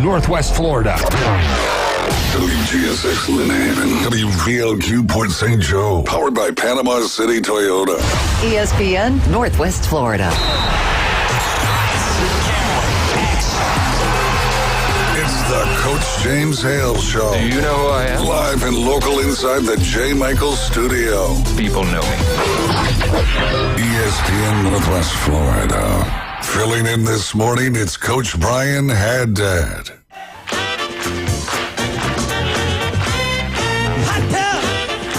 Northwest Florida. WGSX Lynn Haven, WVLQ Port St. Joe, powered by Panama City Toyota. ESPN Northwest Florida. It's the Coach James Hale Show. Do you know who I am? Live and local inside the J. Michael Studio. People know me. ESPN Northwest Florida. Filling in this morning, it's Coach Brian Haddad.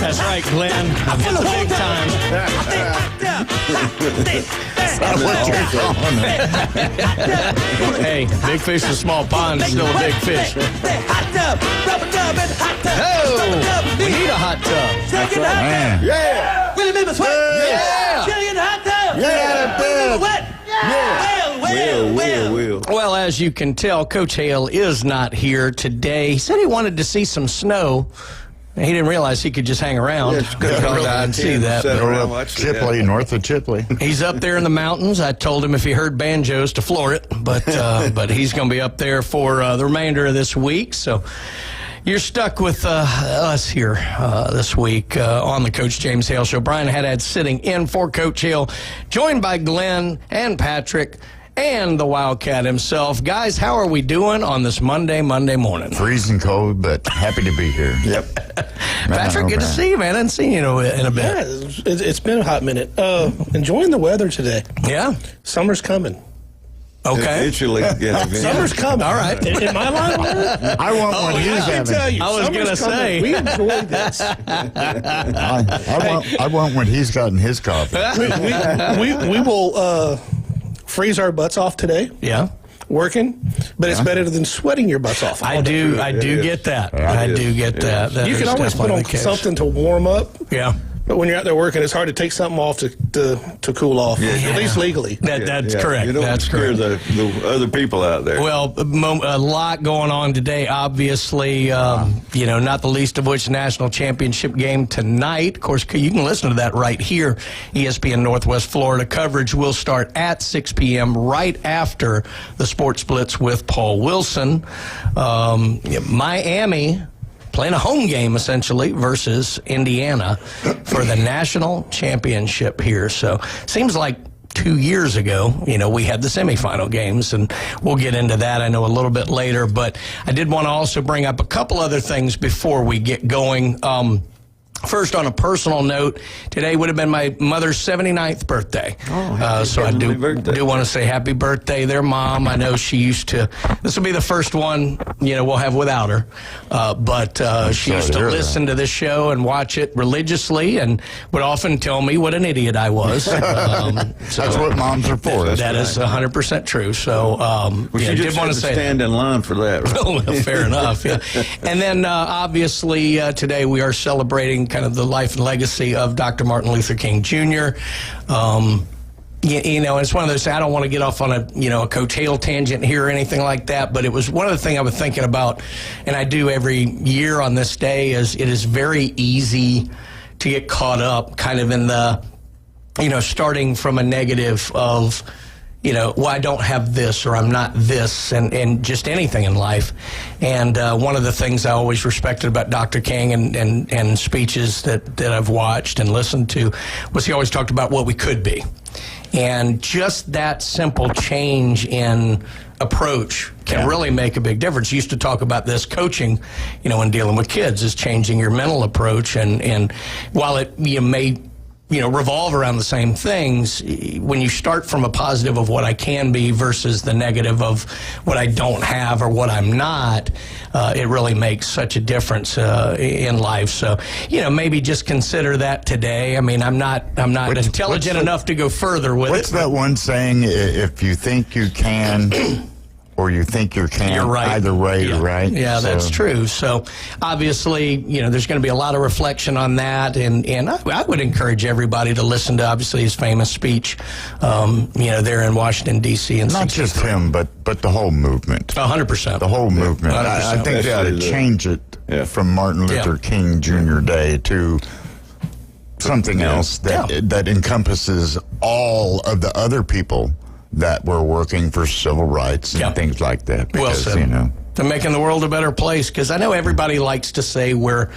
That's right, Glenn. I've hit the big time. Hey, big fish in small pond is still a big fish. Oh, we need a hot tub. That's right, man. Yeah. Willie Memphis wet. Yeah. Get in the hot tub. Yeah. Willie wet. Will. Well, as you can tell, Coach Hale is not here today. He said he wanted to see some snow. He didn't realize he could just hang around. Couldn't see that. Chipley, north of Chipley. He's up there in the mountains. I told him if he heard banjos to floor it, but he's going to be up there for the remainder of this week. So you're stuck with us here this week on the Coach James Hale Show. Brian Haddad sitting in for Coach Hale, joined by Glenn and Patrick and the Wildcat himself. Guys, how are we doing on this Monday morning? Freezing cold, but happy to be here. Yep. Patrick, good to see you, man. I haven't seen you in a bit. Yeah, it's been a hot minute. Enjoying the weather today. Yeah? Summer's coming. Okay. Summer's coming. All right. In my line of work, I want one he's I can having. tell you. I was summer's gonna coming. say. We enjoy this. I want what he's got in his coffee. we will freeze our butts off today. Yeah. Working, but it's better than sweating your butts off. I do get that. I do get that. That You can is always put definitely on the case. something to warm up. Yeah. But when you're out there working, it's hard to take something off to cool off, at least legally. That's correct. You don't That's scare correct. the other people out there. Well, a lot going on today, obviously, not the least of which national championship game tonight. Of course, you can listen to that right here. ESPN Northwest Florida coverage will start at 6 p.m. right after the Sports Blitz with Paul Wilson. Miami playing a home game, essentially, versus Indiana for the national championship here. So, seems like 2 years ago, we had the semifinal games, and we'll get into that, I know, a little bit later. But I did want to also bring up a couple other things before we get going. First, on a personal note, today would have been my mother's 79th birthday. So I do want to say happy birthday there, Mom. I know she used to, this will be the first one, we'll have without her. But she used to listen to this show and watch it religiously and would often tell me what an idiot I was. So That's what moms are for. That is 100% true. So she did want to say stand in line for that. Right? Well, fair enough. Yeah. And then obviously today we are celebrating kind of the life and legacy of Dr. Martin Luther King Jr. It's one of those, I don't want to get off on a Coach Hale tangent here or anything like that, but it was one of the things I was thinking about, and I do every year on this day, is it is very easy to get caught up kind of in the, starting from a negative of, well, I don't have this, or I'm not this, and just anything in life. And one of the things I always respected about Dr. King and speeches that I've watched and listened to was he always talked about what we could be. And just that simple change in approach can really make a big difference. He used to talk about this coaching, when dealing with kids, is changing your mental approach. And while it may revolve around the same things, when you start from a positive of what I can be versus the negative of what I don't have or what I'm not, it really makes such a difference in life. So, maybe just consider that today. I mean, I'm not intelligent enough to go further with it. What's that one saying? If you think you can or you think you can't, you're right. Either way, you're right. Yeah, that's true. So obviously, there's going to be a lot of reflection on that, and I would encourage everybody to listen to obviously his famous speech, there in Washington D.C. and not just him, but the whole movement. 100%. The whole movement. 100%. I think they ought to change it from Martin Luther King Jr. Day to something else that encompasses all of the other people that were working for civil rights and things like that. Because, well said. to making the world a better place, because I know everybody likes to say we're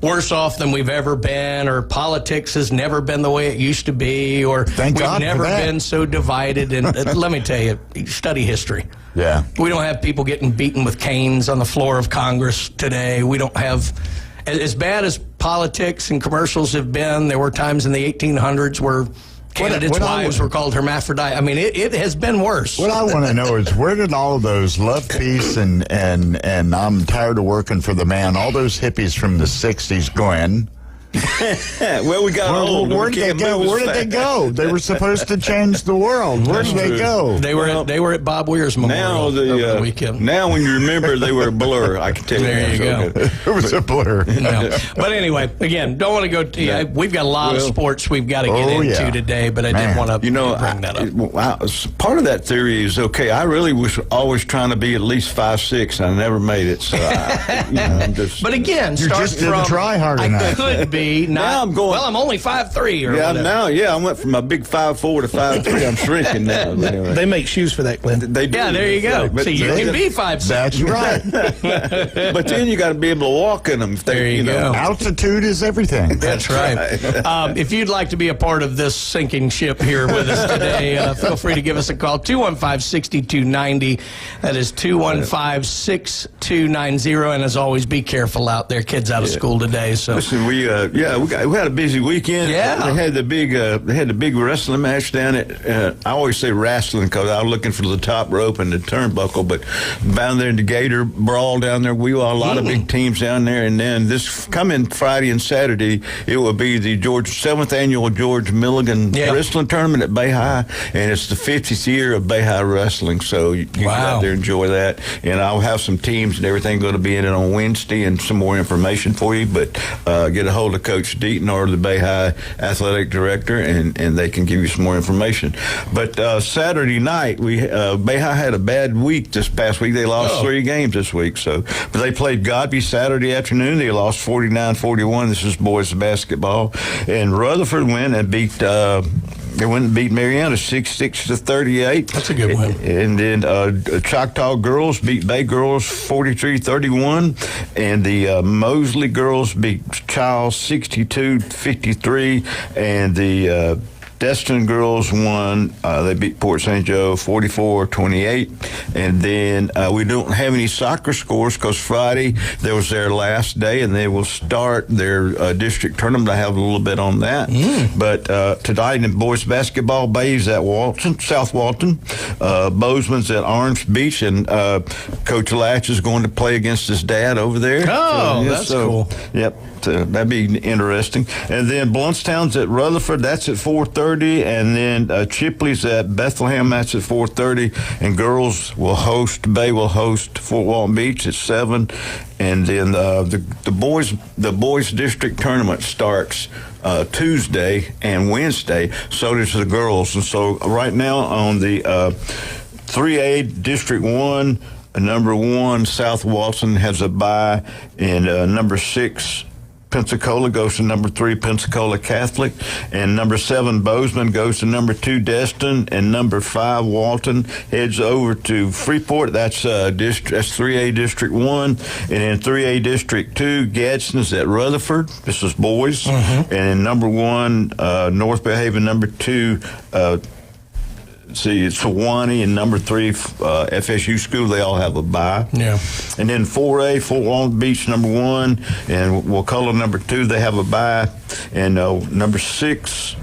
worse off than we've ever been, or politics has never been the way it used to be, or Thank we've God never for that. been so divided. And let me tell you, study history. Yeah. We don't have people getting beaten with canes on the floor of Congress today. We don't have, as bad as politics and commercials have been, there were times in the 1800s where candidates' wives were called hermaphrodite. I mean, it has been worse. What I want to know is, where did all of those love, peace, and I'm tired of working for the man, all those hippies from the 60s going? Well, we got old. Where did they go? Where did they go? They were supposed to change the world. Where did they go? They were at Bob Weir's memorial over the weekend. Now, when you remember, they were a blur. I can tell you. There you go. It was a blur. No. But anyway, again, don't want to go. We've got a lot of sports we've got to get into today, but I did want to bring that up. Part of that theory is, okay, I really was always trying to be at least 5'6", and I never made it. So, I'm just. But again, You just didn't try hard enough. I could be. Now I'm going. Well, I'm only 5'3". I went from a big 5'4" to 5'3". I'm shrinking now. But anyway. They make shoes for that, Glenn. They do. Yeah, there you go. But So you can be 5'6". That's right. But then you got to be able to walk in them. There you go. Altitude is everything. That's right. If you'd like to be a part of this sinking ship here with us today, feel free to give us a call, 215-6290. That is 215-6290. And as always, be careful out there. Kids out of school today. So Listen, we had a busy weekend. Yeah. They had the big wrestling match down at. I always say wrestling because I was looking for the top rope and the turnbuckle, but down there in the Gator Brawl down there, we got a lot of big teams down there. And then this coming Friday and Saturday, it will be the 7th annual George Milligan Wrestling Tournament at Bay High, and it's the 50th year of Bay High Wrestling. So you can get out there and enjoy that. And I'll have some teams and everything going to be in it on Wednesday and some more information for you. But get a hold of Coach Deaton or the Bay High Athletic Director, and they can give you some more information. But Saturday night, Bay High had a bad week this past week. They lost 3 games this week. But they played Godby Saturday afternoon. They lost 49-41. This is boys basketball. And Rutherford went and beat. They went and beat Mariana 66-38. That's a good win. And then Choctaw girls beat Bay girls 43-31, and the Mosley girls beat Chiles 62-53, and the Destin girls won. They beat Port St. Joe 44-28. And then we don't have any soccer scores because Friday there was their last day, and they will start their district tournament. I have a little bit on that. But tonight in boys basketball, Bay's at South Walton. Bozeman's at Orange Beach, and Coach Latch is going to play against his dad over there. Oh, that's cool. Yep. That'd be interesting. And then Bluntstown's at Rutherford. That's at 4:30. And then Chipley's at Bethlehem. That's at 4:30. And girls will host. Bay will host Fort Walton Beach at 7. And then the boys district tournament starts Tuesday and Wednesday. So does the girls. And so right now on the 3A District 1, number 1 South Walton has a bye, and number 6 Pensacola goes to number 3 Pensacola Catholic, and number 7 Bozeman goes to number 2 Destin, and number 5 Walton heads over to Freeport. That's 3A District 1, and in 3A District 2 Gadsden's at Rutherford. This is boys, and in number 1 North Behaven, number 2 it's Sewanee, and number 3 FSU School. They all have a bye. Yeah. And then 4A, Fort Walton Beach, number 1, and Wakulla, number 2, they have a bye. And number 6,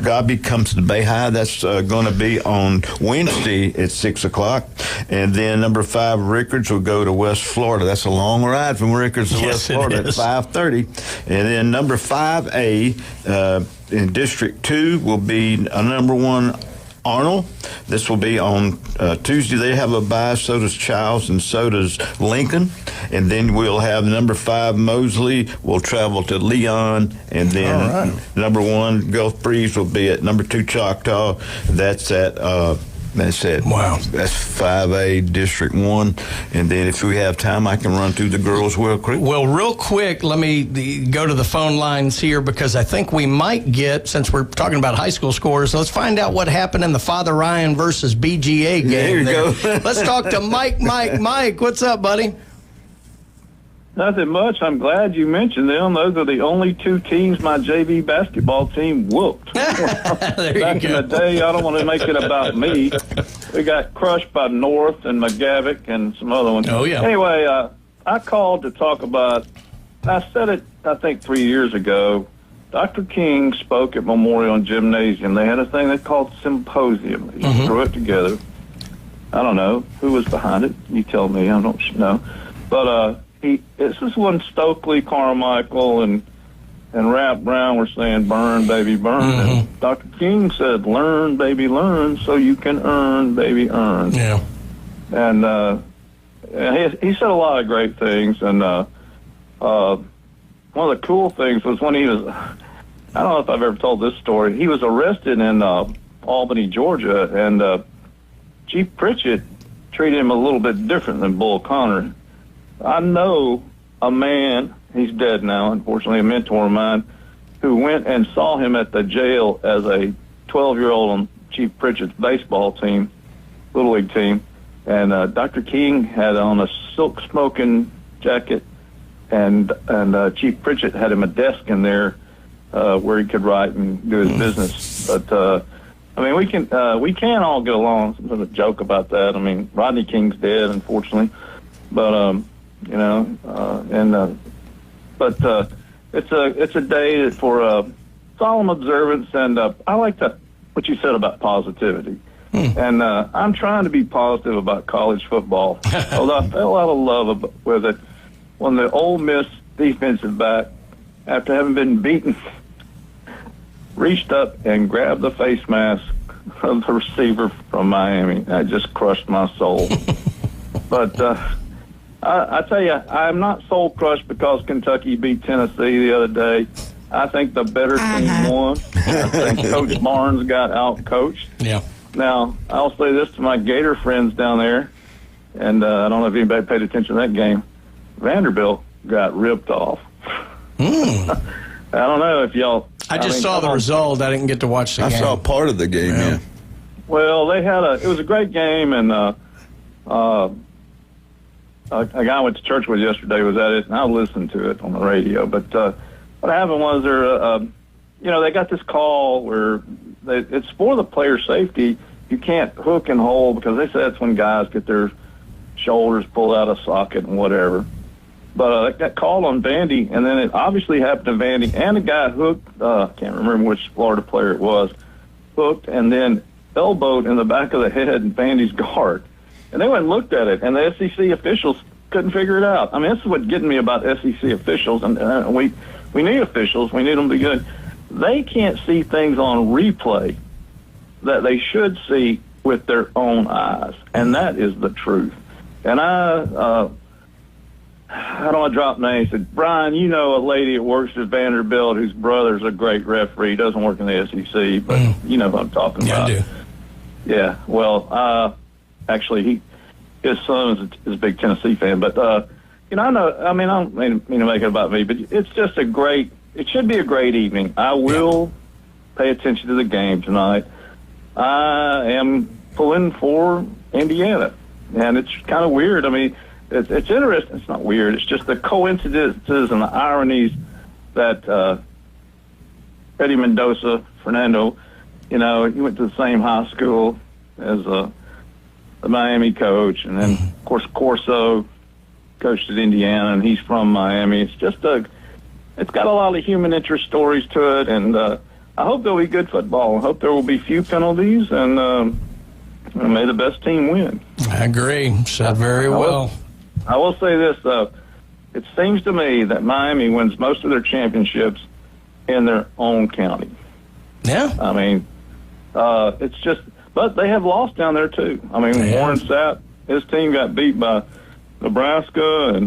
Godby comes to Bay High. That's going to be on Wednesday at 6 o'clock. And then number 5, Rickards, will go to West Florida. That's a long ride from Rickards to West Florida at 5:30. And then number 5A in District 2 will be number 1 Arnold. This will be on Tuesday. They have a bye. So does Chiles, and so does Lincoln. And then we'll have number 5 Mosley will travel to Leon, and then number 1 Gulf Breeze will be at number 2 Choctaw. That's at That's it. Wow. That's 5A District 1. And then if we have time, I can run through the girls real quick. Well, real quick, let me go to the phone lines here because I think we might get, since we're talking about high school scores, let's find out what happened in the Father Ryan versus BGA game. There you go. Let's talk to Mike. Mike, what's up, buddy? Nothing much. I'm glad you mentioned them. Those are the only two teams my JV basketball team whooped. Back in the day, I don't want to make it about me. We got crushed by North and McGavick and some other ones. Oh, yeah. Anyway, I called to talk about, I said it, I think, 3 years ago. Dr. King spoke at Memorial Gymnasium. They had a thing they called Symposium. He threw it together. I don't know who was behind it. You tell me. I don't know. But, this is when Stokely, Carmichael, and Rap Brown were saying, burn, baby, burn. And Dr. King said, learn, baby, learn, so you can earn, baby, earn. Yeah. And he said a lot of great things. And one of the cool things was when he was, I don't know if I've ever told this story, he was arrested in Albany, Georgia, and Chief Pritchett treated him a little bit different than Bull Connor. I know a man, he's dead now, unfortunately, a mentor of mine, who went and saw him at the jail as a 12-year-old on Chief Pritchett's baseball team, Little League team. And Dr. King had on a silk smoking jacket, and Chief Pritchett had him a desk in there where he could write and do his business. But, I mean, we can all get along. There's a joke about that. I mean, Rodney King's dead, unfortunately. But, you know, but it's a day for solemn observance, and I like what you said about positivity. And I'm trying to be positive about college football, although I fell out of love with it when the Ole Miss defensive back, after having been beaten, reached up and grabbed the face mask of the receiver from Miami. That just crushed my soul. But I tell you, I'm not soul crushed because Kentucky beat Tennessee the other day. I think the better team won. I think Coach Barnes got out-coached. Yeah. Now, I'll say this to my Gator friends down there, and I don't know if anybody paid attention to that game. Vanderbilt got ripped off. I don't know if y'all... I just saw the result. I didn't get to watch the game. I saw part of the game, yeah. Well, it was a great game, and a guy I went to church with yesterday was at it, and I listened to it on the radio. But what happened was they got this call where it's for the player safety. You can't hook and hold because they say that's when guys get their shoulders pulled out of socket and whatever. But that got called on Vandy, and then it obviously happened to Vandy, and the guy hooked, I can't remember which Florida player it was, hooked and then elbowed in the back of the head in Vandy's guard. And they went and looked at it, and the SEC officials couldn't figure it out. I mean, this is what's getting me about SEC officials, and we need officials. We need them to be good. They can't see things on replay that they should see with their own eyes, and that is the truth. And I don't want to drop names. Said, Brian, you know a lady that works at Vanderbilt whose brother's a great referee, doesn't work in the SEC, but you know what I'm talking about. Yeah, I do. Yeah, well, actually, his son is a big Tennessee fan, but, I don't mean to make it about me, but it's just it should be a great evening. I will pay attention to the game tonight. I am pulling for Indiana, and it's kind of weird. I mean, it's interesting. It's not weird. It's just the coincidences and the ironies that Eddie Mendoza, Fernando, he went to the same high school as the Miami coach, and then of course Corso coached at Indiana, and he's from Miami. It's just it's got a lot of human interest stories to it, and I hope there'll be good football. I hope there will be few penalties, and may the best team win. I agree. Said very well. I will say this, though. It seems to me that Miami wins most of their championships in their own county. Yeah. I mean, it's just, but they have lost down there, too. I mean, Warren Sapp, his team got beat by Nebraska, and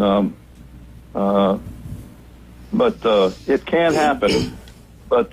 but it can happen. But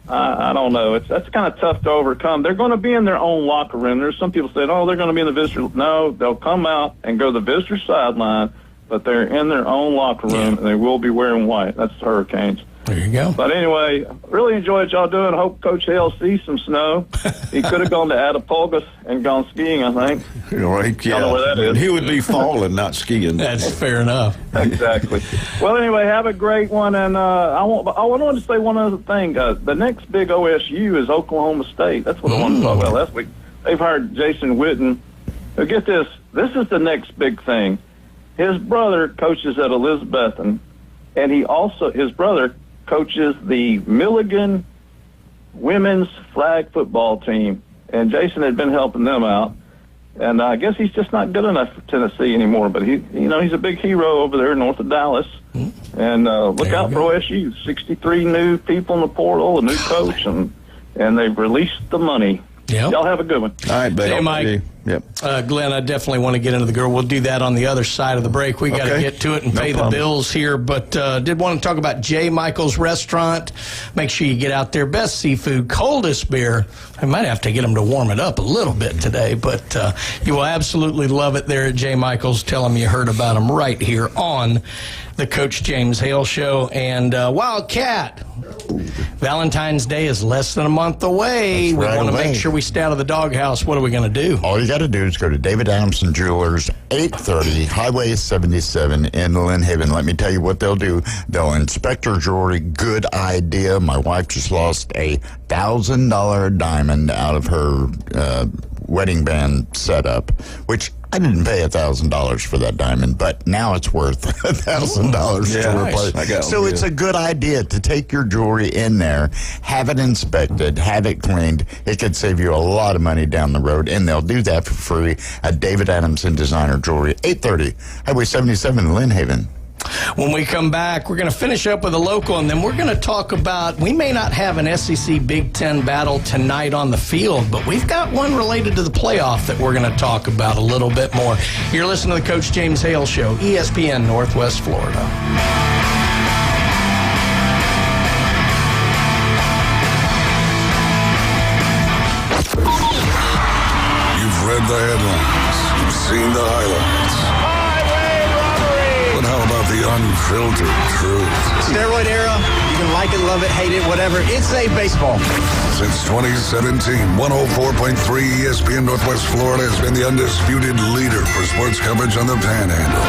I don't know. That's kind of tough to overcome. They're going to be in their own locker room. There's some people saying, oh, they're going to be in the visitor. No, they'll come out and go to the visitor sideline, but they're in their own locker room, and they will be wearing white. That's the Hurricanes. There you go. But anyway, really enjoyed y'all doing. I hope Coach Hale sees some snow. He could have gone to Attapulgos and gone skiing, I think. Right, yeah. I don't know where that is. He would be falling, not skiing. That's fair enough. Exactly. Well, anyway, have a great one. And I wanted to say one other thing. The next big OSU is Oklahoma State. That's what I wanted to talk about last week. They've hired Jason Witten. Now, get this. This is the next big thing. His brother coaches at Elizabethton, and his brother coaches the Milligan women's flag football team. And Jason had been helping them out. And I guess he's just not good enough for Tennessee anymore. But he's a big hero over there north of Dallas. And look out for OSU. 63 new people in the portal, a new coach, and they've released the money. Yep. Y'all have a good one. All right, buddy. Hey, Mike. Yep. Glenn, I definitely want to get into the girl. We'll do that on the other side of the break. We got to get to it and pay the bills here. But did want to talk about J. Michael's Restaurant. Make sure you get out there. Best seafood, coldest beer. I might have to get them to warm it up a little bit today, but you will absolutely love it there at J. Michael's. Tell them you heard about them right here on the Coach James Hale Show. And Wildcat, Valentine's Day is less than a month away. We want to make sure we stay out of the doghouse. What are we going to do? All you got to do is go to David Adamson Jewelers, 830 Highway 77 in Lynn Haven. Let me tell you what they'll do. They'll inspect your jewelry. Good idea. My wife just lost a $1,000 diamond out of her wedding band setup, which I didn't pay $1,000 for that diamond, but now it's worth $1,000 to replace. So it's a good idea to take your jewelry in there, have it inspected, have it cleaned. It could save you a lot of money down the road, and they'll do that for free at David Adamson Designer Jewelry, 830 Highway 77 in Lynn Haven. When we come back, we're going to finish up with a local, and then we're going to talk about, we may not have an SEC Big Ten battle tonight on the field, but we've got one related to the playoff that we're going to talk about a little bit more. You're listening to the Coach James Hale Show, ESPN Northwest Florida. You've read the headlines. You've seen the highlights. But how about the unfiltered truth? Steroid era, you can like it, love it, hate it, whatever. It's a baseball. Since 2017, 104.3 ESPN Northwest Florida has been the undisputed leader for sports coverage on the Panhandle.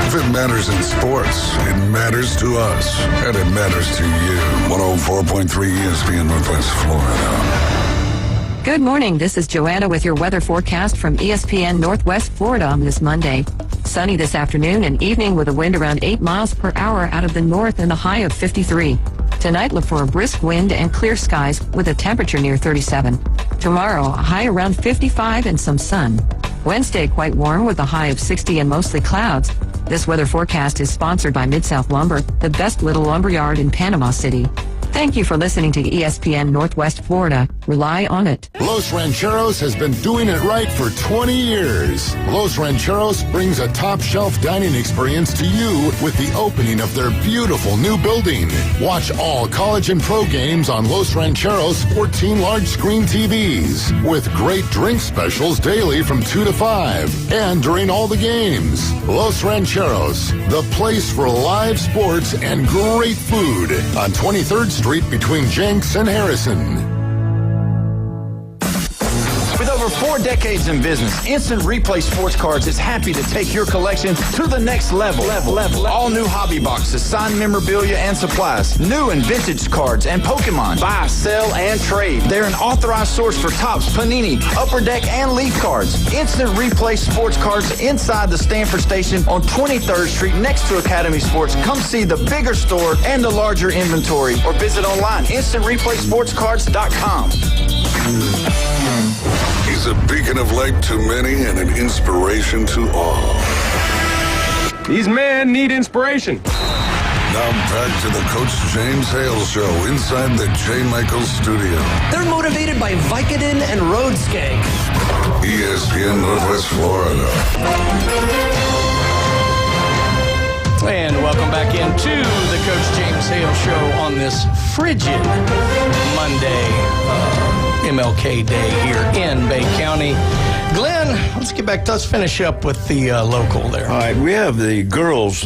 If it matters in sports, it matters to us, and it matters to you. 104.3 ESPN Northwest Florida. Good morning. This is Joanna with your weather forecast from ESPN Northwest Florida on this Monday. Sunny this afternoon and evening with a wind around 8 miles per hour out of the north and a high of 53. Tonight, look for a brisk wind and clear skies with a temperature near 37. Tomorrow, a high around 55 and some sun. Wednesday, quite warm with a high of 60 and mostly clouds. This weather forecast is sponsored by Mid-South Lumber, the best little lumber yard in Panama City. Thank you for listening to ESPN Northwest Florida. Rely on it. Los Rancheros has been doing it right for 20 years. Los Rancheros brings a top-shelf dining experience to you with the opening of their beautiful new building. Watch all college and pro games on Los Rancheros 14 large-screen TVs with great drink specials daily from 2 to 5 and during all the games. Los Rancheros, the place for live sports and great food on 23rd Street between Jenks and Harrison. With over 4 decades in business, Instant Replay Sports Cards is happy to take your collection to the next level. All new hobby boxes, signed memorabilia and supplies, new and vintage cards and Pokemon. Buy, sell, and trade. They're an authorized source for Topps, Panini, Upper Deck, and Leaf cards. Instant Replay Sports Cards inside the Stanford Station on 23rd Street next to Academy Sports. Come see the bigger store and the larger inventory or visit online, InstantReplaySportsCards.com. He's a beacon of light to many and an inspiration to all. These men need inspiration. Now back to the Coach James Hale Show inside the J. Michaels studio. They're motivated by Vicodin and road skank. ESPN Northwest Florida. And welcome Welcome back into the Coach James Hale Show on this frigid Monday, MLK Day here in Bay County. Glenn, let's finish up with the local there. All right, we have the girls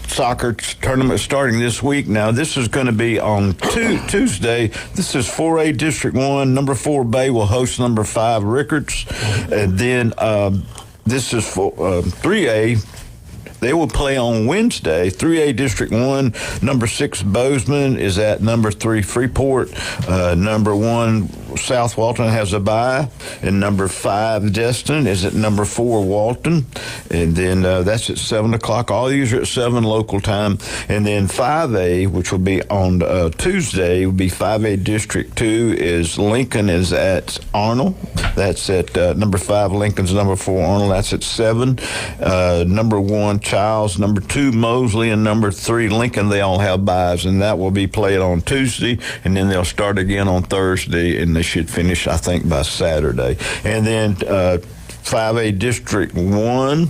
soccer tournament starting this week. Now, this is going to be on Tuesday. This is 4A District 1. Number 4 Bay will host number 5 Rickards. And then this is for 3A. They will play on Wednesday. 3A District 1, number 6 Bozeman is at number 3 Freeport. Number 1 South Walton has a bye. And number 5 Destin is at number 4 Walton. And then that's at 7 o'clock. All these are at 7 local time. And then 5A, which will be on Tuesday, will be 5A District 2 is Lincoln is at Arnold. That's at number 5 Lincoln's number 4 Arnold. That's at 7. Number 1 Childs, number 2 Mosley, and number 3 Lincoln. They all have byes, and that will be played on Tuesday, and then they'll start again on Thursday, and they should finish, I think, by Saturday. And then 5A District 1,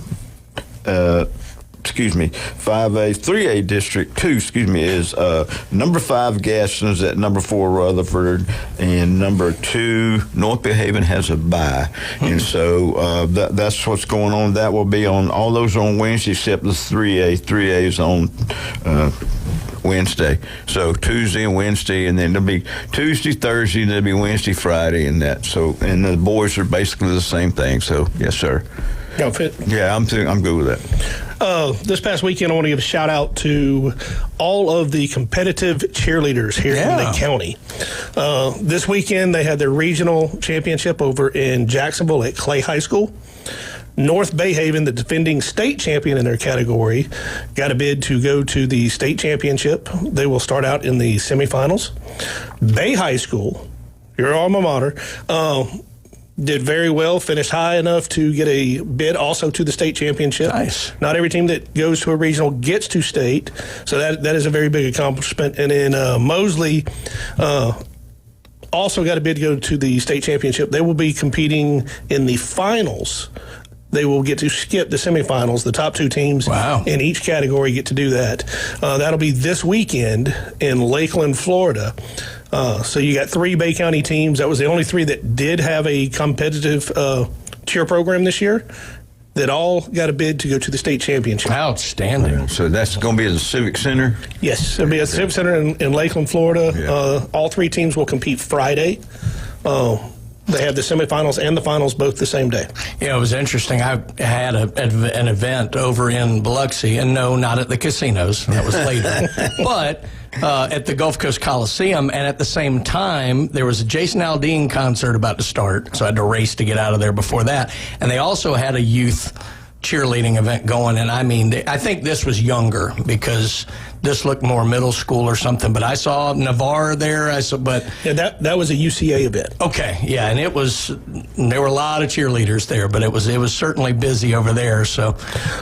3A District 2, is number 5 Gaston's at number 4 Rutherford, and number 2 North Bay Haven has a bye. And so that's what's going on. That will be on, all those are on Wednesday except the 3A. 3A is on Wednesday. So Tuesday and Wednesday, and then there'll be Tuesday, Thursday, and there'll be Wednesday, Friday, and that. So, and the boys are basically the same thing. So, yes, sir. Yeah, I'm good with that. This past weekend, I want to give a shout out to all of the competitive cheerleaders here in the county. This weekend, they had their regional championship over in Jacksonville at Clay High School. North Bay Haven, the defending state champion in their category, got a bid to go to the state championship. They will start out in the semifinals. Bay High School, your alma mater, did very well, finished high enough to get a bid also to the state championship. Nice. Not every team that goes to a regional gets to state, so that is a very big accomplishment. And then Mosley also got a bid to go to the state championship. They will be competing in the finals. They will get to skip the semifinals. The top 2 teams in each category get to do that. That'll be this weekend in Lakeland, Florida. So you got 3 Bay County teams. That was the only 3 that did have a competitive cheer program this year that all got a bid to go to the state championship. Outstanding. So that's going to be at the Civic Center? Yes, it'll be at the Civic Center in Lakeland, Florida. Yeah. All 3 teams will compete Friday. They have the semifinals and the finals both the same day. Yeah, it was interesting. I had an event over in Biloxi, and no, not at the casinos. That was later. But at the Gulf Coast Coliseum, and at the same time, there was a Jason Aldean concert about to start, so I had to race to get out of there before that. And they also had a youth cheerleading event going, and I mean, I think this was younger because this looked more middle school or something, but I saw Navarre there. Yeah, that was a UCA event. Okay, yeah, and there were a lot of cheerleaders there, but it was certainly busy over there. So,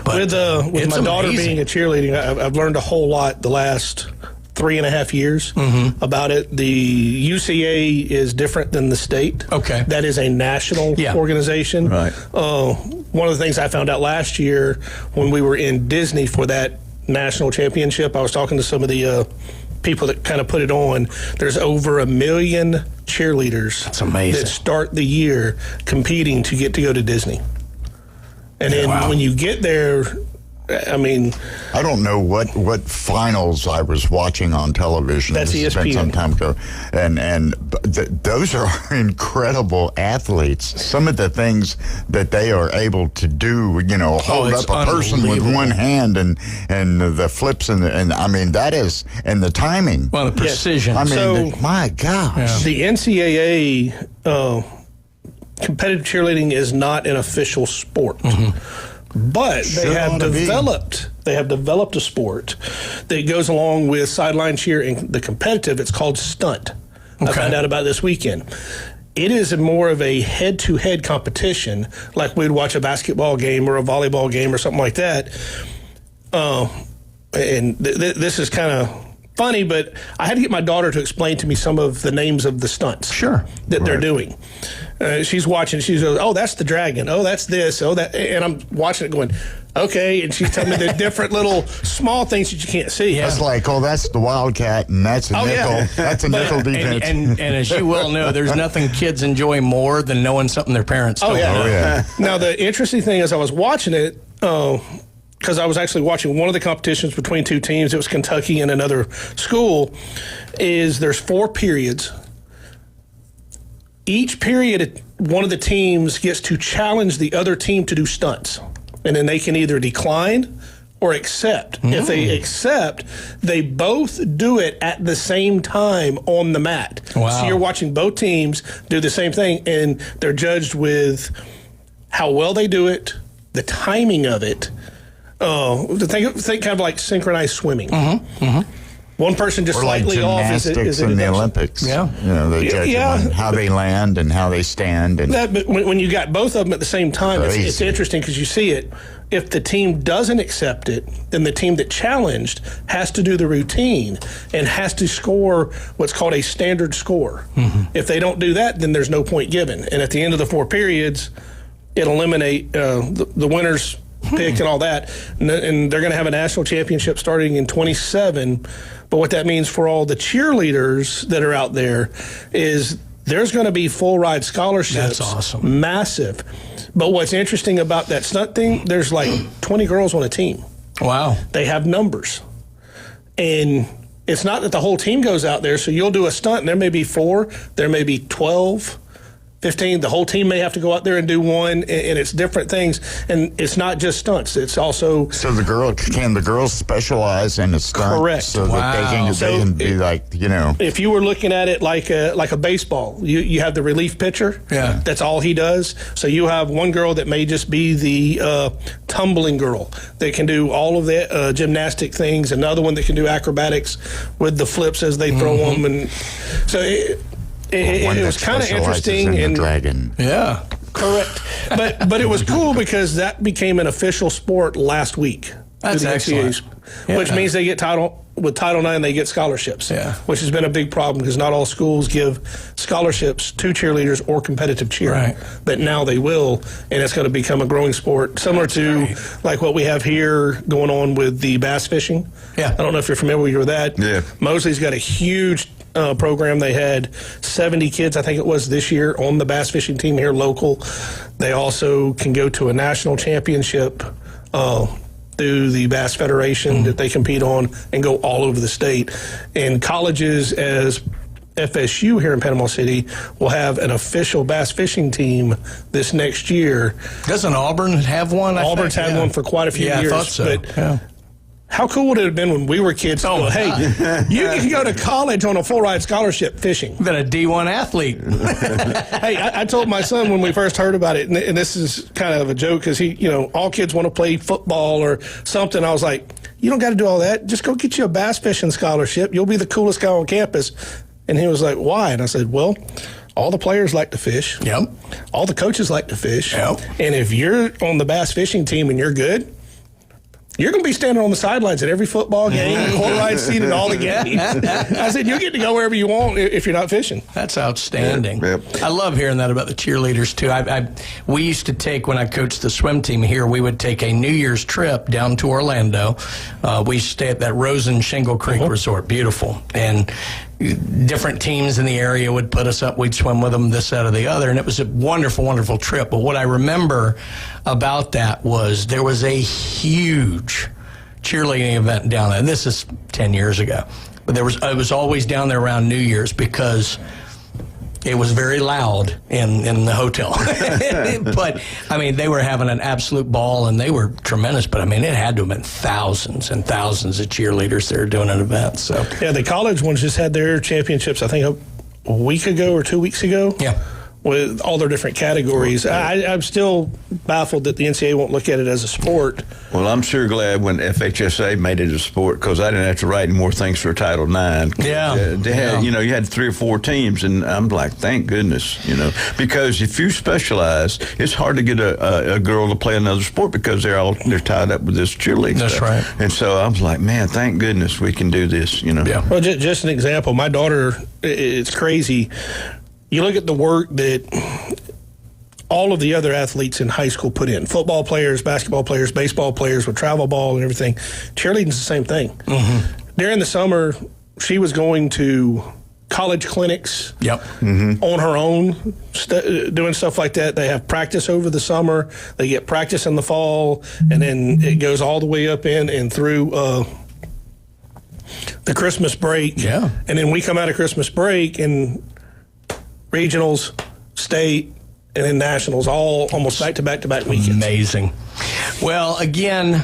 but with my daughter being a cheerleading, I've learned a whole lot the last 3.5 years about it. The UCA is different than the state. Okay. That is a national organization. Right. One of the things I found out last year when we were in Disney for that national championship, I was talking to some of the people that kind of put it on. There's over 1 million cheerleaders. That's amazing. That start the year competing to get to go to Disney. And then when you get there, I mean, I don't know what finals I was watching on television. That's ESPN. Been some time ago, and those are incredible athletes. Some of the things that they are able to do, hold up a person with one hand and the flips and I mean that is, and the timing. Well, the precision. I mean, my gosh. The NCAA competitive cheerleading is not an official sport. But they have developed a sport that goes along with sideline cheer and the competitive. It's called stunt. I found out about this weekend. It is more of a head-to-head competition, like we'd watch a basketball game or a volleyball game or something like that. And this is kind of funny, but I had to get my daughter to explain to me some of the names of the stunts that they're doing. She's watching. She goes, "Oh, that's the dragon. Oh, that's this. Oh, that." And I'm watching it going, Okay, and she's telling me the different little small things that you can't see. It's like, oh, that's the Wildcat, and that's a nickel. Yeah. That's a nickel defense. And as you well know, there's nothing kids enjoy more than knowing something their parents don't know. Oh, yeah. Now, the interesting thing is I was watching it because I was actually watching one of the competitions between two teams. It was Kentucky and another school. There's 4 periods. Each period, one of the teams gets to challenge the other team to do stunts. And then they can either decline or accept. If they accept, they both do it at the same time on the mat. Wow. So you're watching both teams do the same thing, and they're judged with how well they do it, the timing of it. Think kind of like synchronized swimming. One person just Or like slightly off gymnastics in the Olympics. Yeah. They judge them on how they land and how they stand. And But when you got both of them at the same time, it's interesting because you see it. If the team doesn't accept it, then the team that challenged has to do the routine and has to score what's called a standard score. If they don't do that, then there's no point given. And at the end of the 4 periods, it eliminate the winners pick and all that. And they're going to have a national championship starting in 27. But what that means for all the cheerleaders that are out there is there's going to be full ride scholarships. That's awesome. Massive. But what's interesting about that stunt thing, there's like 20 girls on a team. Wow. They have numbers. And it's not that the whole team goes out there. So you'll do a stunt and there may be 4, there may be 12, 15. The whole team may have to go out there and do one, and it's different things. And it's not just stunts. It's also... So the girls specialize in a stunt? Correct. So that they can be like, If you were looking at it like a baseball, you have the relief pitcher. Yeah. That's all he does. So you have one girl that may just be the tumbling girl that can do all of the gymnastic things, another one that can do acrobatics with the flips as they throw them. And so it was kind of interesting. In the dragon. Yeah. Correct. But it was cool because that became an official sport last week. That's excellent. Which means they get with Title IX, they get scholarships. Yeah. Which has been a big problem because not all schools give scholarships to cheerleaders or competitive cheer. Right. But now they will, and it's going to become a growing sport, similar to like what we have here going on with the bass fishing. Yeah. I don't know if you're familiar with that. Yeah. Mosley's got a huge program. They had 70 kids, I think it was, this year on the bass fishing team here local. They also can go to a national championship through the Bass Federation that they compete on and go all over the state. And colleges as FSU here in Panama City will have an official bass fishing team this next year. Doesn't Auburn have one? Auburn's had one for quite a few years. I thought so. But how cool would it have been when we were kids? Oh, hey, you can go to college on a full ride scholarship fishing. Been a D1 athlete. Hey, I told my son when we first heard about it, and this is kind of a joke because all kids want to play football or something. I was like, you don't got to do all that. Just go get you a bass fishing scholarship. You'll be the coolest guy on campus. And he was like, why? And I said, well, all the players like to fish. Yep. All the coaches like to fish. Yep. And if you're on the bass fishing team and you're good, you're going to be standing on the sidelines at every football game, court ride seat at all the games. I said, you get to go wherever you want if you're not fishing. That's outstanding. Yep. I love hearing that about the cheerleaders, too. We used to take, when I coached the swim team here, we would take a New Year's trip down to Orlando. We used to stay at that Rosen Shingle Creek Resort. Beautiful. And different teams in the area would put us up. We'd swim with them, this, that, or the other. And it was a wonderful, wonderful trip. But what I remember about that was there was a huge cheerleading event down there. And this is 10 years ago. But it was always down there around New Year's because it was very loud in the hotel. But, I mean, they were having an absolute ball, and they were tremendous. But, I mean, it had to have been thousands and thousands of cheerleaders there doing an event. So yeah, the college ones just had their championships, I think, a week ago or 2 weeks ago. Yeah. With all their different categories. I'm still baffled that the NCAA won't look at it as a sport. Well, I'm sure glad when FHSA made it a sport because I didn't have to write any more things for Title IX. Yeah. They had, you had 3 or 4 teams, and I'm like, thank goodness, because if you specialize, it's hard to get a girl to play another sport because they're tied up with this cheerleading That's stuff. right. And so I was like, man, thank goodness we can do this, Yeah. Well, just an example. My daughter, it's crazy. You look at the work that all of the other athletes in high school put in. Football players, basketball players, baseball players with travel ball and everything. Cheerleading's the same thing. Mm-hmm. During the summer, she was going to college clinics Mm-hmm. on her own, doing stuff like that. They have practice over the summer. They get practice in the fall, and then it goes all the way up in and through the Christmas break. Yeah. And then we come out of Christmas break and regionals, state, and then nationals, all almost back-to-back weekends. Amazing. Well, again,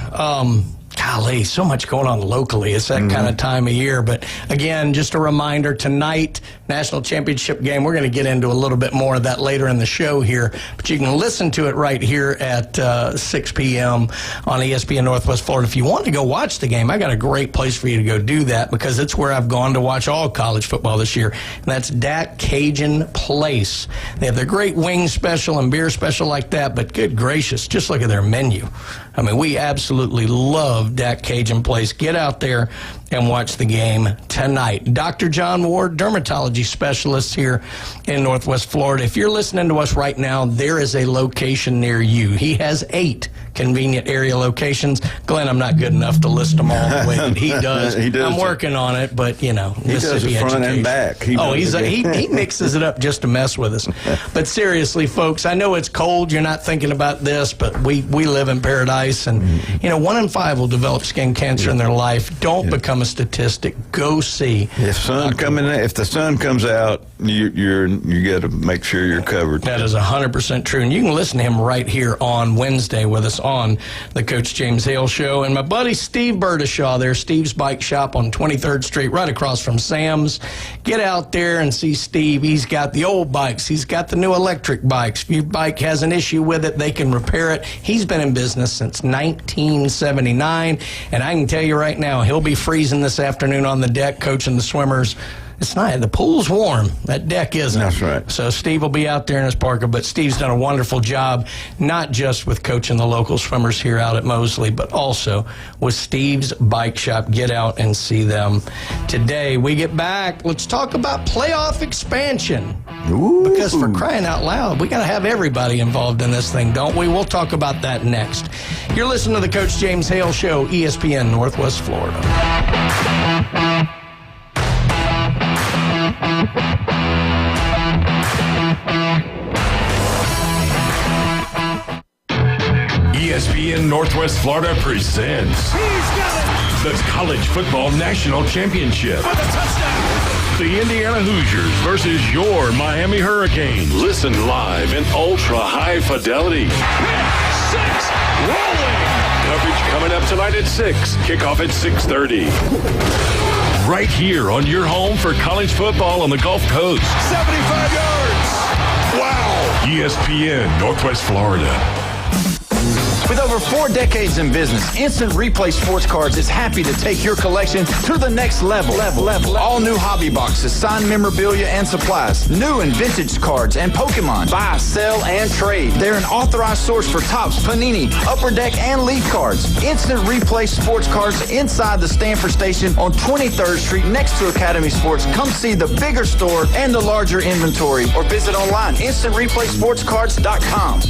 golly, so much going on locally. It's that kind of time of year. But again, just a reminder, tonight, national championship game. We're going to get into a little bit more of that later in the show here. But you can listen to it right here at 6 p.m. on ESPN Northwest Florida. If you want to go watch the game, I got a great place for you to go do that, because it's where I've gone to watch all college football this year. And that's Dak Cajun Place. They have their great wing special and beer special like that. But good gracious, just look at their menu. I mean, we absolutely love Dak Cajun Place. Get out there and watch the game tonight. Dr. John Ward, dermatology specialist here in Northwest Florida. If you're listening to us right now, there is a location near you. He has 8 convenient area locations. Glenn, I'm not good enough to list them all the way that he does. He does. I'm working on it, but, you know, He does it front and back. He mixes it up just to mess with us. But seriously, folks, I know it's cold. You're not thinking about this, but we live in paradise. And, 1 in 5 will develop skin cancer in their life. Don't become a statistic. Go see. If the sun comes out, you got to make sure you're covered. That is 100% true. And you can listen to him right here on Wednesday with us on the Coach James Hale Show. And my buddy Steve Burdishaw there, Steve's Bike Shop on 23rd Street, right across from Sam's. Get out there and see Steve. He's got the old bikes. He's got the new electric bikes. If your bike has an issue with it, they can repair it. He's been in business since 1979. And I can tell you right now, he'll be freezing this afternoon on the deck coaching the swimmers. It's not. The pool's warm. That deck isn't. That's right. So Steve will be out there in his Parker, but Steve's done a wonderful job, not just with coaching the local swimmers here out at Mosley, but also with Steve's Bike Shop. Get out and see them today. We get back. Let's talk about playoff expansion. Ooh. Because for crying out loud, we got to have everybody involved in this thing, don't we? We'll talk about that next. You're listening to the Coach James Hale Show, ESPN Northwest Florida. ESPN Northwest Florida presents the College Football National Championship. The Indiana Hoosiers versus your Miami Hurricanes. Listen live in ultra-high fidelity. 6, rolling. Coverage coming up tonight at 6. Kickoff at 6:30. Right here on your home for college football on the Gulf Coast. 75 yards. Wow. ESPN Northwest Florida. With over 4 decades in business, Instant Replay Sports Cards is happy to take your collection to the next level. All new hobby boxes, signed memorabilia and supplies, new and vintage cards, and Pokemon. Buy, sell, and trade. They're an authorized source for Topps, Panini, Upper Deck, and Leaf cards. Instant Replay Sports Cards inside the Stanford Station on 23rd Street next to Academy Sports. Come see the bigger store and the larger inventory, or visit online, instantReplaySportsCards.com.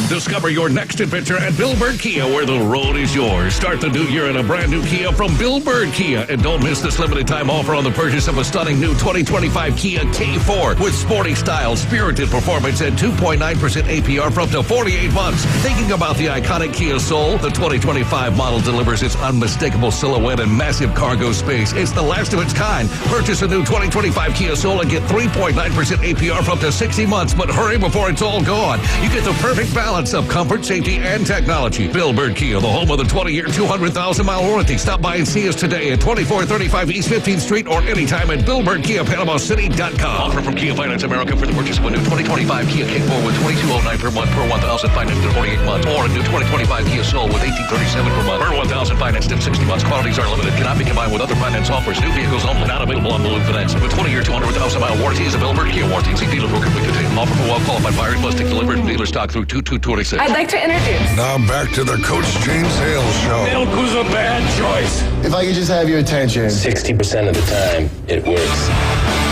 Discover your next adventure at Bill Bird Kia, where the road is yours. Start the new year in a brand new Kia from Bill Bird Kia. And don't miss this limited time offer on the purchase of a stunning new 2025 Kia K4 with sporty style, spirited performance, and 2.9% APR for up to 48 months. Thinking about the iconic Kia Soul? The 2025 model delivers its unmistakable silhouette and massive cargo space. It's the last of its kind. Purchase a new 2025 Kia Soul and get 3.9% APR for up to 60 months. But hurry before it's all gone. You get the perfect balance of comfort, safety, and technology. Bill Bird Kia, the home of the 20-year, 200,000-mile warranty. Stop by and see us today at 2435 East 15th Street or anytime at BillBirdKiaPanamaCity.com. Offer from Kia Finance America for the purchase of a new 2025 Kia K4 with $2,209 per month per 1,000 financed in 48 months, or a new 2025 Kia Soul with $1,837 per month per 1,000 financed in 60 months. Quantities are limited. Cannot be combined with other finance offers. New vehicles only. Not available on balloon finance. With 20-year, 200,000-mile warranty is a Bill Bird Kia warranty. See dealer broker we contain. Offer for well-qualified buyers must take delivered from dealer stock through 2226. I'd like to introduce. Now back to the Coach James Hale Show. Milk was a bad choice. If I could just have your attention. 60% of the time, it works.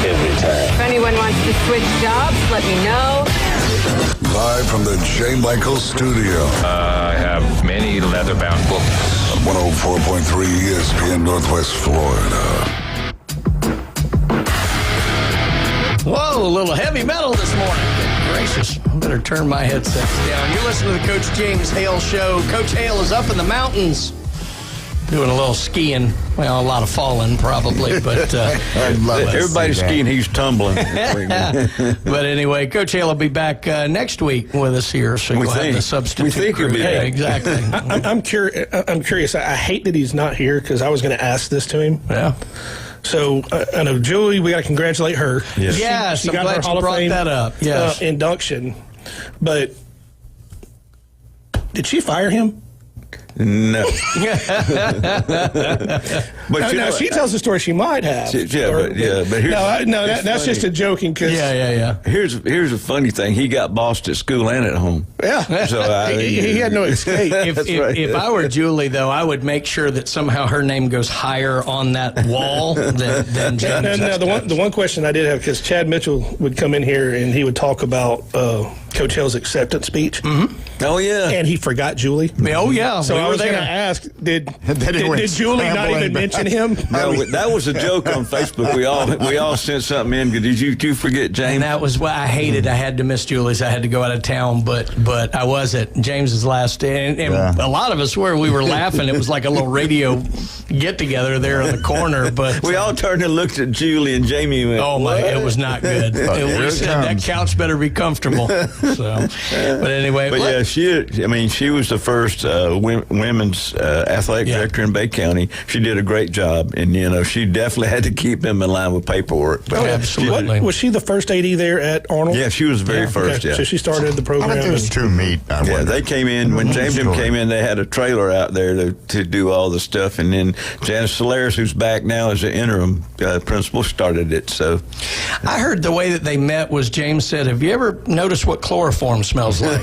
Every time. If anyone wants to switch jobs, let me know. Live from the J. Michael Studio. I have many leather-bound books. 104.3 ESPN Northwest Florida. Whoa, a little heavy metal this morning. Good gracious. I better turn my headsets down. You're listening to the Coach James Hale Show. Coach Hale is up in the mountains doing a little skiing. Well, a lot of falling probably, but everybody's skiing, he's tumbling. But anyway, Coach Hale will be back next week with us here, so you'll have the substitute. We think he'll be back. Exactly. I'm curious. I hate that he's not here because I was going to ask this to him. Yeah. So, I know Julie, we got to congratulate her. Yes, she I'm got glad her you Hall of brought Fame, that up. Yes. Induction. But did she fire him? No. But now she tells the story she might have. But here's, that's just a joking. Cause Here's a funny thing. He got bossed at school and at home. Yeah. So he had no escape. If I were Julie, though, I would make sure that somehow her name goes higher on that wall than James. Now, the one question I did have, because Chad Mitchell would come in here and he would talk about Coach Hale's acceptance speech. Mm-hmm. Oh, yeah. And he forgot Julie. Oh, yeah. So I was going to ask, did Julie not even mention him? No, that was a joke on Facebook. We all sent something in. Did you forget James? And that was what I hated. I had to miss Julie's. I had to go out of town, but I was at James's last day. And a lot of us we were laughing. It was like a little radio get-together there in the corner. But we all turned and looked at Julie and Jamie and went, oh, my, it was not good. We said that couch better be comfortable. So, but anyway. But yeah, she was the first women's athletic director in Bay County. She did a great job, and she definitely had to keep him in line with paperwork. But absolutely. Was she the first AD there at Arnold? Yeah, she was the very first. Yeah, so she started the program. I bet those two meet. They came in when James came in. They had a trailer out there to do all the stuff, and then Janice Solaris, who's back now as the interim principal, started it. So I heard the way that they met was James said, "Have you ever noticed what chloroform smells like?"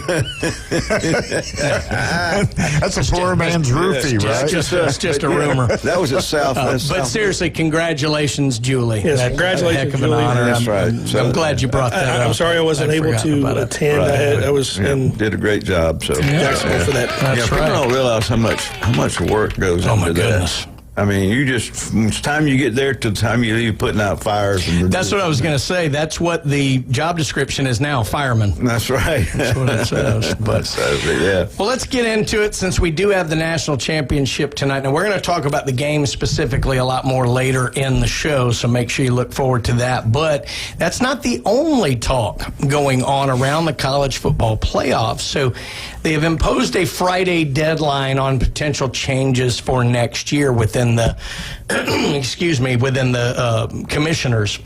That's a poor man's roofie, right? It's just a rumor. That was at South. But seriously, congratulations, Julie. Yes, That's congratulations, a heck of Julie. an honor. That's right. I'm glad you brought that up. I'm sorry I wasn't able to attend. Right. Did a great job. So Jacksonville for that. That's right. People don't realize how much work goes into that. I mean, from the time you get there to the time you leave, putting out fires. That's what I was going to say. That's what the job description is now, fireman. That's right. That's what it says. But, yeah. Well, let's get into it since we do have the national championship tonight. Now, we're going to talk about the game specifically a lot more later in the show, so make sure you look forward to that. But that's not the only talk going on around the college football playoffs. So they have imposed a Friday deadline on potential changes for next year within the commissioners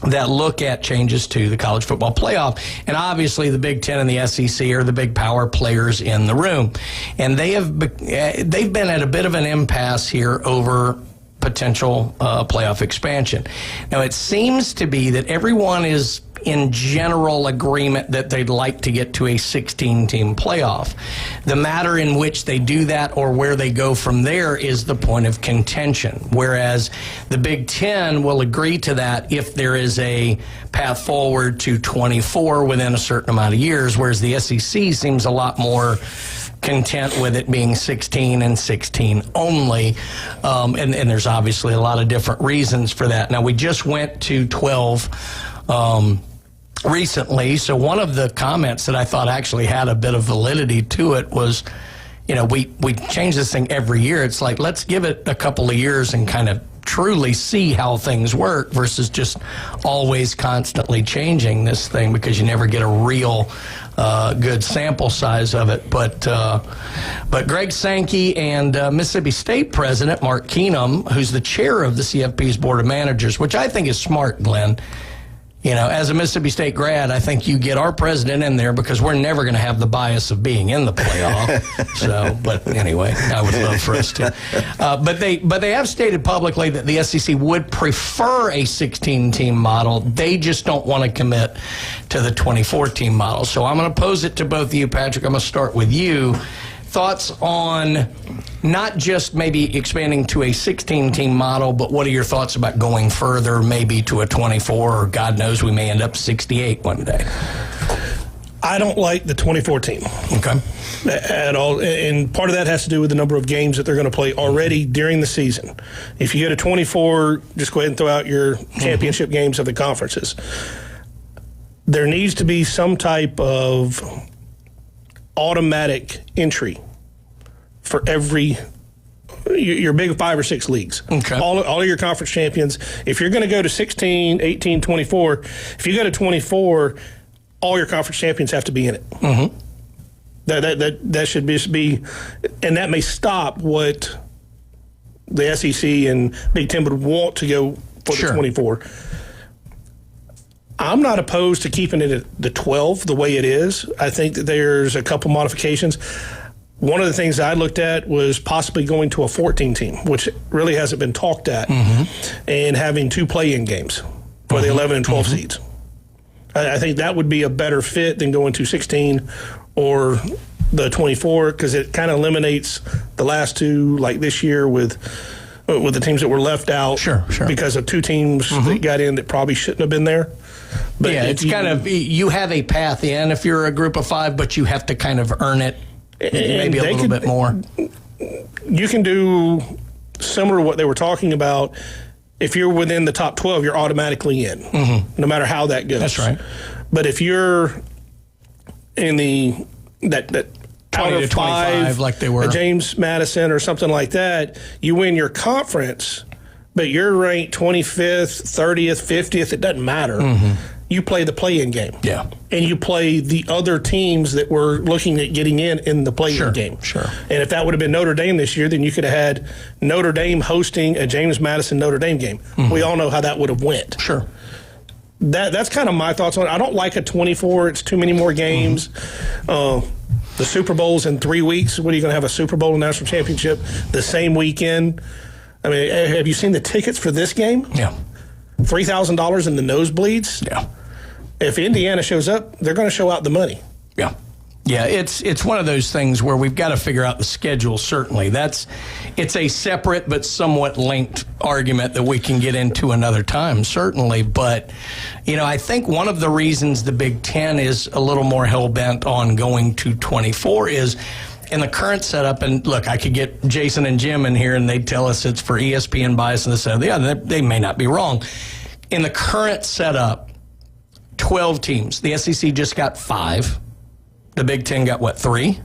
that look at changes to the college football playoff. And obviously the Big Ten and the SEC are the big power players in the room. And they've been at a bit of an impasse here over potential playoff expansion. Now, it seems to be that everyone is in general agreement that they'd like to get to a 16-team playoff. The matter in which they do that or where they go from there is the point of contention, whereas the Big Ten will agree to that if there is a path forward to 24 within a certain amount of years, whereas the SEC seems a lot more content with it being 16 and 16 only. And there's obviously a lot of different reasons for that. Now, we just went to 12 recently, so one of the comments that I thought actually had a bit of validity to it was, we change this thing every year. It's like, let's give it a couple of years and kind of truly see how things work versus just always constantly changing this thing, because you never get a real good sample size of it. But Greg Sankey and Mississippi State President Mark Keenum, who's the chair of the CFP's Board of Managers, which I think is smart, Glenn. As a Mississippi State grad, I think you get our president in there because we're never going to have the bias of being in the playoff. But anyway, I would love for us to. But they have stated publicly that the SEC would prefer a 16-team model. They just don't want to commit to the 24-team model. So I'm going to pose it to both of you, Patrick. I'm going to start with you. Thoughts on not just maybe expanding to a 16-team model, but what are your thoughts about going further, maybe to a 24, or God knows we may end up 68 one day? I don't like the 24 team. Okay. At all. And part of that has to do with the number of games that they're going to play already during the season. If you go to 24, just go ahead and throw out your championship games of the conferences. There needs to be some type of automatic entry for every your big 5 or 6 leagues. Okay. All of your conference champions. If you're going to go to 16, 18, 24, if you go to 24, all your conference champions have to be in it. Mm-hmm. That should be, and that may stop what the SEC and Big Ten would want to go for the 24. I'm not opposed to keeping it at the 12 the way it is. I think that there's a couple modifications. One of the things I looked at was possibly going to a 14 team, which really hasn't been talked at, and having 2 play-in games for the 11 and 12 seeds. I think that would be a better fit than going to 16 or the 24, because it kind of eliminates the last 2, like this year with the teams that were left out because of 2 teams that got in that probably shouldn't have been there. But yeah, it's kind of, you have a path in if you're a group of 5, but you have to kind of earn it maybe a little bit more. You can do similar to what they were talking about. If you're within the top 12, you're automatically in, no matter how that goes. That's right. But if you're in that 20 to 25, like they were, James Madison or something like that, you win your conference, but you're ranked 25th, 30th, 50th, it doesn't matter. You play the play-in game. Yeah. And you play the other teams that were looking at getting in the play-in game. Sure. And if that would have been Notre Dame this year, then you could have had Notre Dame hosting a James Madison Notre Dame game. We all know how that would have went. Sure. That's kind of my thoughts on it. I don't like a 24. It's too many more games. The Super Bowl's in 3 weeks. What are you going to have, a Super Bowl and national championship the same weekend? I mean, have you seen the tickets for this game? Yeah. $3,000 in the nosebleeds? Yeah. If Indiana shows up, they're going to show out the money. Yeah. Yeah, it's one of those things where we've got to figure out the schedule, certainly. It's a separate but somewhat linked argument that we can get into another time, certainly. But, I think one of the reasons the Big Ten is a little more hell-bent on going to 24 is in the current setup, and look, I could get Jason and Jim in here and they'd tell us it's for ESPN bias and this and the other. They may not be wrong. In the current setup, 12 teams. The SEC just got 5. The Big Ten got, 3?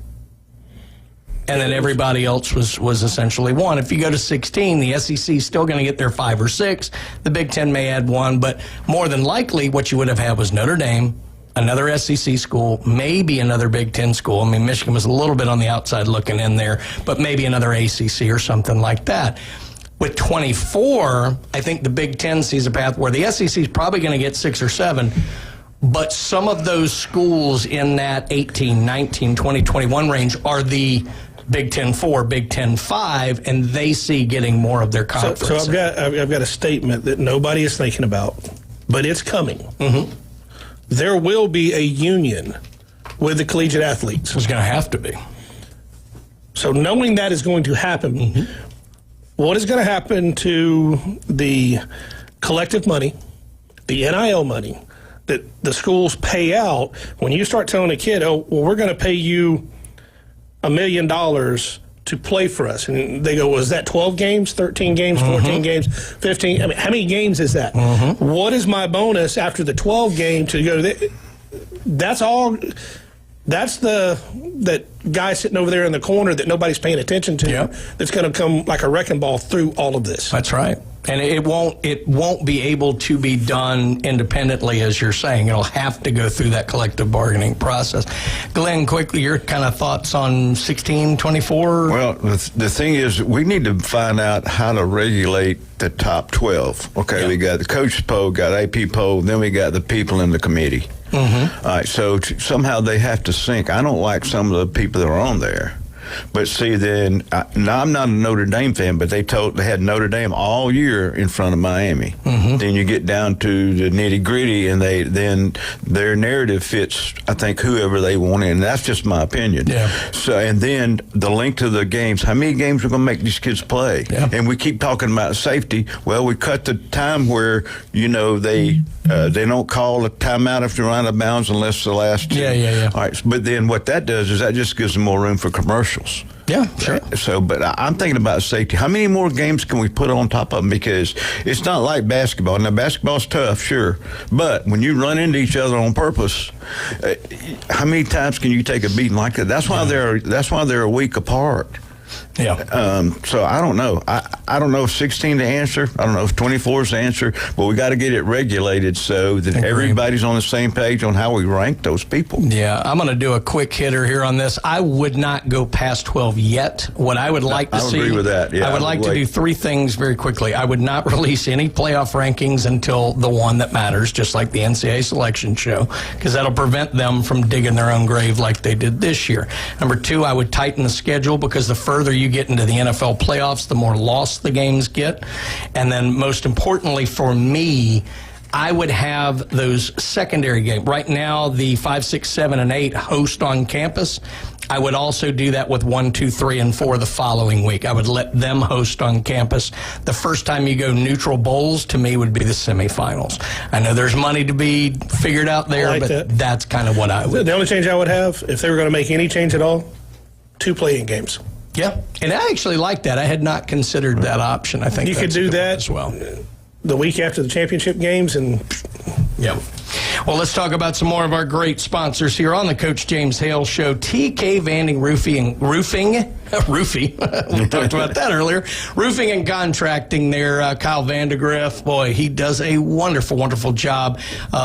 And then everybody else was essentially 1. If you go to 16, the SEC is still going to get their 5 or 6. The Big Ten may add 1, but more than likely what you would have had was Notre Dame, another SEC school, maybe another Big Ten school. I mean, Michigan was a little bit on the outside looking in there, but maybe another ACC or something like that. With 24, I think the Big Ten sees a path where the SEC is probably going to get 6 or 7, but some of those schools in that 18, 19, 20, 21 range are the Big Ten 4, Big Ten 5, and they see getting more of their conference. So I've got a statement that nobody is thinking about, but it's coming. There will be a union with the collegiate athletes. It's going to have to be. So knowing that is going to happen, what is going to happen to the collective money, the NIL money that the schools pay out when you start telling a kid, oh, well, we're going to pay you $1 million to play for us? And they go, well, is that 12 games, 13 games, 14 games, 15? I mean, how many games is that? What is my bonus after the 12 game to go to that's all. That's that guy sitting over there in the corner that nobody's paying attention to. That's going to come like a wrecking ball through all of this. That's right. And it won't be able to be done independently, as you're saying. It'll have to go through that collective bargaining process. Glenn, quickly, your kind of thoughts on 16, 24? Well, the thing is, we need to find out how to regulate the top 12. Okay, we got the coach poll, got AP poll, then we got the people in the committee. All right, so somehow they have to sync. I don't like some of the people that are on there. But see, then, now I'm not a Notre Dame fan, but they had Notre Dame all year in front of Miami. Then you get down to the nitty gritty, and then their narrative fits, I think, whoever they want in. That's just my opinion. So, and then the length of the games. How many games are going to make these kids play? And we keep talking about safety. Well, we cut the time where, they They don't call a timeout if you're out of bounds unless the last two. Yeah. All right, but then what that does is that just gives them more room for commercials. Yeah, sure. So, but I'm thinking about safety. How many more games can we put on top of them? Because it's not like basketball. Now, basketball's tough, sure, but when you run into each other on purpose, how many times can you take a beating like that? That's why they're a week apart. Yeah. So I don't know. I don't know if 16 to answer. I don't know if 24 is the answer. But we got to get it regulated so that everybody's on the same page on how we rank those people. Yeah, I'm going to do a quick hitter here on this. I would not go past 12 yet. What I would like to see. I agree with that. Yeah, I would like to do three things very quickly. I would not release any playoff rankings until the one that matters, just like the NCAA selection show, because that'll prevent them from digging their own grave like they did this year. Number two, I would tighten the schedule, because the further you get into the NFL playoffs, the more lost the games get. And then most importantly for me, I would have those secondary games. Right now, the 5, 6, 7, and 8 host on campus. I would also do that with 1, 2, 3, and 4 the following week. I would let them host on campus. The first time you go neutral bowls, to me, would be the semifinals. I know there's money to be figured out there, that's kind of what I would do. The only change I would have, if they were going to make any change at all, 2 play-in games. Yeah, and I actually like that. I had not considered that option. I think you could do that as well. The week after the championship games, and yeah. Well, let's talk about some more of our great sponsors here on the Coach James Hale Show. TK Vandy Roofing. We talked about that earlier. Roofing and contracting there. Kyle Vandegrift, boy, he does a wonderful, wonderful job.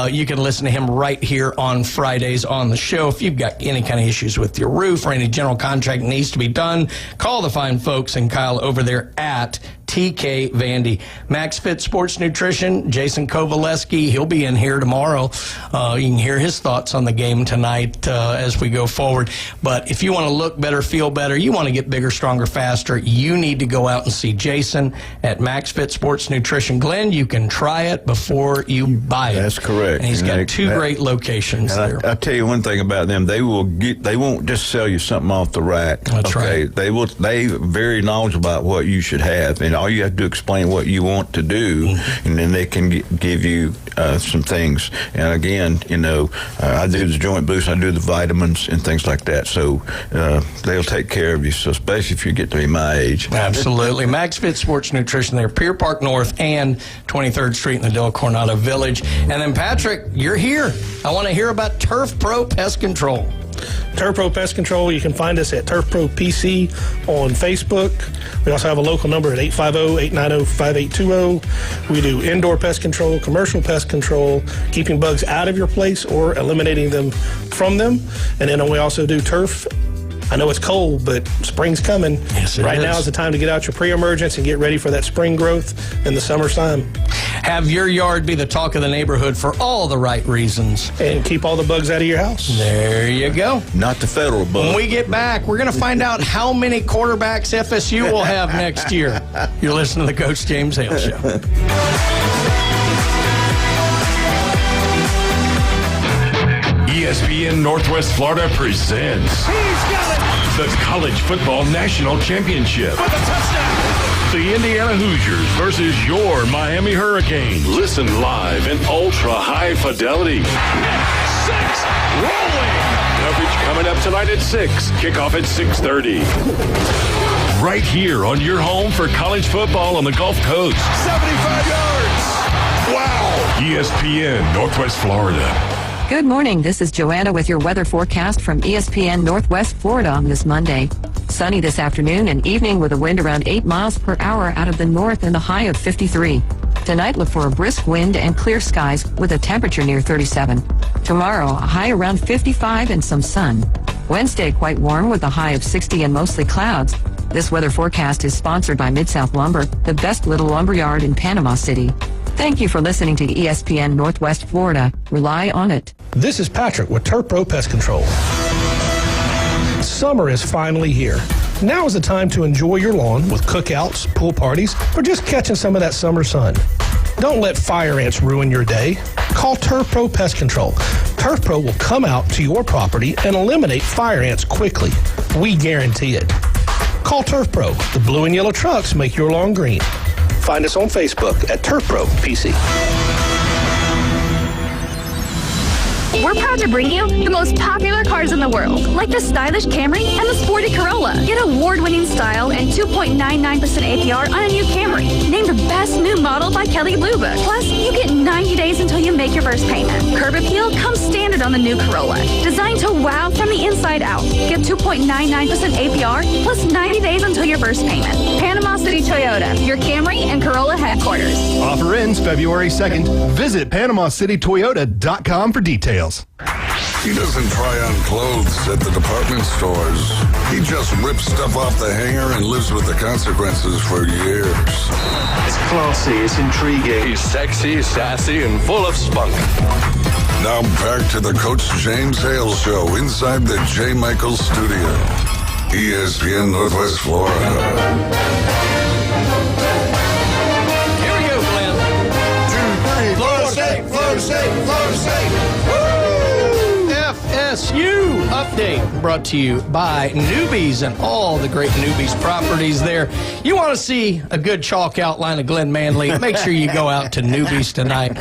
You can listen to him right here on Fridays on the show. If you've got any kind of issues with your roof or any general contract needs to be done, call the fine folks and Kyle over there at TK Vandy. Max Fit Sports Nutrition, Jason Kovaleski, he'll be in here tomorrow. You can hear his thoughts on the game tonight as we go forward. But if you want to look better, feel better, you want to get bigger, stronger, faster, you need to go out and see Jason at Max Fit Sports Nutrition. Glenn, you can try it before you buy it. That's correct. And he's got two great locations there. I'll tell you one thing about them. They won't just sell you something off the rack. That's right. They're very knowledgeable about what you should have, and all you have to do is explain what you want to do, and then they can give you some things. And again, I do the joint boost, I do the vitamins and things like that. So they'll take care of you. So especially if you get to be my age. Absolutely. Max Fit Sports Nutrition there, Pier Park North and 23rd Street in the Del Coronado Village. And then Patrick, you're here. I want to hear about Turf Pro Pest Control. Turf Pro Pest Control, you can find us at Turf Pro PC on Facebook. We also have a local number at 850-890-5820. We do indoor pest control, commercial pest control, keeping bugs out of your place or eliminating them from them. And then we also do turf. I know it's cold, but spring's coming. Yes, right now is the time to get out your pre-emergence and get ready for that spring growth in the summertime. Have your yard be the talk of the neighborhood for all the right reasons. And keep all the bugs out of your house. There you go. Not the federal bug. When we get back, we're going to find out how many quarterbacks FSU will have next year. You're listening to the Coach James Hale Show. ESPN Northwest Florida presents the College Football National Championship. With a touchdown! The Indiana Hoosiers versus your Miami Hurricanes. Listen live in ultra-high fidelity. 6, rolling! Coverage coming up tonight at 6. Kickoff at 6:30. Right here on your home for college football on the Gulf Coast. 75 yards! Wow! ESPN Northwest Florida. Good morning. This is Joanna with your weather forecast from ESPN Northwest Florida on this Monday. Sunny this afternoon and evening with a wind around 8 miles per hour out of the north and a high of 53. Tonight, look for a brisk wind and clear skies with a temperature near 37. Tomorrow, a high around 55 and some sun. Wednesday, quite warm with a high of 60 and mostly clouds. This weather forecast is sponsored by Mid-South Lumber, the best little lumber yard in Panama City. Thank you for listening to ESPN Northwest Florida. Rely on it. This is Patrick with Turf Pro Pest Control. Summer is finally here. Now is the time to enjoy your lawn with cookouts, pool parties, or just catching some of that summer sun. Don't let fire ants ruin your day. Call Turf Pro Pest Control. Turf Pro will come out to your property and eliminate fire ants quickly. We guarantee it. Call Turf Pro. The blue and yellow trucks make your lawn green. Find us on Facebook at Turf Pro PC. We're proud to bring you the most popular cars in the world, like the stylish Camry and the sporty Corolla. Get award-winning style and 2.99% APR on a new Camry. Named the best new model by Kelley Blue Book. Plus, you get 90 days until you make your first payment. Curb appeal comes standard on the new Corolla. Designed to wow from the inside out. Get 2.99% APR plus 90 days until your first payment. Panama City Toyota, your Camry and Corolla headquarters. Offer ends February 2nd. Visit PanamaCityToyota.com for details. He doesn't try on clothes at the department stores. He just rips stuff off the hanger and lives with the consequences for years. It's classy, it's intriguing. He's sexy, sassy, and full of spunk. Now back to the Coach James Hale Show inside the J. Michaels Studio. ESPN Northwest Florida. Here we go, Glenn. 2, 3, Florida State, Florida State, Florida State. Woo! FSU update brought to you by Newbies and all the great Newbies properties there. You want to see a good chalk outline of Glenn Manley? Make sure you go out to Newbies tonight.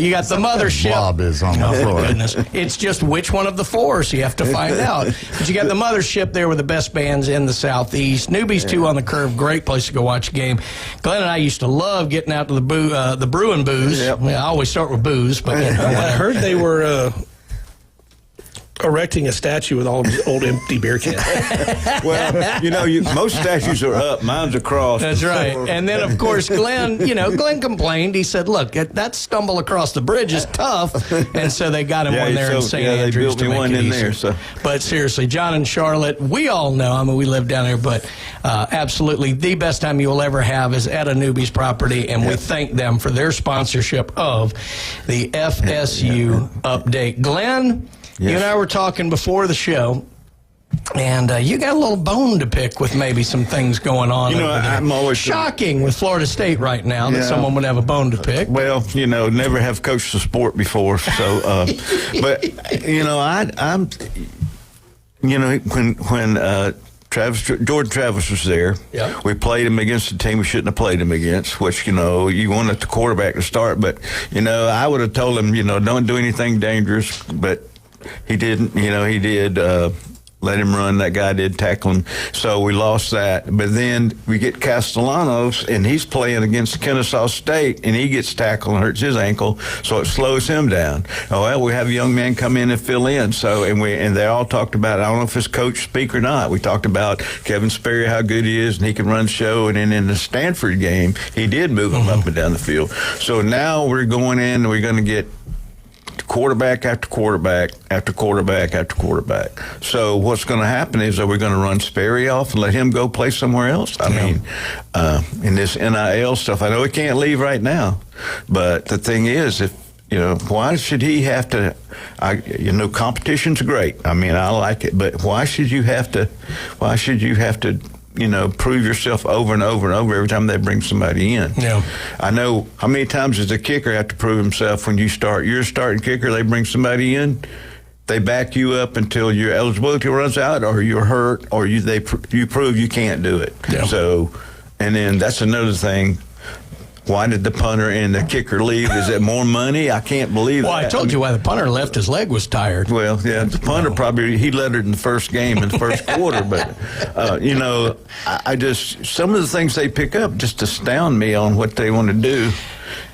You got the mothership. Bob is on the floor. Goodness. It's just which one of the four, so you have to find out. But you got the mothership there with the best bands in the Southeast. Newbies 2 on the Curve, great place to go watch a game. Glenn and I used to love getting out to the brew and booze. Yep. I always start with booze, but you know, I heard they were erecting a statue with all these old empty beer cans. Well, you know, most statues are up. Mine's across. That's right. And then, of course, Glenn complained. He said, look, that stumble across the bridge is tough. And so they got him one there in St. Andrews to make it easier. So. But seriously, John and Charlotte, we all know, I mean, we live down there, but absolutely the best time you will ever have is at a Newbies property, and we thank them for their sponsorship of the FSU update. Glenn, you and I were talking before the show, and you got a little bone to pick with maybe some things going on. You know, I'm always shocking with Florida State right now that someone would have a bone to pick. Well, you know, never have coached a sport before, so. But you know, I'm. You know, when Jordan Travis was there. Yep. We played him against a team we shouldn't have played him against, which, you know, you wanted the quarterback to start. But, you know, I would have told him, you know, don't do anything dangerous. But he didn't. You know, he did. Let him run. That guy did tackle him. So we lost that. But then we get Castellanos, and he's playing against Kennesaw State, and he gets tackled and hurts his ankle, so it slows him down. Oh, well, we have a young man come in and fill in. So, and they all talked about, I don't know if his coach speak or not. We talked about Kevin Sperry, how good he is, and he can run the show. And then in the Stanford game, he did move him up and down the field. So now we're going in, and we're going to get quarterback after quarterback after quarterback after quarterback. So what's going to happen is, are we going to run Sperry off and let him go play somewhere else? I mean, in this NIL stuff, I know he can't leave right now, but the thing is, if you know, why should he have to? You know, competition's great. I mean, I like it, but why should you have to? Why should you have to? You know, prove yourself over and over and over every time they bring somebody in. Yeah. I know how many times does a kicker have to prove himself when you start? You're a starting kicker, they bring somebody in, they back you up until your eligibility runs out, or you're hurt, or you prove you can't do it. Yeah. So, and then that's another thing. Why did the punter and the kicker leave? Is it more money? I can't believe that. Well, I told you why the punter left. His leg was tired. Well, yeah, the punter probably, he led it in the first game in the first quarter. But, you know, I just, some of the things they pick up just astound me on what they want to do.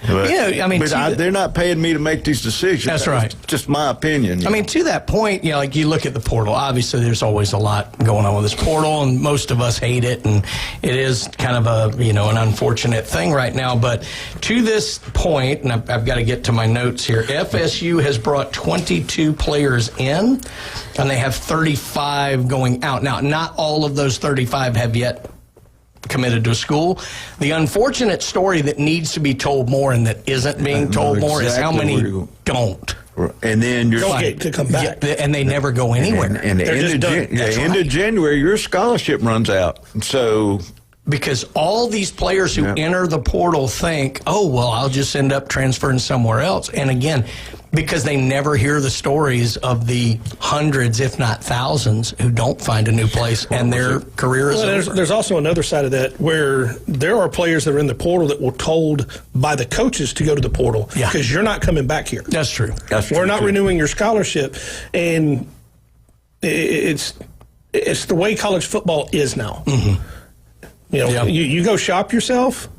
But, yeah, I mean, they're not paying me to make these decisions. That's right. It's just my opinion. I mean, to that point, you know, like you look at the portal. Obviously, there's always a lot going on with this portal, and most of us hate it, and it is kind of a, you know, an unfortunate thing right now. But to this point, and I've got to get to my notes here. FSU has brought 22 players in, and they have 35 going out. Now, not all of those 35 have yet committed to a school. The unfortunate story that needs to be told more and that isn't being told more is how many don't. And then you're don't get to come back. Yeah, and they never go anywhere. And the end of January, your scholarship runs out. So because all these players who enter the portal think, oh, well, I'll just end up transferring somewhere else. And again, because they never hear the stories of the hundreds, if not thousands, who don't find a new place and their career is over. There's also another side of that where there are players that are in the portal that were told by the coaches to go to the portal because you're not coming back here. That's true. We're not renewing your scholarship, and it's the way college football is now. You know, you go shop yourself.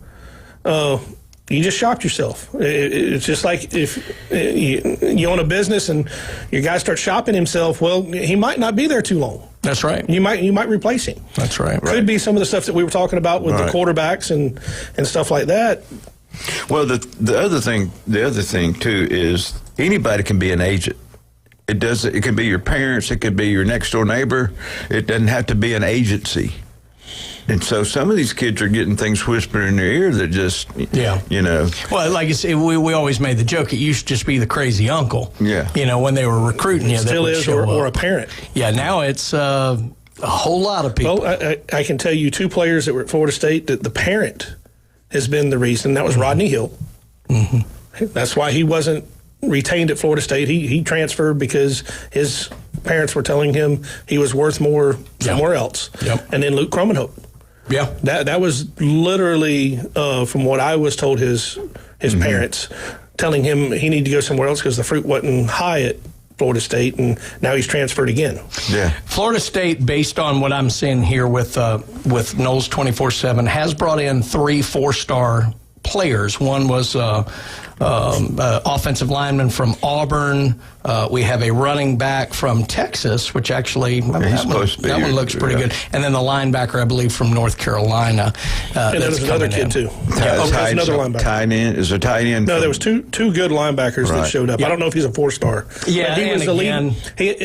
You just shopped yourself. It's just like if you own a business and your guy starts shopping himself, well, he might not be there too long. That's right. You might replace him. That's right. Could be some of the stuff that we were talking about with the quarterbacks and stuff like that. Well, the other thing too is anybody can be an agent. It can be your parents. It could be your next door neighbor. It doesn't have to be an agency. And so some of these kids are getting things whispered in their ear that just, you know. Well, like you say, we always made the joke, it used to just be the crazy uncle. Yeah. You know, when they were recruiting you. Still is, or a parent. Yeah, now it's a whole lot of people. Well, I can tell you 2 players that were at Florida State that the parent has been the reason. That was Rodney Hill. That's why he wasn't retained at Florida State. He transferred because his parents were telling him he was worth more somewhere else. And then Luke Cromenhope. Yeah, that was literally from what I was told. His parents telling him he needed to go somewhere else because the fruit wasn't high at Florida State, and now he's transferred again. Yeah, Florida State, based on what I'm seeing here with Knowles 24/7, has brought in 3 4-star players. One was offensive lineman from Auburn. We have a running back from Texas, which actually that one looks pretty good. And then the linebacker, I believe, from North Carolina. And there's another kid too. There's another linebacker. Tight end is a tight end. No, there was two good linebackers that showed up. I don't know if he's a 4-star. Yeah, he was the lead.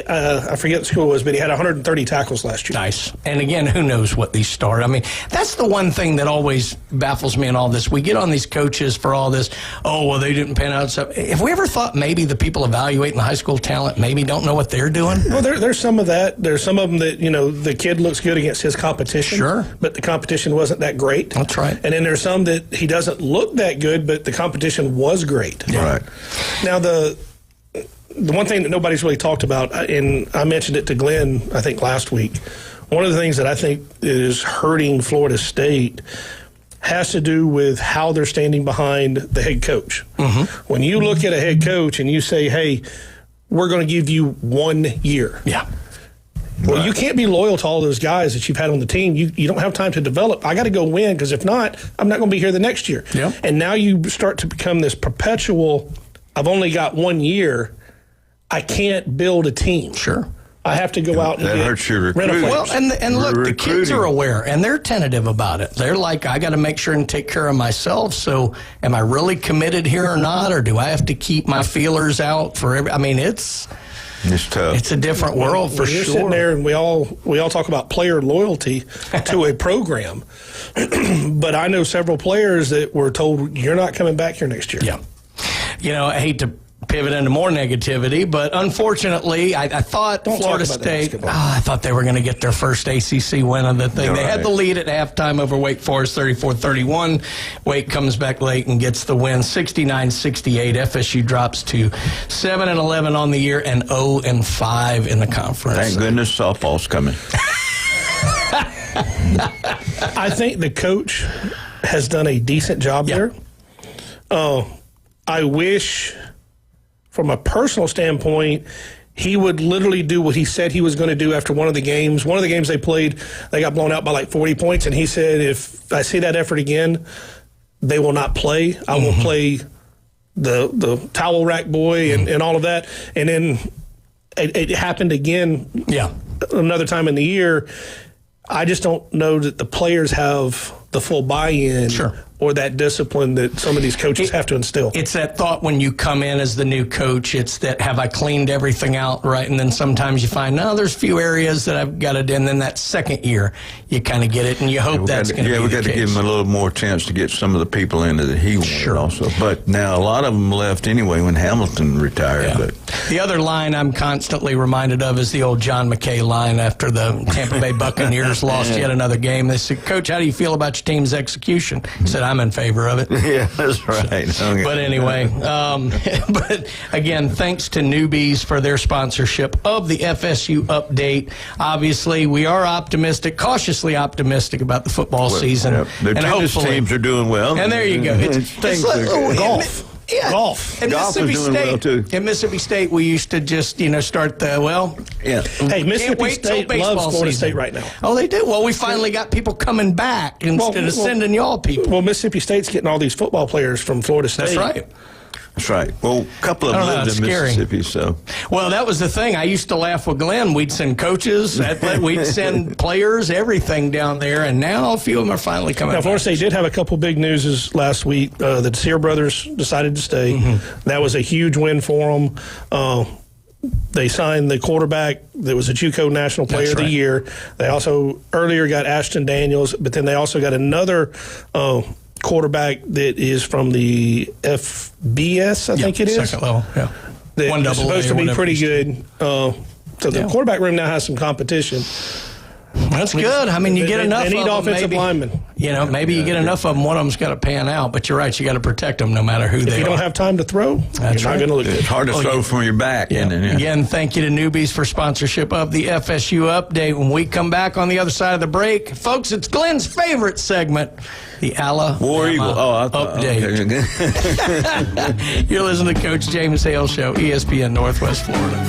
I forget what school it was, but he had 130 tackles last year. Nice. And again, who knows what these start? I mean, that's the one thing that always baffles me in all this. We get on these coaches for all this. Oh, well, they didn't pan out. So, have we ever thought maybe the people evaluating the high school talent maybe don't know what they're doing? Well, there's some of that. There's some of them that, you know, the kid looks good against his competition. Sure. But the competition wasn't that great. That's right. And then there's some that he doesn't look that good, but the competition was great. Yeah. Right. Now, the one thing that nobody's really talked about, and I mentioned it to Glenn, I think, last week, one of the things that I think is hurting Florida State has to do with how they're standing behind the head coach. When you look at a head coach and you say, hey, we're going to give you 1 year. Yeah. Well, you can't be loyal to all those guys that you've had on the team. You don't have time to develop. I got to go win, because if not, I'm not going to be here the next year. Yeah. And now you start to become this perpetual, I've only got 1 year, I can't build a team. Sure. I have to go out and that get hurts your recruiting. Well, and look, the kids are aware, and they're tentative about it. They're like, I got to make sure and take care of myself. So, am I really committed here or not, or do I have to keep my feelers out for every? I mean, it's tough. It's a different world for you're sure. Sitting there, and we all talk about player loyalty to a program, but I know several players that were told, you're not coming back here next year. Yeah. You know, I hate to pivot into more negativity, but unfortunately, I thought Florida State, I thought they were going to get their first ACC win of the thing. They had the lead at halftime over Wake Forest, 34-31. Wake comes back late and gets the win, 69-68. FSU drops to 7-11 on the year and 0-5 in the conference. Thank goodness softball's coming. I think the coach has done a decent job there. I wish, from a personal standpoint, he would literally do what he said he was going to do after one of the games. One of the games they played, they got blown out by like 40 points, and he said, if I see that effort again, they will not play. I will play the towel rack boy and all of that. And then it happened again another time in the year. I just don't know that the players have the full buy-in or that discipline that some of these coaches have to instill. It's that thought when you come in as the new coach. It's that, have I cleaned everything out right? And then sometimes you find, no, there's a few areas that I've got to do. And then that second year, you kind of get it, and you hope that's going to be the we got to give him a little more chance to get some of the people in that he wanted also. But now a lot of them left anyway when Hamilton retired. Yeah. But the other line I'm constantly reminded of is the old John McKay line after the Tampa Bay Buccaneers lost yet another game. They said, Coach, how do you feel about your team's execution? He said, I'm in favor of it. Yeah, that's right. Okay. But anyway, but again, thanks to Newbies for their sponsorship of the FSU update. Obviously, we are optimistic, cautiously optimistic about the football season. Yep. Their and tennis teams are doing well. And there you go. It's like, golf. Yeah. Golf. And Golf is Mississippi doing State, well, too. in Mississippi State, we used to just, start the, Yeah. Hey, Mississippi wait till State baseball loves Florida season. State right now. Oh, they do? Well, we finally got people coming back instead of sending y'all people. Well, Mississippi State's getting all these football players from Florida State. That's right. That's right. Well, a couple of them lived in Mississippi, so. Well, that was the thing. I used to laugh with Glenn. We'd send coaches, we'd send players, everything down there, and now a few of them are finally coming back. Florida State did have a couple big newses last week. The Sear brothers decided to stay. Mm-hmm. That was a huge win for them. They signed the quarterback that was a JUCO National Player of the Year. They also earlier got Ashton Daniels, but then they also got another quarterback that is from the FBS, I think it is. Second level, yeah. That is supposed to be pretty good. So the quarterback room now has some competition. That's good. I mean, you get enough of them. They need offensive linemen. Maybe you get enough of them. One of them's got to pan out. But you're right. You got to protect them no matter who they are. If you don't have time to throw, that's you're not going to look good. It's hard to throw from your back. Yeah. Again, thank you to Newbies for sponsorship of the FSU Update. When we come back on the other side of the break, folks, it's Glenn's favorite segment, the Alabama War Eagle. Update. Okay. You're listening to Coach James Hale Show, ESPN Northwest Florida.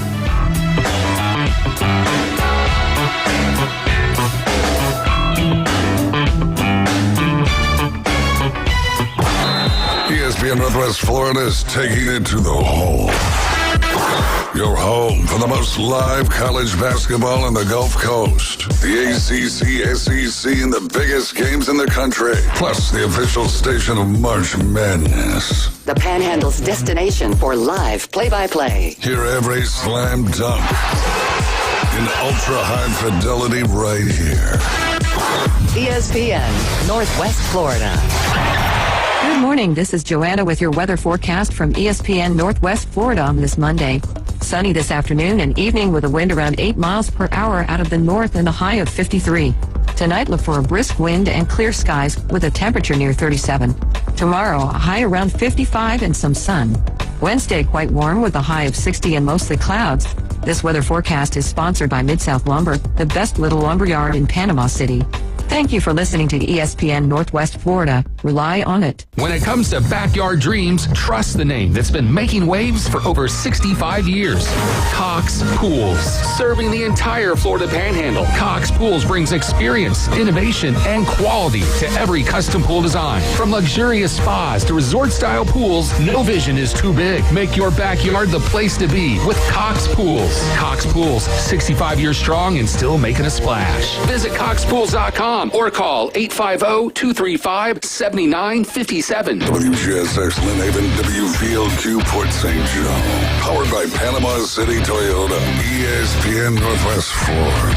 ESPN Northwest Florida is taking it to the home. Your home for the most live college basketball on the Gulf Coast. The ACC, SEC, and the biggest games in the country. Plus the official station of March Madness. The Panhandle's destination for live play-by-play. Hear every slam dunk in ultra-high fidelity right here. ESPN Northwest Florida. Good morning. This is Joanna with your weather forecast from ESPN Northwest Florida on this Monday. Sunny this afternoon and evening with a wind around 8 miles per hour out of the north and a high of 53. Tonight, look for a brisk wind and clear skies with a temperature near 37. Tomorrow, a high around 55 and some sun. Wednesday, quite warm with a high of 60 and mostly clouds. This weather forecast is sponsored by Mid-South Lumber, the best little lumber yard in Panama City. Thank you for listening to ESPN Northwest Florida. Rely on it. When it comes to backyard dreams, trust the name that's been making waves for over 65 years. Cox Pools. Serving the entire Florida Panhandle, Cox Pools brings experience, innovation, and quality to every custom pool design. From luxurious spas to resort-style pools, no vision is too big. Make your backyard the place to be with Cox Pools. Cox Pools, 65 years strong and still making a splash. Visit coxpools.com or call 850-235-7957. WGSX Lynn Haven, WVLQ Port St. Joe. Powered by Panama City Toyota. ESPN Northwest Florida.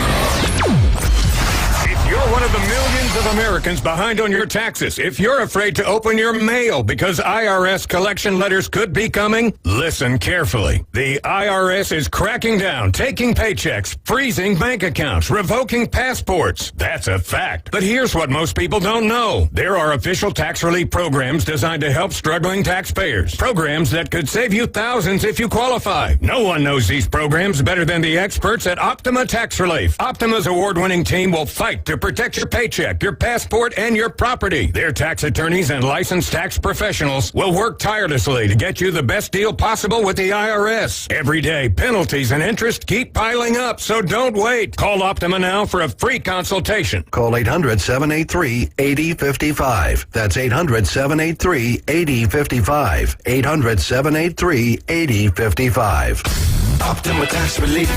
You're one of the millions of Americans behind on your taxes. If you're afraid to open your mail because IRS collection letters could be coming, listen carefully. The IRS is cracking down, taking paychecks, freezing bank accounts, revoking passports. That's a fact. But here's what most people don't know. There are official tax relief programs designed to help struggling taxpayers. Programs that could save you thousands if you qualify. No one knows these programs better than the experts at Optima Tax Relief. Optima's award-winning team will fight to protect your paycheck, your passport, and your property. Their tax attorneys and licensed tax professionals will work tirelessly to get you the best deal possible with the IRS. Every day, penalties and interest keep piling up, so don't wait. Call Optima now for a free consultation. Call 800-783-8055. That's 800-783-8055. 800-783-8055. Optima Tax Relief.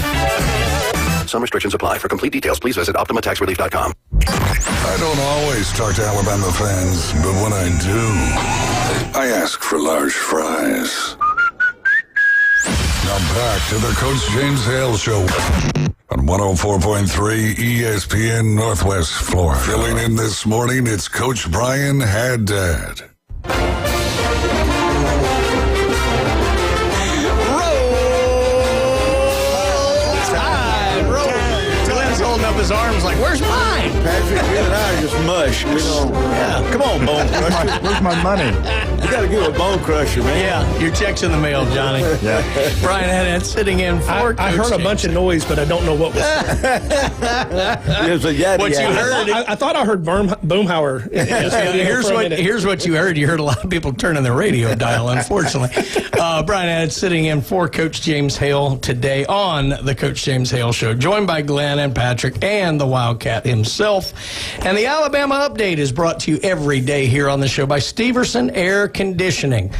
Some restrictions apply. For complete details, please visit OptimaTaxRelief.com. I don't always talk to Alabama fans, but when I do, I ask for large fries. Now back to the Coach James Hale Show on 104.3 ESPN Northwest Florida. Filling in this morning, it's Coach Brian Haddad. his arms like, where's mine? Patrick, you and I are just mush. We don't. Yeah. Come on, Bone Crusher. Where's my money? You got to give a Bone Crusher, man. Yeah, your check's in the mail, Johnny. Yeah. Brian Haddad sitting in for I heard a bunch of noise, but I don't know what was what you heard. I thought I heard Boomhauer. Here's what you heard. You heard a lot of people turning their radio dial, unfortunately. Brian Haddad sitting in for Coach James Hale today on the Coach James Hale Show, joined by Glenn and Patrick and the Wildcat himself. And the Alabama Update is brought to you every day here on the show by Steverson Air Conditioning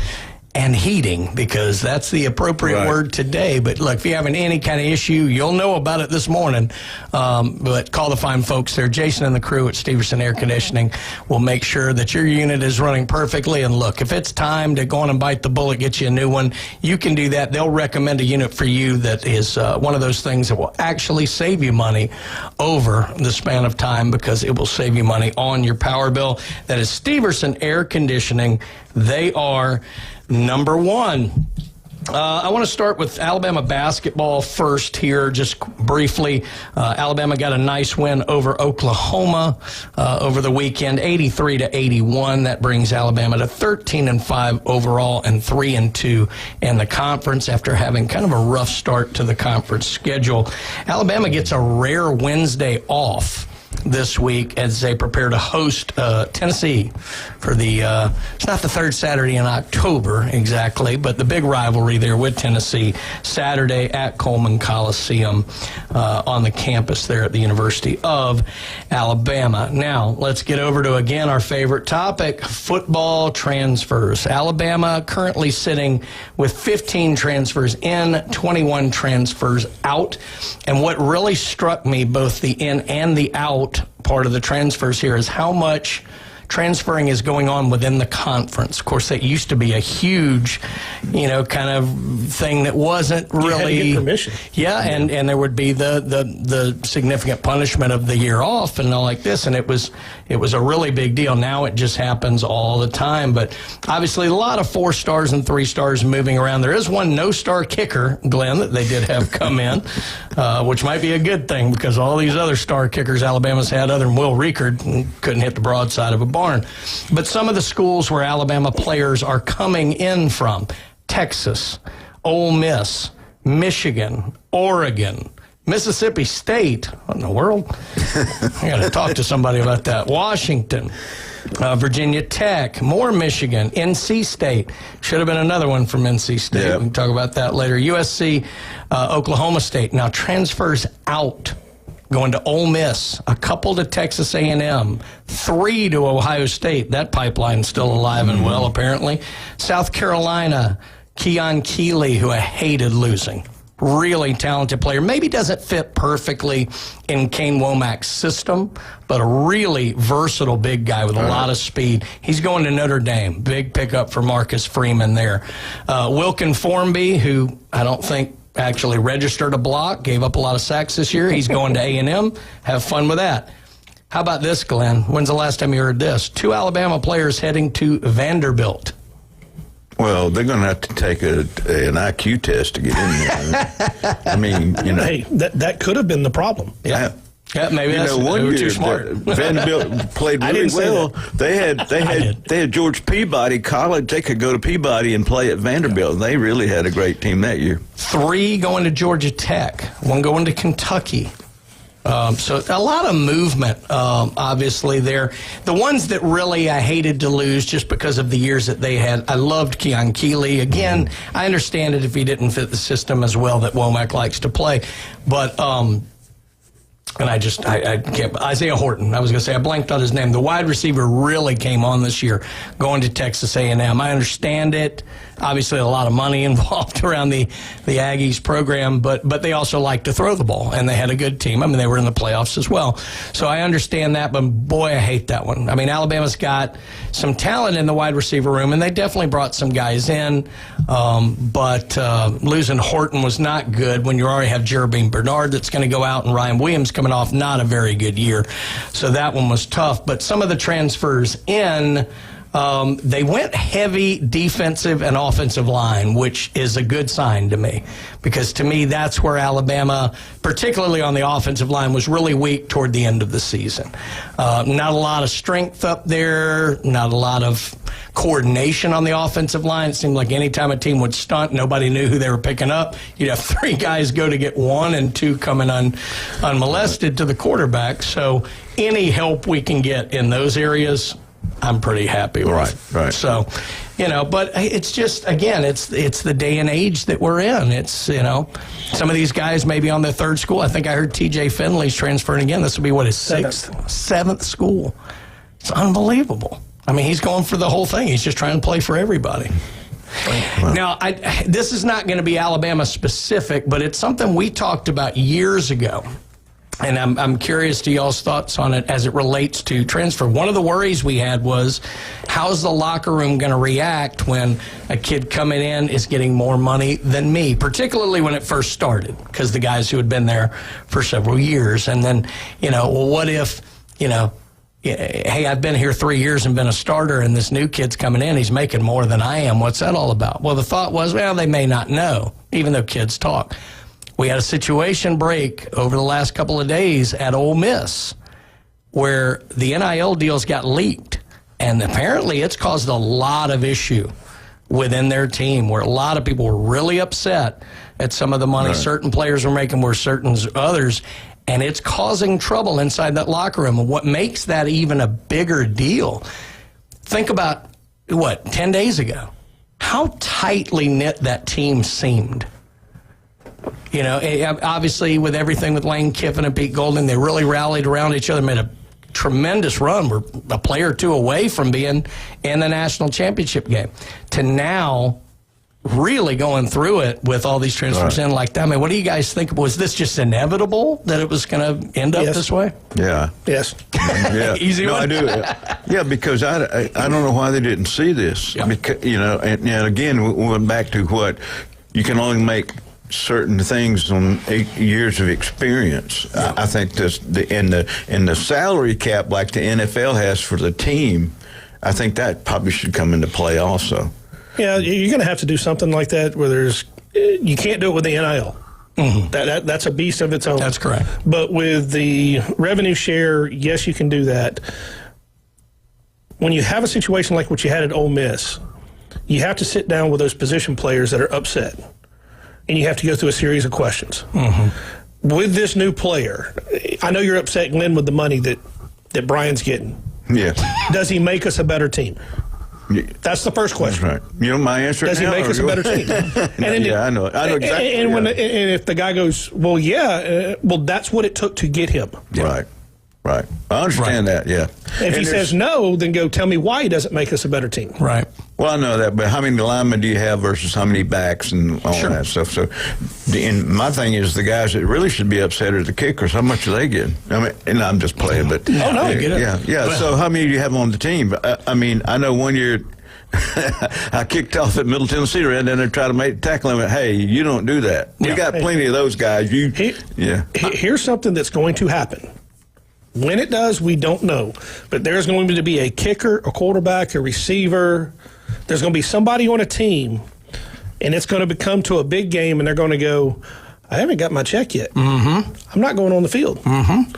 and Heating, because that's the appropriate word today. But look, if you're having any kind of issue, you'll know about it this morning. But call the fine folks there. Jason and the crew at Steverson Air Conditioning will make sure that your unit is running perfectly. And look, if it's time to go on and bite the bullet, get you a new one, you can do that. They'll recommend a unit for you that is one of those things that will actually save you money over the span of time, because it will save you money on your power bill. That is Steverson Air Conditioning. They are number one. I want to start with Alabama basketball first here, just briefly. Alabama got a nice win over Oklahoma over the weekend, 83-81. That brings Alabama to 13-5 overall and 3-2 in the conference after having kind of a rough start to the conference schedule. Alabama gets a rare Wednesday off this week as they prepare to host Tennessee for the, it's not the third Saturday in October exactly, but the big rivalry there with Tennessee, Saturday at Coleman Coliseum on the campus there at the University of Alabama. Now, let's get over to, again, our favorite topic, football transfers. Alabama currently sitting with 15 transfers in, 21 transfers out. And what really struck me, both the in and the out part of the transfers here, is how much transferring is going on within the conference. Of course, that used to be a huge, kind of thing that wasn't really. You had to get permission. Yeah, and there would be the significant punishment of the year off and all like this, and it was a really big deal. Now it just happens all the time. But obviously, a lot of 4 stars and 3 stars moving around. There is one no-star kicker, Glenn, that they did have come in, which might be a good thing, because all these other star kickers Alabama's had, other than Will Riekert, couldn't hit the broadside of a barn. But some of the schools where Alabama players are coming in from: Texas, Ole Miss, Michigan, Oregon, Mississippi State. What in the world? I got to talk to somebody about that. Washington, Virginia Tech, more Michigan, NC State. Should have been another one from NC State. Yep. We can talk about that later. USC, Oklahoma State. Now transfers out, going to Ole Miss, a couple to Texas A&M, 3 to Ohio State. That pipeline's still alive and well, apparently. South Carolina, Keon Keeley, who I hated losing. Really talented player. Maybe doesn't fit perfectly in Kane Womack's system, but a really versatile big guy with a lot of speed. He's going to Notre Dame. Big pickup for Marcus Freeman there. Wilkin Formby, who I don't think actually registered a block, gave up a lot of sacks this year. He's going to A&M. Have fun with that. How about this, Glenn? When's the last time you heard this? 2 Alabama players heading to Vanderbilt. Well, they're going to have to take an IQ test to get in there. I mean, Hey, that could have been the problem. Yeah. Yeah, maybe that's one year, too smart. Vanderbilt played really well. They had George Peabody College. They could go to Peabody and play at Vanderbilt. They really had a great team that year. 3 going to Georgia Tech, 1 going to Kentucky. So a lot of movement, obviously, there. The ones that really I hated to lose just because of the years that they had, I loved Keon Keeley. Again, I understand it if he didn't fit the system as well that Womack likes to play. But, and I can't, Isaiah Horton, I was going to say, I blanked on his name. The wide receiver really came on this year, going to Texas A&M. I understand it. Obviously, a lot of money involved around the Aggies program, but they also like to throw the ball, and they had a good team. I mean, they were in the playoffs as well. So I understand that, but boy, I hate that one. I mean, Alabama's got some talent in the wide receiver room, and they definitely brought some guys in, but losing Horton was not good when you already have Jeremy Bernard that's going to go out and Ryan Williams coming coming off not a very good year. So that one was tough. But some of the transfers in, they went heavy defensive and offensive line, which is a good sign to me, because to me that's where Alabama, particularly on the offensive line, was really weak toward the end of the season. Not a lot of strength up there, not a lot of coordination on the offensive line. It seemed like any time a team would stunt, nobody knew who they were picking up. You'd have 3 guys go to get 1 and 2 coming unmolested to the quarterback. So any help we can get in those areas, I'm pretty happy with. Right. So, but it's just, again, it's the day and age that we're in. It's, some of these guys may be on their 3rd school. I think I heard TJ Finley's transferring again. This will be, his 7th school. It's unbelievable. I mean, he's going for the whole thing. He's just trying to play for everybody. Wow. Now, this is not going to be Alabama specific, but it's something we talked about years ago. And I'm curious to y'all's thoughts on it as it relates to transfer. One of the worries we had was, how's the locker room going to react when a kid coming in is getting more money than me, particularly when it first started, because the guys who had been there for several years. And then, what if, hey, I've been here 3 years and been a starter, and this new kid's coming in, he's making more than I am. What's that all about? Well, the thought was, they may not know, even though kids talk. We had a situation break over the last couple of days at Ole Miss where the NIL deals got leaked, and apparently it's caused a lot of issue within their team, where a lot of people were really upset at some of the money certain players were making where certain others, and it's causing trouble inside that locker room. And what makes that even a bigger deal, think about, 10 days ago, how tightly knit that team seemed. Obviously with everything with Lane Kiffin and Pete Golding, they really rallied around each other, made a tremendous run. We're a player or 2 away from being in the national championship game. To now really going through it with all these transfers in like that. I mean, what do you guys think? Was this just inevitable that it was going to end up this way? Yeah. Yes. Yeah. Easy one. I do. Yeah, because I don't know why they didn't see this. Yeah. Because, and again, we went back to what you can only make certain things on 8 years of experience. Yeah. I think this in the salary cap like the NFL has for the team, I think that probably should come into play also. Yeah, you're going to have to do something like that where you can't do it with the NIL. Mm-hmm. That's a beast of its own. That's correct. But with the revenue share, yes, you can do that. When you have a situation like what you had at Ole Miss, you have to sit down with those position players that are upset, and you have to go through a series of questions. Mm-hmm. With this new player, I know you're upset, Glenn, with the money that Brian's getting. Yeah. Does he make us a better team? That's the first question. That's right. You know my answer. Does he make us a better team? I know exactly. And if the guy goes, well, that's what it took to get him. Yeah. Right. I understand that. Yeah. If he says no, then go tell me why he doesn't make us a better team. Right. Well, I know that, but how many linemen do you have versus how many backs and all that stuff? So, and my thing is the guys that really should be upset are the kickers. How much are they getting? I mean, and I'm just playing, but I get it. Yeah. So, how many do you have on the team? I mean, I know one year I kicked off at Middle Tennessee, and then they try to make tackle him. Hey, you don't do that. We got plenty of those guys. Here's something that's going to happen. When it does, we don't know. But there's going to be a kicker, a quarterback, a receiver. There's going to be somebody on a team, and it's going to come to a big game, and they're going to go, I haven't got my check yet. Mm-hmm. I'm not going on the field. Mm-hmm.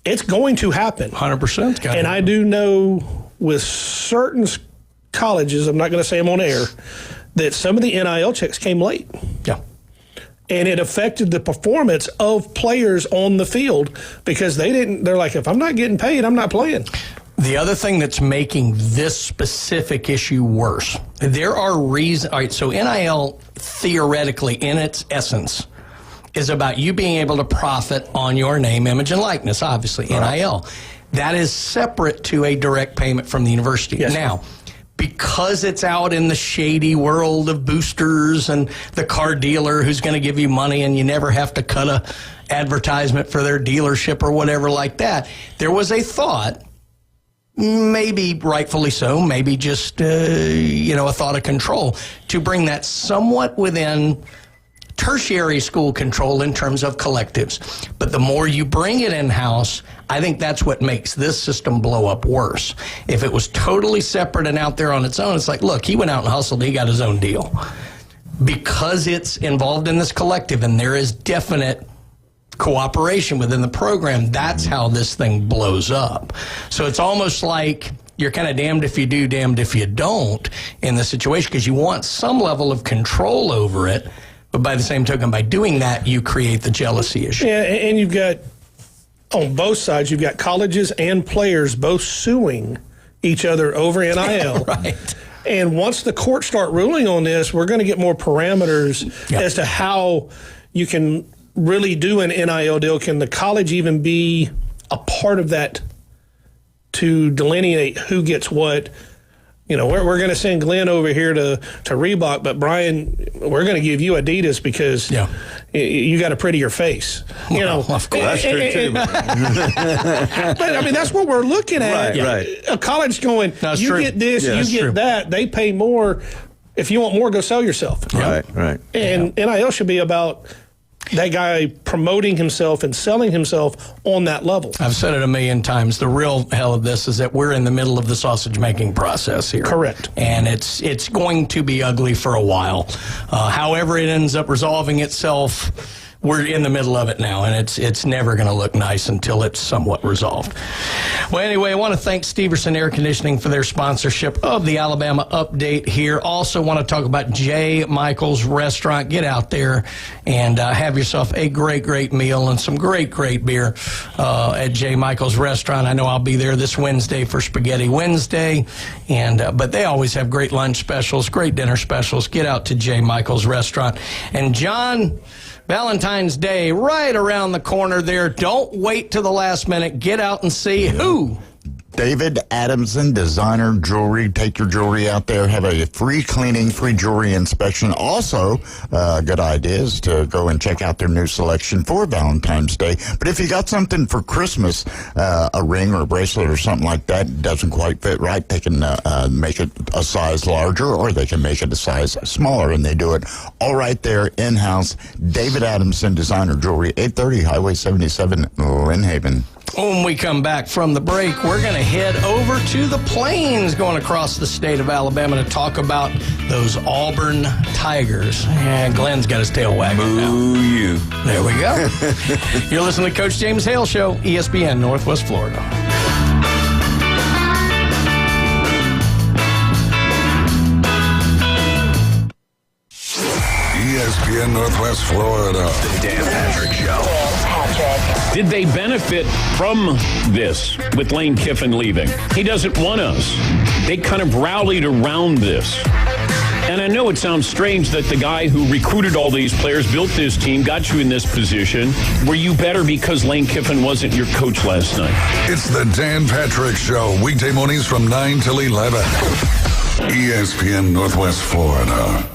It's going to happen. 100%. And I do know with certain colleges, I'm not going to say them on air, that some of the NIL checks came late. Yeah. And it affected the performance of players on the field because they're like, if I'm not getting paid, I'm not playing. The other thing that's making this specific issue worse, there are reasons. All right, so NIL theoretically, in its essence, is about you being able to profit on your name, image, and likeness, obviously, NIL. That is separate to a direct payment from the university. Yes. Now, because it's out in the shady world of boosters and the car dealer who's going to give you money and you never have to cut a advertisement for their dealership or whatever like that, there was a thought, maybe rightfully so, maybe just, a thought of control, to bring that somewhat within tertiary school control in terms of collectives. But the more you bring it in-house, I think that's what makes this system blow up worse. If it was totally separate and out there on its own, it's like, look, he went out and hustled, he got his own deal. Because it's involved in this collective and there is definite cooperation within the program, that's how this thing blows up. So it's almost like you're kind of damned if you do, damned if you don't in the situation, because you want some level of control over it. But by the same token, by doing that, you create the jealousy issue. Yeah, and you've got, on both sides, you've got colleges and players both suing each other over NIL. Right. And once the courts start ruling on this, we're going to get more parameters as to how you can really do an NIL deal. Can the college even be a part of that to delineate who gets what? You know, we're going to send Glenn over here to Reebok, but Brian, we're going to give you Adidas because you got a prettier face. You know, of course, that's true too. But I mean, that's what we're looking at. Right. A college going, you true. get this, Yeah, you get true. that. They pay more. If you want more, go sell yourself. Right. And NIL should be about that guy promoting himself and selling himself on that level. I've said it a million times. The real hell of this is that we're in the middle of the sausage-making process here. Correct. And it's going to be ugly for a while. However it ends up resolving itself, we're in the middle of it now, and it's never going to look nice until it's somewhat resolved. Well, anyway, I want to thank Steverson Air Conditioning for their sponsorship of the Alabama Update here. Also want to talk about J. Michael's Restaurant. Get out there and have yourself a great meal and some great beer at J. Michael's Restaurant. I know I'll be there this Wednesday for Spaghetti Wednesday, but they always have great lunch specials, great dinner specials. Get out to J. Michael's Restaurant. And John, Valentine's Day right around the corner there. Don't wait till the last minute. Get out and see who. David Adamson, designer jewelry. Take your jewelry out there. Have a free cleaning, free jewelry inspection. Also, good idea is to go and check out their new selection for Valentine's Day. But if you got something for Christmas, a ring or a bracelet or something like that doesn't quite fit right, they can make it a size larger or they can make it a size smaller, and they do it all right there in-house. David Adamson, designer jewelry, 830 Highway 77, Lynn Haven. When we come back from the break, we're going to head over to the Plains going across the state of Alabama to talk about those Auburn Tigers. And Glenn's got his tail wagging now. Ooh, you. There we go. You're listening to Coach James Hale Show, ESPN Northwest Florida. ESPN Northwest Florida. The Dan Patrick Show. Did they benefit from this with Lane Kiffin leaving? He doesn't want us. They kind of rallied around this. And I know it sounds strange that the guy who recruited all these players, built this team, got you in this position. Were you better because Lane Kiffin wasn't your coach last night? It's the Dan Patrick Show, weekday mornings from 9 till 11. ESPN Northwest Florida.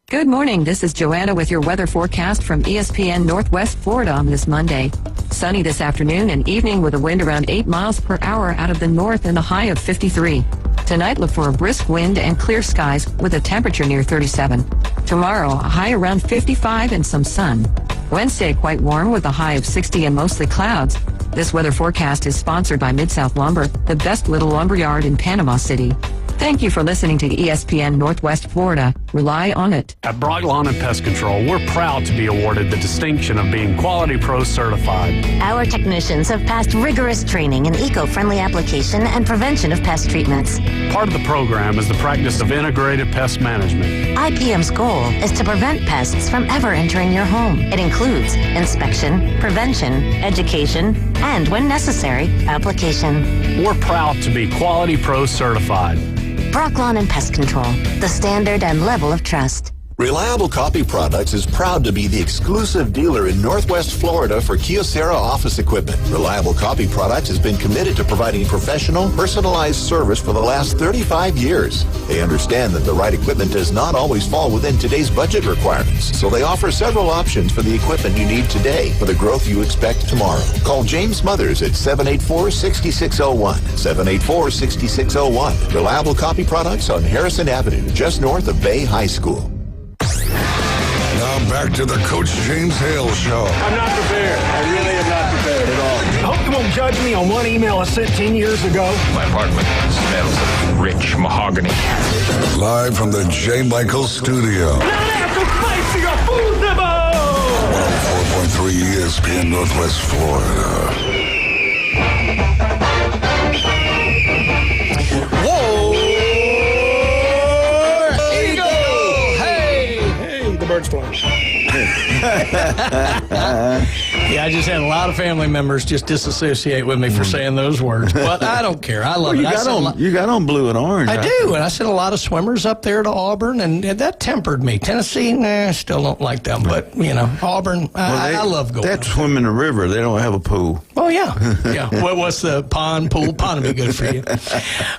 Good morning. This is Joanna with your weather forecast from ESPN Northwest Florida on this Monday. Sunny this afternoon and evening with a wind around 8 miles per hour out of the north and a high of 53. Tonight, look for a brisk wind and clear skies with a temperature near 37. Tomorrow, a high around 55 and some sun. Wednesday, quite warm with a high of 60 and mostly clouds. This weather forecast is sponsored by Mid-South Lumber, the best little lumber yard in Panama City. Thank you for listening to ESPN Northwest Florida. Rely on it. At Brock Lawn and Pest Control, we're proud to be awarded the distinction of being Quality Pro certified. Our technicians have passed rigorous training in eco-friendly application and prevention of pest treatments. Part of the program is the practice of integrated pest management. IPM's goal is to prevent pests from ever entering your home. It includes inspection, prevention, education, and, when necessary, application. We're proud to be Quality Pro certified. Brock Lawn and Pest Control, the standard and level of trust. Reliable Copy Products is proud to be the exclusive dealer in Northwest Florida for Kyocera office equipment. Reliable Copy Products has been committed to providing professional, personalized service for the last 35 years. They understand that the right equipment does not always fall within today's budget requirements, so they offer several options for the equipment you need today for the growth you expect tomorrow. Call James Smothers at 784-6601. 784-6601. Reliable Copy Products on Harrison Avenue, just north of Bay High School. Now back to the Coach James Hale Show. I'm not prepared. I really am not prepared at all. I hope you won't judge me on one email I sent 10 years ago. My apartment smells of rich mahogany. Live from the J. Michael Studio. 104.3 ESPN Northwest Florida. Whoa! Eagle! Hey, the bird's flying. Yeah, I just had a lot of family members just disassociate with me for saying those words, but I don't care. I love it. You got on blue and orange. I do, and I sent a lot of swimmers up there to Auburn, and that tempered me. Tennessee, still don't like them, but Auburn, I love going. That's swim in the river. They don't have a pool. Oh yeah. What's the pool? Pond would be good for you.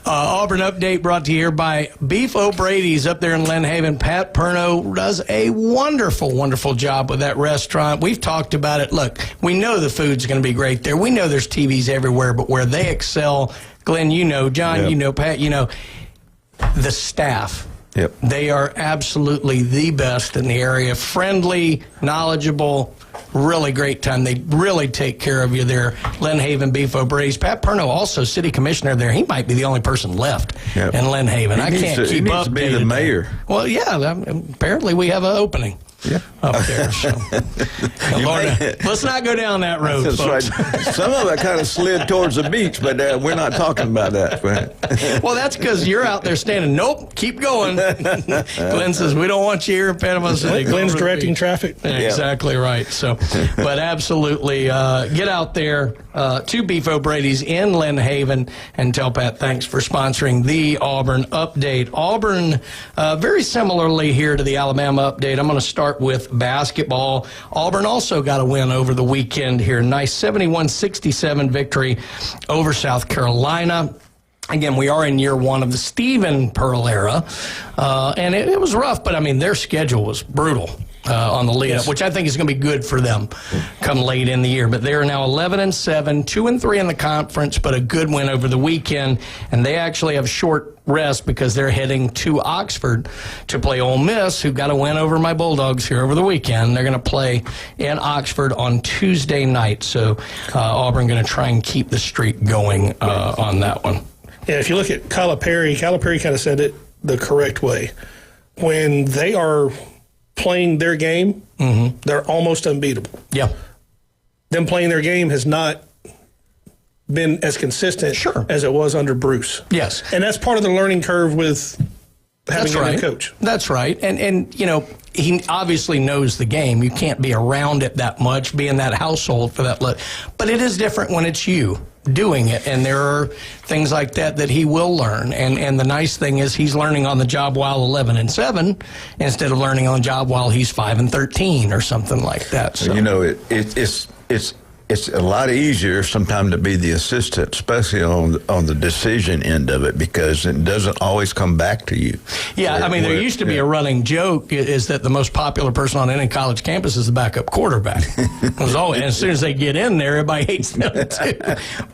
Auburn update brought to you here by Beef O'Brady's up there in Lynn Haven. Pat Perno does a wonderful job with that restaurant. We've talked about it. Look, we know the food's going to be great there. We know there's TVs everywhere, but where they excel, Glenn, John, Pat, the staff. Yep. They are absolutely the best in the area. Friendly, knowledgeable, really great time. They really take care of you there. Lynn Haven, Beef O'Brady's. Pat Perno, also city commissioner there. He might be the only person left in Lynn Haven. I can't keep up. He needs to be the mayor. Well, yeah, apparently we have an opening. Yeah. Up there. So. Lord, let's not go down that road, That's folks. right. Some of it kind of slid towards the beach, but we're not talking about that. Well, that's because you're out there standing. Nope, keep going. Glenn says, we don't want you here in Panama City. Glenn's directing traffic. Exactly right. So, but absolutely, get out there to Beef O'Brady's in Lynn Haven and tell Pat thanks for sponsoring the Auburn Update. Auburn, very similarly here to the Alabama Update, I'm going to start with basketball. Auburn also got a win over the weekend here. Nice 71-67 victory over South Carolina. Again, we are in year one of the Stephen Pearl era, and it was rough, but, their schedule was brutal on the lead-up, which I think is going to be good for them come late in the year. But they are now 11-7, 2-3 in the conference, but a good win over the weekend, and they actually have short rest because they're heading to Oxford to play Ole Miss, who got a win over my Bulldogs here over the weekend. They're going to play in Oxford on Tuesday night, so Auburn going to try and keep the streak going on that one. Yeah, if you look at Calipari kind of said it the correct way. When they are playing their game, they're almost unbeatable. Yeah. Them playing their game has not been as consistent as it was under Bruce. Yes. And that's part of the learning curve with having a new coach. That's right. And he obviously knows the game. You can't be around it that much, be in that household for that. But it is different when it's you doing it, and there are things like that he will learn. And the nice thing is he's learning on the job while 11-7 instead of learning on the job while he's 5-13 or something like that. So it's a lot easier sometimes to be the assistant, especially on the decision end of it, because it doesn't always come back to you. Yeah, there used to be a running joke is that the most popular person on any college campus is the backup quarterback. It was always, and as soon as they get in there, everybody hates them too.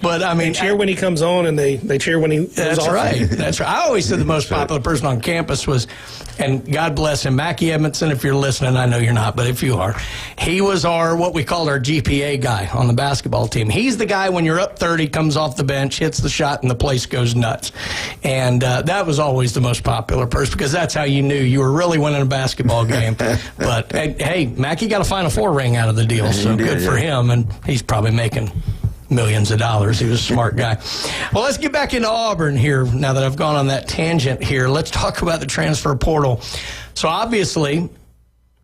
But they cheer when he comes on, and they cheer when he goes That's off. right. That's right. I always said the most popular person on campus was, and God bless him, Mackie Edmondson. If you're listening, I know you're not, but if you are, he was what we called our GPA guy on the basketball team. He's the guy when you're up 30, comes off the bench, hits the shot, and the place goes nuts. And that was always the most popular person because that's how you knew you were really winning a basketball game. But hey, Mackie got a Final Four ring out of the deal, so good for him. And he's probably making millions of dollars. He was a smart guy. Well, let's get back into Auburn here now that I've gone on that tangent here. Let's talk about the transfer portal. So obviously,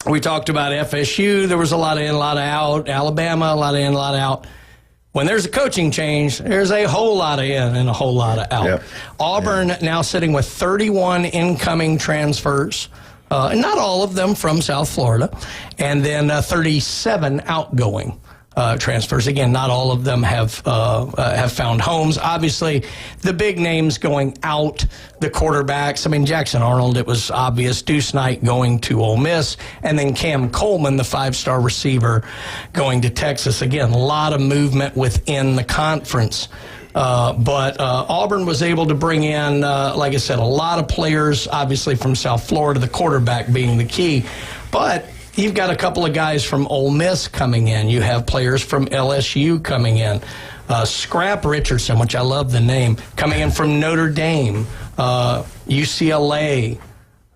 we talked about FSU. There was a lot of in, a lot of out. Alabama, a lot of in, a lot of out. When there's a coaching change, there's a whole lot of in and a whole lot of out. Yep. Auburn now sitting with 31 incoming transfers, and not all of them from South Florida, and then 37 outgoing transfers. Again, not all of them have found homes. Obviously, the big names going out, the quarterbacks. Jackson Arnold, it was obvious. Deuce Knight going to Ole Miss, and then Cam Coleman, the 5-star receiver, going to Texas. Again, a lot of movement within the conference. But Auburn was able to bring in, like I said, a lot of players, obviously from South Florida, the quarterback being the key. But You've got a couple of guys from Ole Miss coming in. You have players from LSU coming in. Scrap Richardson, which I love the name, coming in from Notre Dame. UCLA.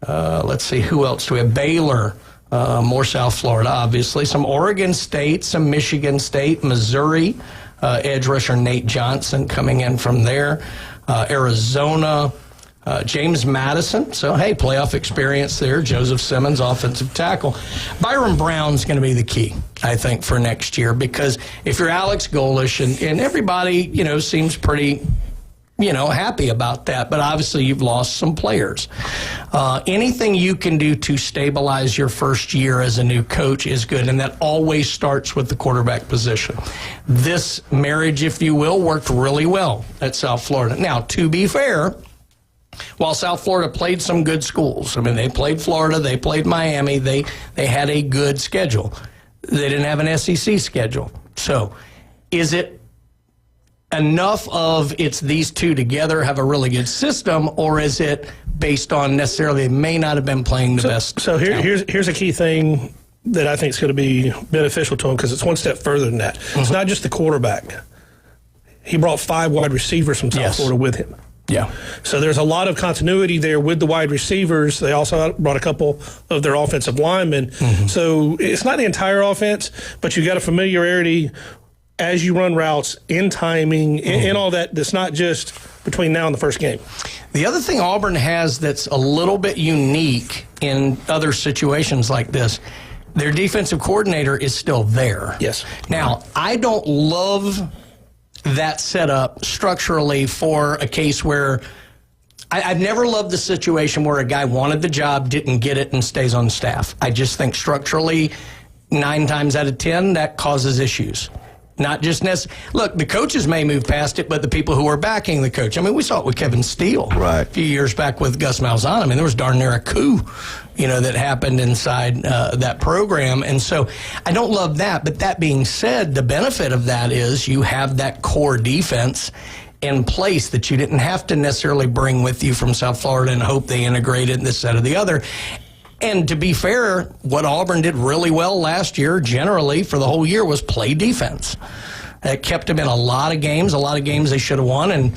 Let's see, who else do we have? Baylor. More South Florida, obviously. Some Oregon State, some Michigan State, Missouri. Edge rusher Nate Johnson coming in from there. Arizona. James Madison. So, hey, playoff experience there. Joseph Simmons, offensive tackle. Byron Brown's going to be the key, I think, for next year, because if you're Alex Golish, and everybody, seems pretty, happy about that, but obviously you've lost some players. Anything you can do to stabilize your first year as a new coach is good, and that always starts with the quarterback position. This marriage, if you will, worked really well at South Florida. Now, to be fair, while South Florida played some good schools, I mean, they played Florida, they played Miami, they had a good schedule. They didn't have an SEC schedule. So is it enough of it's these two together have a really good system, or is it based on necessarily they may not have been playing the best? So here's a key thing that I think is going to be beneficial to him, because it's one step further than that. Mm-hmm. It's not just the quarterback. He brought 5 wide receivers from South Florida with him. Yeah. So there's a lot of continuity there with the wide receivers. They also brought a couple of their offensive linemen. Mm-hmm. So it's not the entire offense, but you got a familiarity as you run routes, in timing, in all that. That's not just between now and the first game. The other thing Auburn has that's a little bit unique in other situations like this, their defensive coordinator is still there. Yes. Now, I don't love that setup structurally for a case where I've never loved the situation where a guy wanted the job, didn't get it, and stays on staff. I just think structurally, 9 times out of 10, that causes issues. Not just look, the coaches may move past it, but the people who are backing the coach. I mean, we saw it with Kevin Steele a few years back with Gus Malzahn. I mean, there was darn near a coup, that happened inside that program. And so I don't love that. But that being said, the benefit of that is you have that core defense in place that you didn't have to necessarily bring with you from South Florida and hope they integrated this, that, or the other. And to be fair, what Auburn did really well last year, generally, for the whole year, was play defense. It kept them in a lot of games they should have won. And,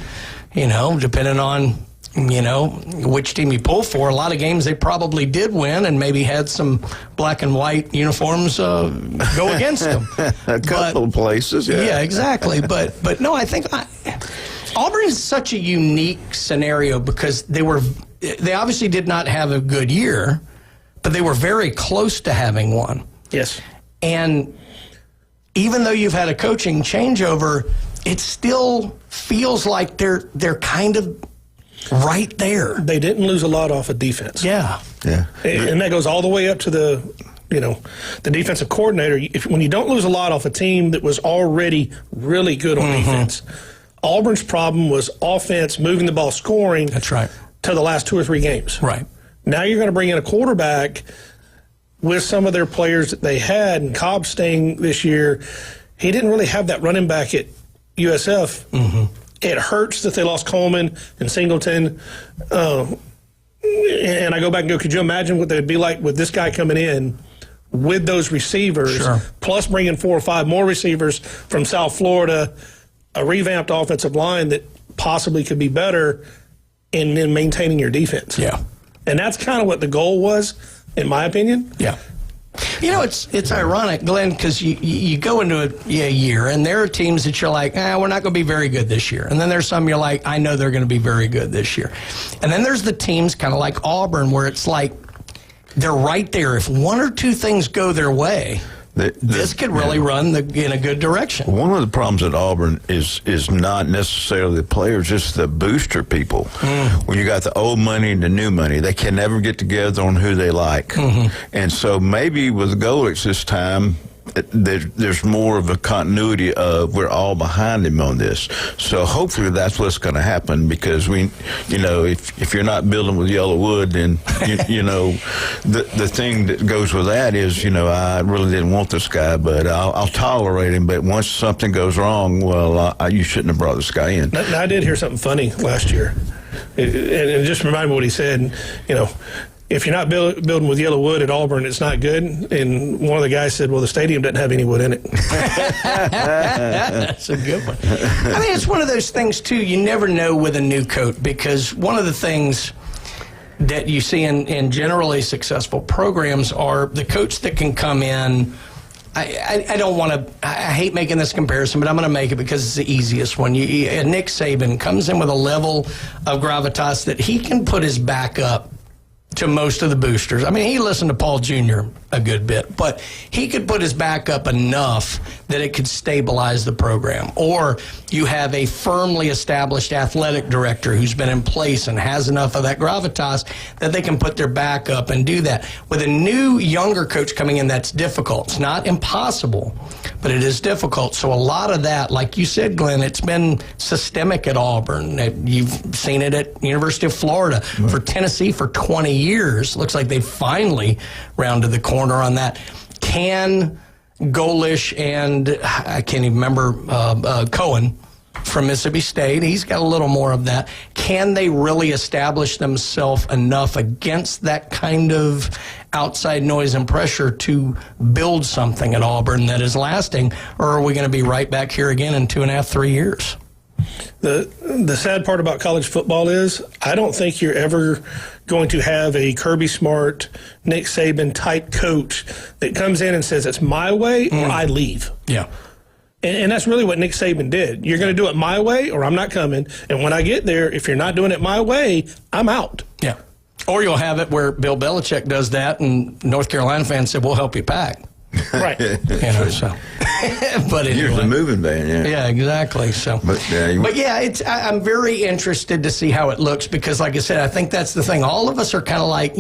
depending on, which team you pull for, a lot of games they probably did win and maybe had some black and white uniforms go against them. A couple of places, yeah. Yeah, exactly. But no, I think Auburn is such a unique scenario because they obviously did not have a good year, but they were very close to having one. Yes. And even though you've had a coaching changeover, it still feels like they're kind of right there. They didn't lose a lot off of defense. Yeah. Yeah. And that goes all the way up to the defensive coordinator. When you don't lose a lot off a team that was already really good on defense, Auburn's problem was offense, moving the ball, scoring. That's right. To the last 2 or 3 games. Right. Now you're going to bring in a quarterback with some of their players that they had, and Cobb staying this year. He didn't really have that running back at USF. Mm-hmm. It hurts that they lost Coleman and Singleton. And I go back and go, could you imagine what they'd be like with this guy coming in with those receivers, plus bringing 4 or 5 more receivers from South Florida, a revamped offensive line that possibly could be better, and then maintaining your defense. Yeah. And that's kind of what the goal was, in my opinion. Yeah. It's ironic, Glenn, because you go into a year, and there are teams that you're like, we're not going to be very good this year. And then there's some you're like, I know they're going to be very good this year. And then there's the teams kind of like Auburn, where it's like they're right there. If 1 or 2 things go their way, this could really run in a good direction. One of the problems at Auburn is not necessarily the players, just the booster people. When you got the old money and the new money, they can never get together on who they like. And so maybe with Golich this time, there's more of a continuity of we're all behind him on this. So hopefully that's what's going to happen, because if you're not building with yellow wood, then the thing that goes with that is I really didn't want this guy, but I'll tolerate him. But once something goes wrong, well, you shouldn't have brought this guy in. Now, I did hear something funny last year, and it just reminded me what he said. if you're not building with yellow wood at Auburn, it's not good. And one of the guys said, well, the stadium doesn't have any wood in it. That's a good one. I mean, it's one of those things, too, you never know with a new coach, because one of the things that you see in generally successful programs are the coach that can come in. I don't want to, I hate making this comparison, but I'm going to make it because it's the easiest one. Nick Saban comes in with a level of gravitas that he can put his back up to most of the boosters. I mean, he listened to Paul Jr. a good bit, but he could put his back up enough that it could stabilize the program. Or you have a firmly established athletic director who's been in place and has enough of that gravitas that they can put their back up and do that. With a new, younger coach coming in, that's difficult. It's not impossible, but it is difficult. So a lot of that, like you said, Glenn, it's been systemic at Auburn. You've seen it at University of Florida, for Tennessee for 20 years. Looks like they finally rounded the corner on that. Can Golish and I can't even remember Cohen from Mississippi State, he's got a little more of that. Can they really establish themselves enough against that kind of outside noise and pressure to build something at Auburn that is lasting, or are we going to be right back here again in 2.5, 3 years? The sad part about college football is I don't think you're ever going to have a Kirby Smart, Nick Saban type coach that comes in and says it's my way or I leave. Yeah. And that's really what Nick Saban did. You're going to do it my way or I'm not coming. And when I get there, if you're not doing it my way, I'm out. Yeah. Or you'll have it where Bill Belichick does that and North Carolina fans said, we'll help you pack. Right. So. But anyway. Here's the moving van, yeah. Yeah, exactly. So, but yeah, I'm very interested to see how it looks because, like I said, I think that's the thing. All of us are kind of like,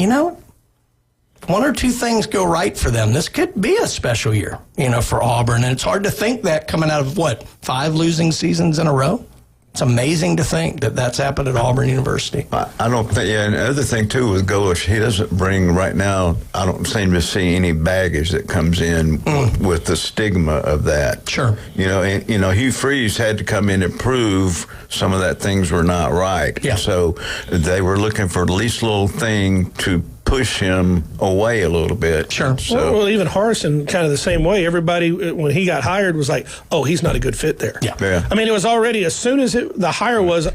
one or two things go right for them. This could be a special year, for Auburn. And it's hard to think that coming out of, 5 losing seasons in a row? It's amazing to think that that's happened at Auburn University. I don't think, and the other thing, too, with Golish, he doesn't bring right now, I don't seem to see any baggage that comes in with the stigma of that. Sure. Hugh Freeze had to come in and prove some of that things were not right. Yeah. So they were looking for the least little thing to push him away a little bit. Sure. So, well, even Harrison, kind of the same way. Everybody, when he got hired, was like, oh, he's not a good fit there. Yeah. I mean, it was already, as soon as the hire was,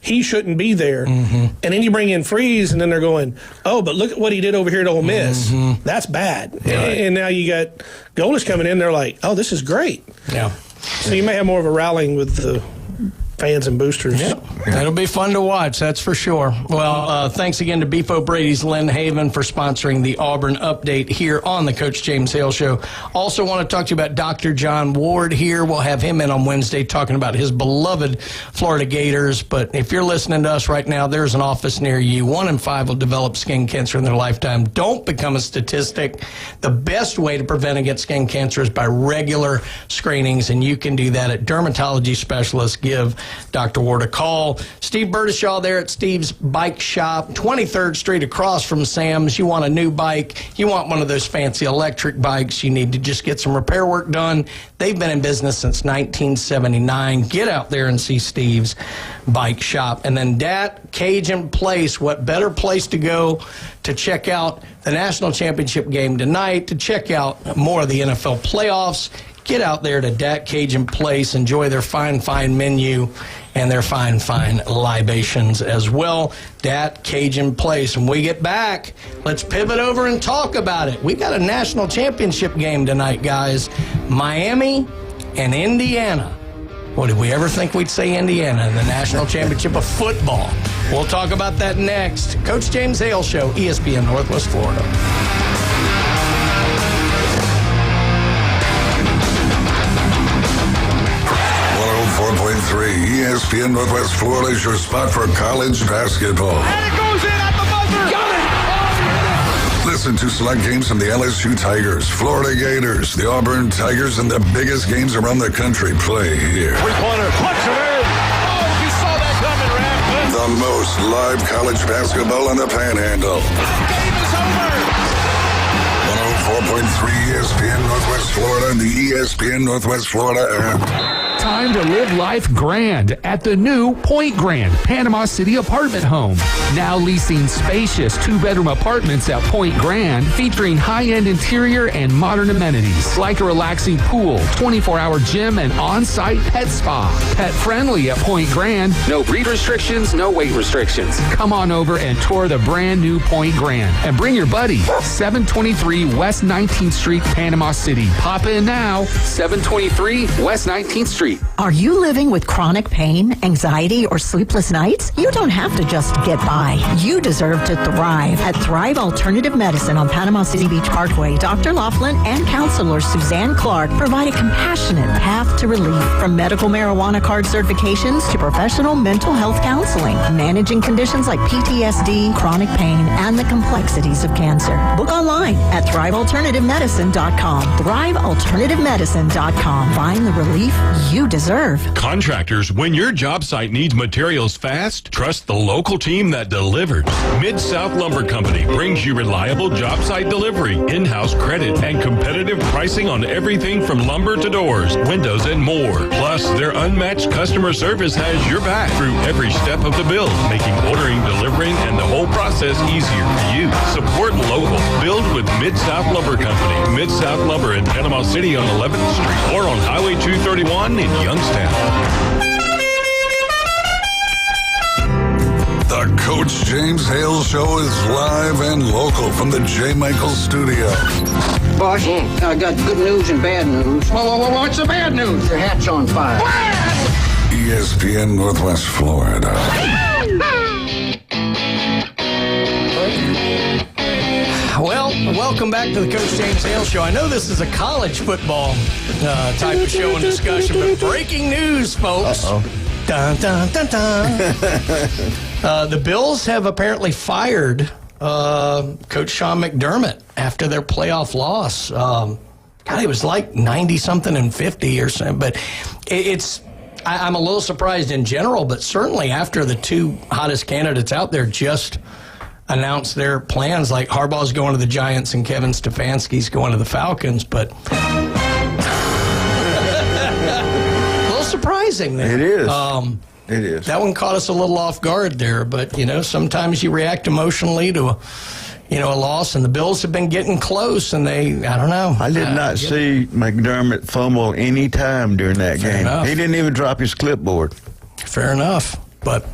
he shouldn't be there. Mm-hmm. And then you bring in Freeze, and then they're going, oh, but look at what he did over here at Ole Miss. Mm-hmm. That's bad. Right. And now you got Golish coming in, they're like, oh, this is great. Yeah. So you may have more of a rallying with the fans and boosters. Yeah, it'll be fun to watch, that's for sure. Well, thanks again to Beef O'Brady's Lynn Haven for sponsoring the Auburn Update here on the Coach James Hale Show. Also want to talk to you about Dr. John Ward here. We'll have him in on Wednesday talking about his beloved Florida Gators. But if you're listening to us right now, there's an office near you. 1 in 5 will develop skin cancer in their lifetime. Don't become a statistic. The best way to prevent against skin cancer is by regular screenings, and you can do that at dermatology specialists. Give Dr. Ward a call. Steve Burdishaw there at Steve's Bike Shop, 23rd Street across from Sam's. You want a new bike, you want one of those fancy electric bikes, you need to just get some repair work done. They've been in business since 1979. Get out there and see Steve's Bike Shop. And then Dat Cajun Place, what better place to go to check out the national championship game tonight, to check out more of the NFL playoffs. Get out there to Dat Cajun Place. Enjoy their fine menu and their fine libations as well. Dat Cajun Place. When we get back, let's pivot over and talk about it. We got a national championship game tonight, guys. Miami and Indiana. What, did we ever think we'd say Indiana in the national championship of football? We'll talk about that next. Coach James Hale Show, ESPN Northwest Florida. 4.3 ESPN Northwest Florida is your spot for college basketball. And it goes in at the buzzer. Got it. Listen to select games from the LSU Tigers, Florida Gators, the Auburn Tigers, and the biggest games around the country play here. Three-pointer, puts it in. Oh, you saw that coming, Raph. The most live college basketball on the Panhandle. Game is over. 104.3 ESPN Northwest Florida and the ESPN Northwest Florida app. time to live life grand at the new Point Grand Panama City apartment home. Now leasing spacious 2-bedroom apartments at Point Grand, featuring high-end interior and modern amenities like a relaxing pool, 24-hour gym, and on-site pet spa. Pet friendly at Point Grand. No breed restrictions, no weight restrictions. Come on over and tour the brand new Point Grand and bring your buddy. 723 West 19th Street, Panama City. Pop in now. 723 West 19th Street. Are you living with chronic pain, anxiety, or sleepless nights? You don't have to just get by. You deserve to thrive. At Thrive Alternative Medicine on Panama City Beach Parkway, Dr. Laughlin and counselor Suzanne Clark provide a compassionate path to relief. From medical marijuana card certifications to professional mental health counseling, managing conditions like PTSD, chronic pain, and the complexities of cancer. Book online at thrivealternativemedicine.com. thrivealternativemedicine.com. Find the relief you deserve. Contractors, when your job site needs materials fast, trust the local team that delivers. Mid-South Lumber Company brings you reliable job site delivery, in-house credit, and competitive pricing on everything from lumber to doors, windows, and more. Plus, their unmatched customer service has your back through every step of the build, making ordering, delivering, and the whole process easier for you. Support local. Build with Mid-South Lumber Company. Mid-South Lumber in Panama City on 11th Street or on Highway 231 in Youngstown. The Coach James Hale Show is live and local from the J. Michaels Studio. Boss, I got good news and bad news. Well, what's the bad news? Your hat's on fire. ESPN Northwest Florida. Well, welcome back to the Coach James Hale Show. I know this is a college football type of show and discussion, but breaking news, folks. Uh-oh. Dun, dun, dun, dun. The Bills have apparently fired Coach Sean McDermott after their playoff loss. God, it was like 90-something and 50 or something. But I'm a little surprised in general, but certainly after the two hottest candidates out there just announced their plans, like Harbaugh's going to the Giants and Kevin Stefanski's going to the Falcons, but a little surprising there. It is. It is. That one caught us a little off guard there, but, sometimes you react emotionally to a loss, and the Bills have been getting close, and I don't know. I did not see McDermott fumble any time during that game. Enough. He didn't even drop his clipboard. Fair enough. But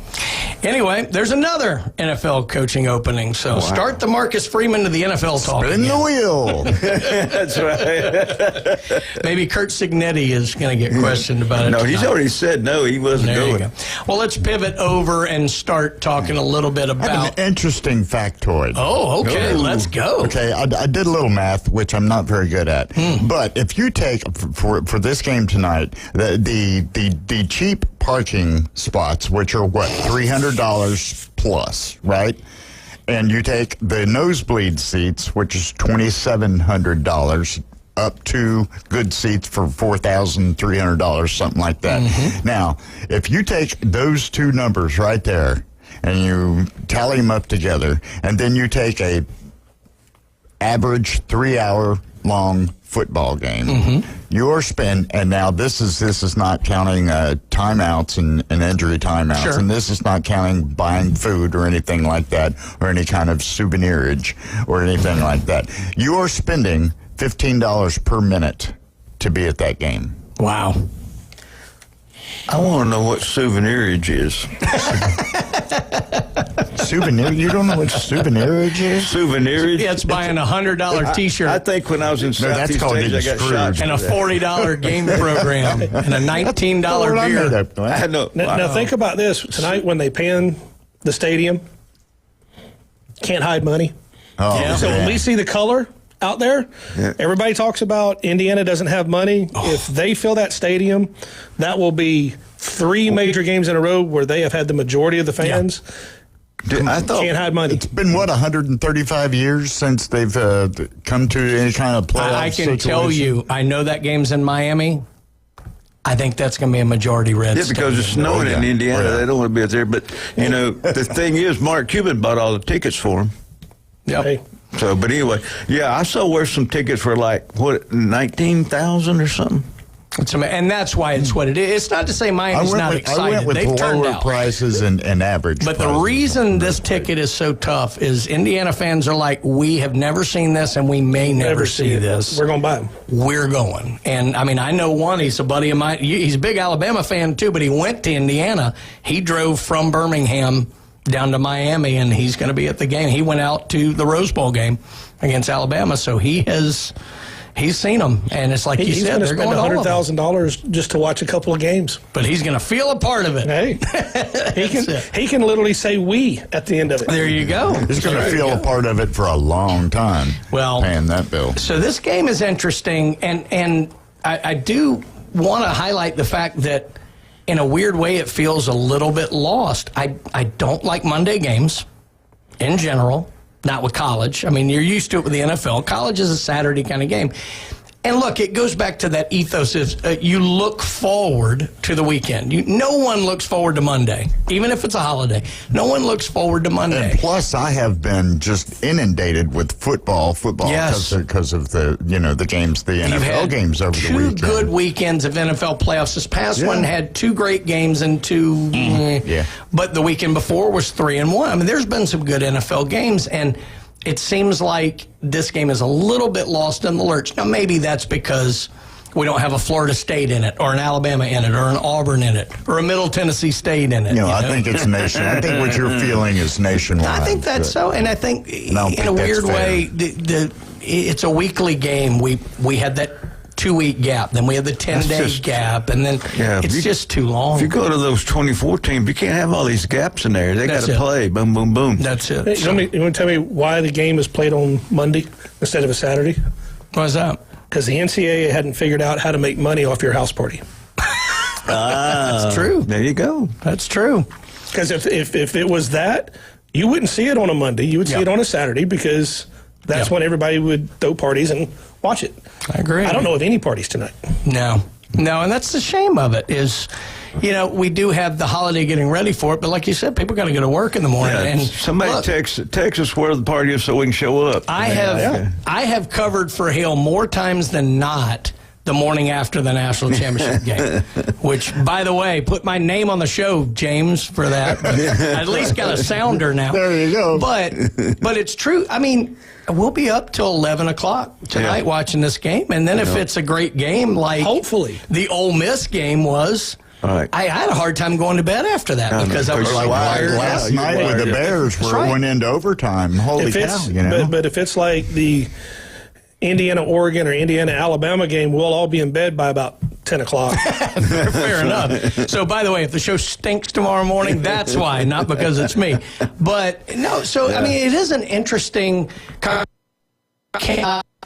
anyway, there's another NFL coaching opening. So start the Marcus Freeman to the NFL talk. Spin the wheel. That's right. Maybe Kurt Signetti is going to get questioned about it. No, tonight. He's already said no, he wasn't there going. You go. Well, let's pivot over and start talking a little bit I have about. an interesting factoid. Oh, okay. Let's go. Okay, I did a little math, which I'm not very good at. But if you take for this game tonight, the cheap parking spots, which are what, $300 plus, right? And you take the nosebleed seats, which is $2,700, up to good seats for $4,300, something like that. Now, if you take those two numbers right there and you tally them up together, and then you take a average 3-hour long football game, your spend, and now this is not counting timeouts and injury timeouts, Sure. and this is not counting buying food or anything like that, or any kind of souvenirage or anything like that. You are spending $15 per minute to be at that game. Wow. I want to know what souvenirage is. Souvenir? You don't know what souvenirage is? Souvenirage? Yeah, it's buying a $100 T-shirt. I think when I was in Southeast Asia, I got shot. And a $40 game program and a $19 beer. I know. Now think about this. Tonight when they pan the stadium, can't hide money. Oh, Yeah. So when we see the color out there, everybody talks about Indiana doesn't have money. If they fill that stadium, that will be 3 major games in a row where they have had the majority of the fans. I thought Can't hide money. It's been, 135 years since they've come to any kind of playoff I can situation? tell you, I know that game's in Miami. I think that's going to be a majority red. Yeah, because it's snowing in Indiana. They don't want to be out there. But, the thing is, Mark Cuban bought all the tickets for them. Yep. Hey, So, but anyway, I saw where some tickets were like, 19,000 or something? And that's why it's what it is. It's not to say Miami's not excited. I went with They've turned lower out prices and average But prices. the reason this ticket is so tough is Indiana fans are like, we have never seen this and we may never see this. We're going to buy them. We're going. And, I mean, I know one, he's a buddy of mine. He's a big Alabama fan, too, but he went to Indiana. He drove from Birmingham down to Miami, and he's going to be at the game. He went out to the Rose Bowl game against Alabama, so he's seen them, and it's like you said, they're going to hold $100,000 just to watch a couple of games. But he's going to feel a part of it. Hey, he can literally say "we" at the end of it. There you go. He's going to feel a part of it for a long time. Well, paying that bill. So this game is interesting, and I do want to highlight the fact that in a weird way it feels a little bit lost. I don't like Monday games in general. Not with college. I mean, you're used to it with the NFL. College is a Saturday kind of game. And look, it goes back to that ethos of you look forward to the weekend. No one looks forward to Monday, even if it's a holiday. No one looks forward to Monday. And plus, I have been just inundated with football Yes. because of the games, the NFL games over the weekend. 2 good weekends of NFL playoffs. This past one had 2 great games and 2. But the weekend before was 3-1. I mean, there's been some good NFL games, and it seems like this game is a little bit lost in the lurch. Now, maybe that's because we don't have a Florida State in it, or an Alabama in it, or an Auburn in it, or a Middle Tennessee State in it. I think it's nationwide. I think what you're feeling is nationwide. I think that's so, and I think in a weird way, it's a weekly game. We had that 2-week gap, then we had the 10-day gap, and then it's just too long. If you go to those 24 teams, you can't have all these gaps in there. They got to play. Boom, boom, boom. That's it. Hey, you want to tell me why the game is played on Monday instead of a Saturday? Why is that? Because the NCAA hadn't figured out how to make money off your house party. That's true. There you go. That's true. Because if it was that, you wouldn't see it on a Monday. You would see it on a Saturday because that's when everybody would throw parties and watch it. I agree. I don't know of any parties tonight. No, and that's the shame of it is, we do have the holiday getting ready for it, but like you said, people got to go to work in the morning. Yeah, and somebody text us where the party is so we can show up. I have covered for Hale more times than not the morning after the national championship game, which, by the way, put my name on the show, James, for that. But I at least got a sounder now. There you go. But it's true. I mean, we'll be up till 11 o'clock tonight watching this game. And then if it's a great game like hopefully the Ole Miss game was, I had a hard time going to bed after that because I was wired. Last night with the Bears where it went into overtime. Holy cow. But if it's like the Indiana-Oregon or Indiana-Alabama game, we'll all be in bed by about 10 o'clock. Fair enough. So, by the way, if the show stinks tomorrow morning, that's why, not because it's me. But, no, so, I mean, it is an interesting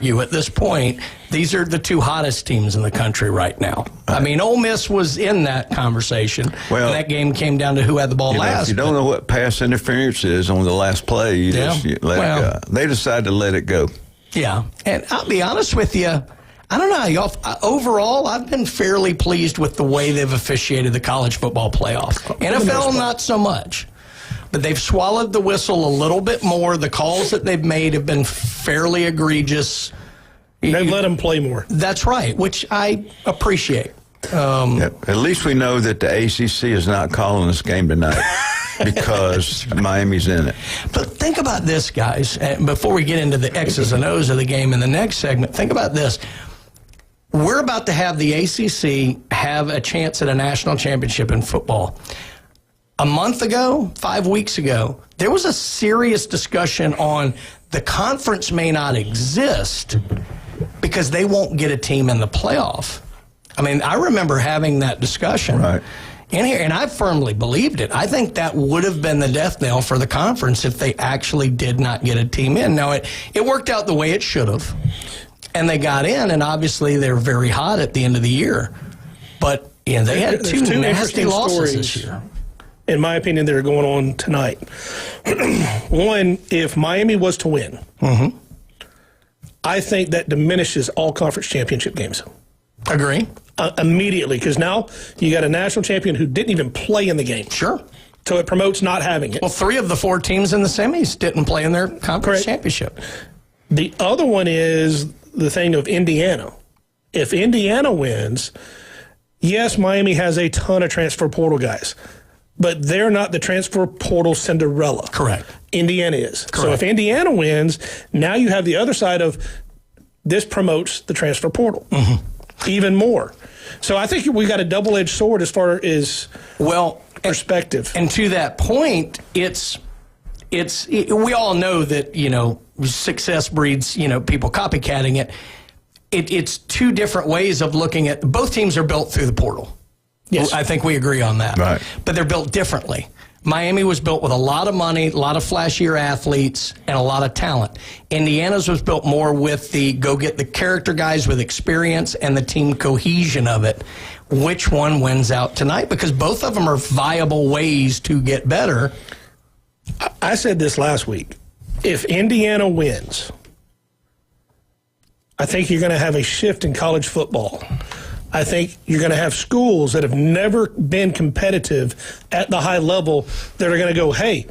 you at this point. These are the 2 hottest teams in the country right now. I mean, Ole Miss was in that conversation. Well, and that game came down to who had the ball last. If you don't know what pass interference is on the last play, you just let it go. They decided to let it go. Yeah, and I'll be honest with you, I don't know how y'all. Overall, I've been fairly pleased with the way they've officiated the college football playoff. NFL, not so much. But they've swallowed the whistle a little bit more. The calls that they've made have been fairly egregious. They've let them play more. That's right, which I appreciate. At least we know that the ACC is not calling this game tonight because Miami's in it. But think about this, guys. Before we get into the X's and O's of the game in the next segment, think about this. We're about to have the ACC have a chance at a national championship in football. A month ago, 5 weeks ago, there was a serious discussion on the conference may not exist because they won't get a team in the playoff. I mean, I remember having that discussion in here, and I firmly believed it. I think that would have been the death knell for the conference if they actually did not get a team in. Now, it worked out the way it should have, and they got in, and obviously they're very hot at the end of the year. But they had two nasty losses this year. In my opinion, that are going on tonight. One, if Miami was to win, I think that diminishes all conference championship games. Agree. Immediately, because now you got a national champion who didn't even play in the game. Sure. So it promotes not having it. Well, 3 of the 4 teams in the semis didn't play in their conference championship. The other one is the thing of Indiana. If Indiana wins, yes, Miami has a ton of transfer portal guys, but they're not the transfer portal Cinderella. Correct. Indiana is. Correct. So if Indiana wins, now you have the other side of this promotes the transfer portal even more. So I think we got a double-edged sword as far as perspective. And to that point, we all know that, success breeds, people copycatting it. It's two different ways of looking at. Both teams are built through the portal. Yes. I think we agree on that. Right. But they're built differently. Miami was built with a lot of money, a lot of flashier athletes, and a lot of talent. Indiana's was built more with the go get the character guys with experience and the team cohesion of it. Which one wins out tonight? Because both of them are viable ways to get better. I said this last week. If Indiana wins, I think you're going to have a shift in college football. I think you're going to have schools that have never been competitive at the high level that are going to go, hey,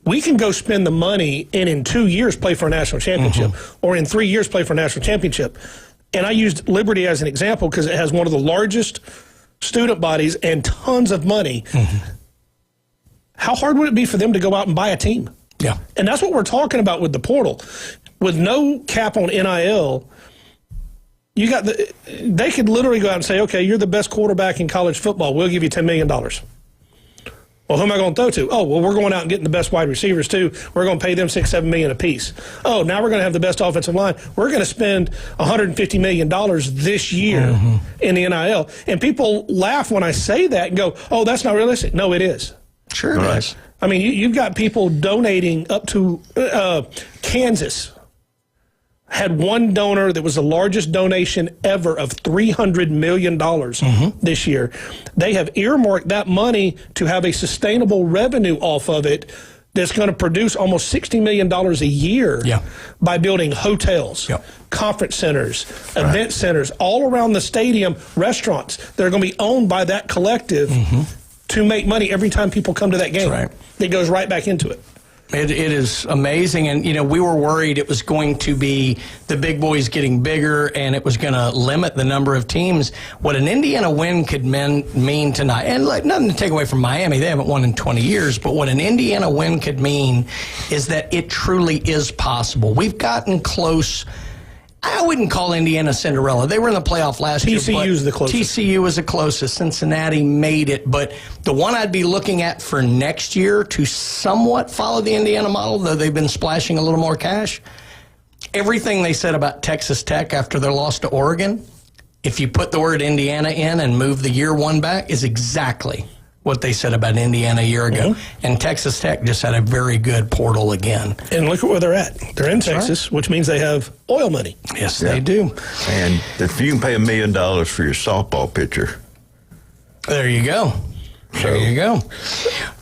we can go spend the money and in 2 years play for a national championship or in 3 years play for a national championship. And I used Liberty as an example because it has one of the largest student bodies and tons of money. How hard would it be for them to go out and buy a team? Yeah. And that's what we're talking about with the portal. With no cap on NIL, you got they could literally go out and say, okay, you're the best quarterback in college football. We'll give you $10 million. Well, who am I going to throw to? Oh, well, we're going out and getting the best wide receivers too. We're going to pay them $6-7 million apiece. Oh, now we're going to have the best offensive line. We're going to spend $150 million this year in the NIL. And people laugh when I say that and go, oh, that's not realistic. No, it is. Sure it is. I mean, you've got people donating up to Kansas. Had one donor that was the largest donation ever of $300 million this year. They have earmarked that money to have a sustainable revenue off of it that's going to produce almost $60 million a year by building hotels, conference centers, event centers, all around the stadium, restaurants that are going to be owned by that collective to make money every time people come to that game. It goes right back into it. It is amazing, and we were worried it was going to be the big boys getting bigger, and it was going to limit the number of teams. What an Indiana win could mean tonight, and nothing to take away from Miami, they haven't won in 20 years, but what an Indiana win could mean is that it truly is possible. We've gotten close. I wouldn't call Indiana Cinderella. They were in the playoff last year. TCU's the closest. TCU was the closest. Cincinnati made it. But the one I'd be looking at for next year to somewhat follow the Indiana model, though they've been splashing a little more cash, everything they said about Texas Tech after their loss to Oregon, if you put the word Indiana in and move the year one back, is exactly what they said about Indiana a year ago. And Texas Tech just had a very good portal again. And look at where they're at. They're in Texas, which means they have oil money. Yes, they do. And if you can pay $1 million for your softball pitcher. There you go. There you go.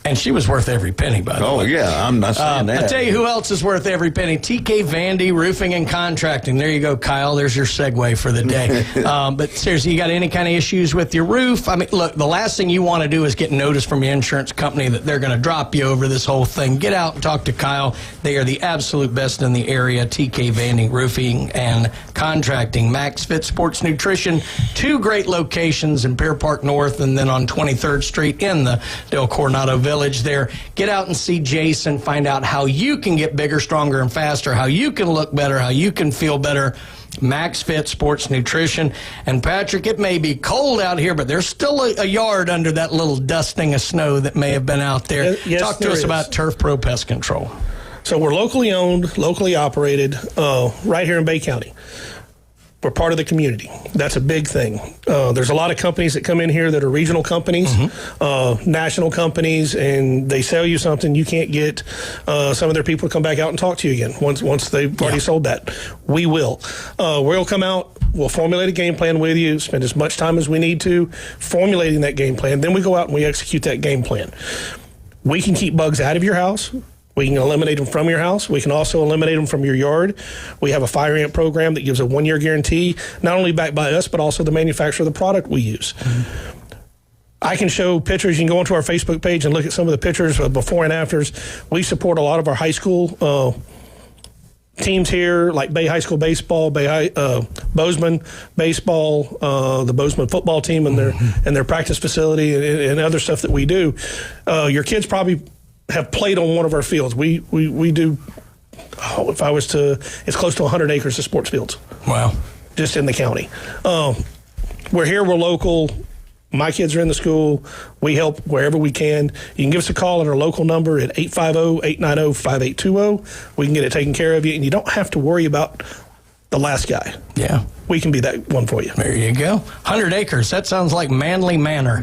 And she was worth every penny, by the way. Oh, yeah, I'm not saying that. I'll tell you who else is worth every penny. TK Vandy Roofing and Contracting. There you go, Kyle. There's your segue for the day. But seriously, you got any kind of issues with your roof? I mean, look, the last thing you want to do is get notice from your insurance company that they're going to drop you over this whole thing. Get out and talk to Kyle. They are the absolute best in the area. TK Vandy Roofing and Contracting. Max Fit Sports Nutrition. 2 great locations in Pier Park North and then on 23rd Street in the Del Coronado Village there. Get out and see Jason. Find out how you can get bigger, stronger, and faster, how you can look better, how you can feel better. Max Fit Sports Nutrition. And Patrick, it may be cold out here, but there's still a yard under that little dusting of snow that may have been out there. Yes, talk to us about Turf Pro Pest Control. So we're locally owned, locally operated, right here in Bay County. We're part of the community. That's a big thing. There's a lot of companies that come in here that are regional companies, national companies, and they sell you something you can't get some of their people to come back out and talk to you again once they've already sold that. We will. We'll come out. We'll formulate a game plan with you, spend as much time as we need to formulating that game plan. Then we go out and we execute that game plan. We can keep bugs out of your house. We can eliminate them from your house. We can also eliminate them from your yard. We have a fire ant program that gives a 1-year guarantee, not only backed by us, but also the manufacturer of the product we use. I can show pictures. You can go onto our Facebook page and look at some of the pictures of before and afters. We support a lot of our high school teams here like Bay High School baseball, Bozeman baseball, the Bozeman football team, and their practice facility and other stuff that we do. Your kids probably have played on one of our fields. We do. If I was to, it's close to 100 acres of sports fields. Wow. Just in the county. We're here, we're local. My kids are in the school. We help wherever we can. You can give us a call at our local number at 850-890-5820. We can get it taken care of you, and you don't have to worry about the last guy. Yeah. We can be that one for you. There you go. 100 acres. That sounds like Manly Manor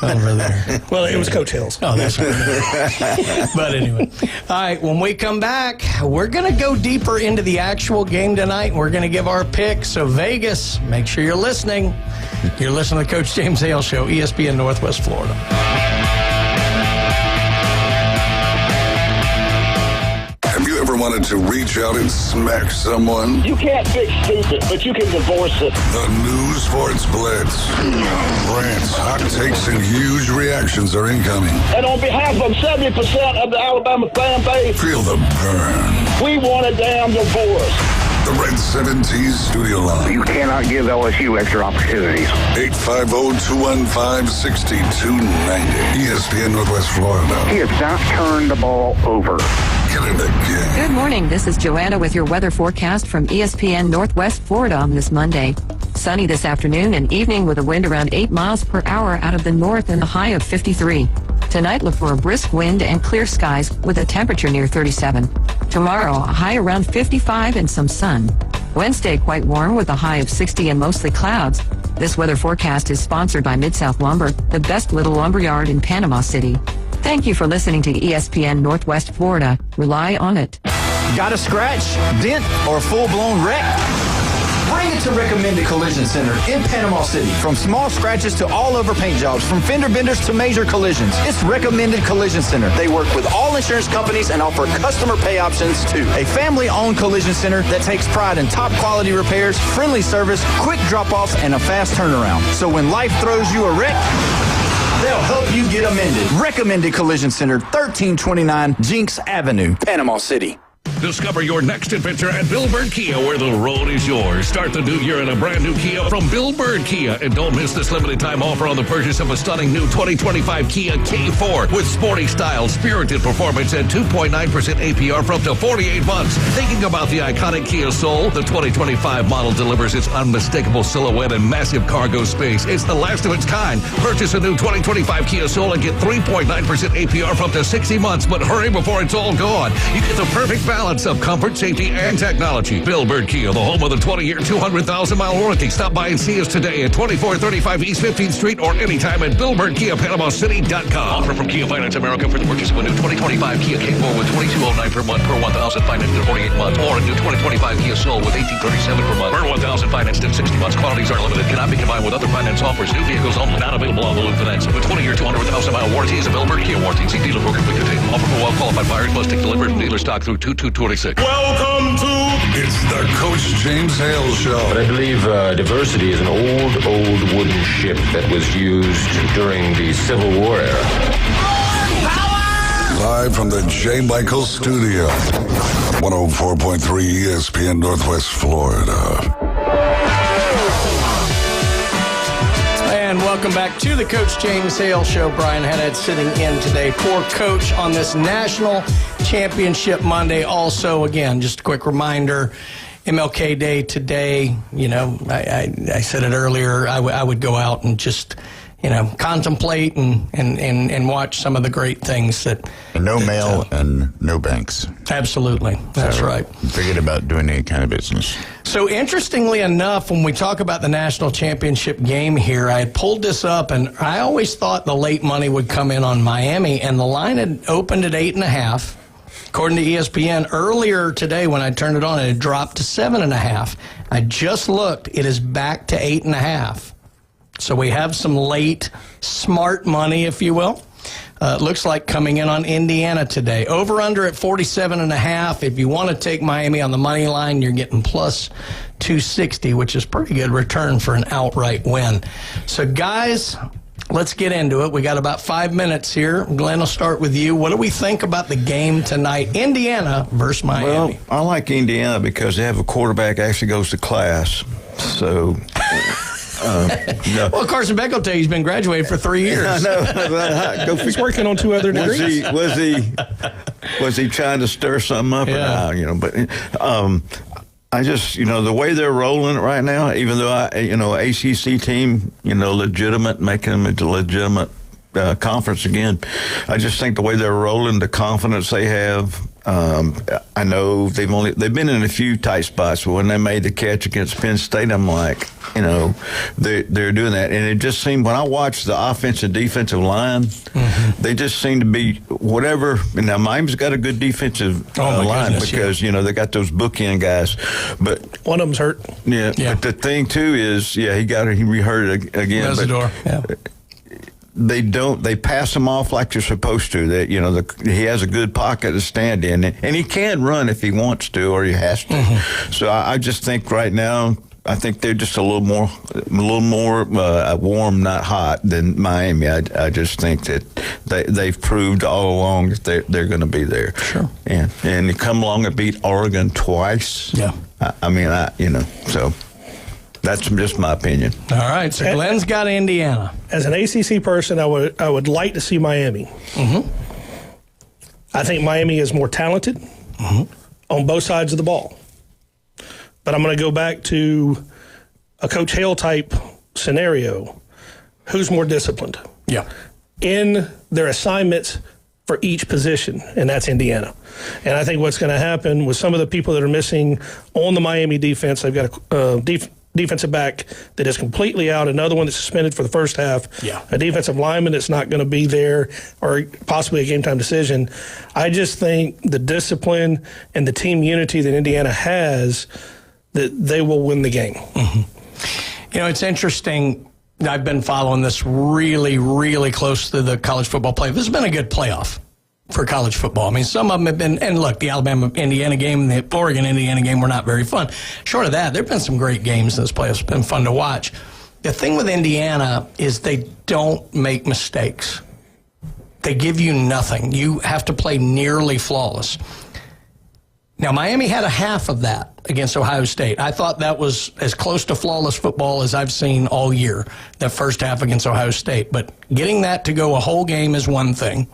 over there. Well, it was Coach Hale's. Oh, that's right. But anyway. All right, when we come back, we're going to go deeper into the actual game tonight, and we're going to give our picks. So, Vegas, make sure you're listening. You're listening to the Coach James Hale Show, ESPN Northwest Florida. Have you ever wanted to reach out and smack someone? You can't fix stupid, but you can divorce it. The new Sports Blitz. Rants, hot takes, and huge reactions are incoming. And on behalf of 70% of the Alabama fan base, Feel the burn. we want a damn divorce. The Red 70s studio line. You cannot give LSU extra opportunities. 850-215-6290. ESPN Northwest Florida. He has not turned the ball over. Get in the game. Good morning. This is Joanna with your weather forecast from ESPN Northwest Florida on this Monday. Sunny this afternoon and evening with a wind around 8 miles per hour out of the north and a high of 53. Tonight, look for a brisk wind and clear skies with a temperature near 37. Tomorrow, a high around 55 and some sun. Wednesday, quite warm with a high of 60 and mostly clouds. This weather forecast is sponsored by Mid-South Lumber, the best little lumber yard in Panama City. Thank you for listening to ESPN Northwest Florida. Rely on it. Got a scratch, dent, or full-blown wreck? Bring it to Recommended Collision Center in Panama City. From small scratches to all-over paint jobs, from fender benders to major collisions, it's Recommended Collision Center. They work with all insurance companies and offer customer pay options too. A family-owned collision center that takes pride in top-quality repairs, friendly service, quick drop-off, and a fast turnaround. So when life throws you a wreck, they'll help you get amended. Recommended Collision Center, 1329 Jinx Avenue, Panama City. Discover your next adventure at Bill Bird Kia, where the road is yours. Start the new year in a brand new Kia from Bill Bird Kia. And don't miss this limited time offer on the purchase of a stunning new 2025 Kia K4 with sporty style, spirited performance, and 2.9% APR for up to 48 months. Thinking about the iconic Kia Soul? The 2025 model delivers its unmistakable silhouette and massive cargo space. It's the last of its kind. Purchase a new 2025 Kia Soul and get 3.9% APR for up to 60 months. But hurry before it's all gone. You get the perfect balance of comfort, safety, and technology. Bill Bird Kia, the home of the 20-year, 200,000-mile warranty. Stop by and see us today at 2435 East 15th Street or anytime at BillBirdKiaPanamaCity.com. Offer from Kia Finance America for the purchase of a new 2025 Kia K4 with $2209 per month per 1,000 financed in 48 months, or a new 2025 Kia Soul with $1837 per month per 1,000 financed in 60 months. Quantities are limited. Cannot be combined with other finance offers. New vehicles only. Not available on balloon finance. The 20-year, 200,000-mile warranty is a Bill Bird Kia warranty. See dealer program we contain. Offer for well-qualified buyers. Must take delivered from dealer stock through 2226. Welcome to It's the Coach James Hale Show. But I believe diversity is an old wooden ship that was used during the Civil War era. Live from the J. Michael Studio, 104.3 ESPN Northwest Florida. And welcome back to the Coach James Hale Show. Brian Haddad sitting in today for Coach on this National Championship Monday. Also, again, just a quick reminder, MLK Day today. You know, I said it earlier, I would go out and just, you know, contemplate and watch some of the great things that... And no mail and no banks. Absolutely. That's right. Forget about doing any kind of business. So interestingly enough, when we talk about the national championship game here, I had pulled this up, and I always thought the late money would come in on Miami, and the line had opened at 8.5. According to ESPN, earlier today when I turned it on, it had dropped to 7.5. I just looked. It is back to 8.5. So we have some late smart money, if you will. It looks like coming in on Indiana today. Over under at 47.5. If you want to take Miami on the money line, you're getting plus 260, which is pretty good return for an outright win. So, guys, let's get into it. We got about 5 minutes here. Glenn, I'll start with you. What do we think about the game tonight? Indiana versus Miami. Well, I like Indiana because they have a quarterback that actually goes to class. So, no. Well, Carson Beck will tell you he's been graduated for 3 years. I know. He's working on 2 other degrees. Was he trying to stir something up? Yeah. Or not, but I just, the way they're rolling it right now, even though ACC team, legitimate, making them a legitimate conference again. I just think the way they're rolling, the confidence they have. I know they've been in a few tight spots, but when they made the catch against Penn State, I'm like, they're doing that. And it just seemed, when I watched the offensive defensive line, they just seem to be whatever. And now Miami's got a good defensive line because, they got those bookend guys. But one of them's hurt. Yeah. But the thing, too, is, he hurt again. Mesidor, They pass him off like they're supposed to. That he has a good pocket to stand in, and he can run if he wants to or he has to. So I just think right now, I think they're just a little more warm, not hot than Miami. I just think that they've proved all along that they're going to be there. Sure. And they come along and beat Oregon twice. Yeah. So. That's just my opinion. All right, so Glenn's got Indiana. As an ACC person, I would like to see Miami. I think Miami is more talented on both sides of the ball. But I'm going to go back to a Coach Hale type scenario. Who's more disciplined? Yeah. In their assignments for each position, and that's Indiana. And I think what's going to happen with some of the people that are missing on the Miami defense, they've got a defensive back that is completely out, another one that's suspended for the first half, a defensive lineman that's not going to be there, or possibly a game-time decision. I just think the discipline and the team unity that Indiana has, that they will win the game. It's interesting. I've been following this really, really close to the college football playoff. This has been a good playoff for college football. I mean, some of them have been, and look, the Alabama-Indiana game, the Oregon-Indiana game were not very fun. Short of that, there have been some great games in this playoff. It's been fun to watch. The thing with Indiana is they don't make mistakes. They give you nothing. You have to play nearly flawless. Now, Miami had a half of that against Ohio State. I thought that was as close to flawless football as I've seen all year, that first half against Ohio State. But getting that to go a whole game is one thing.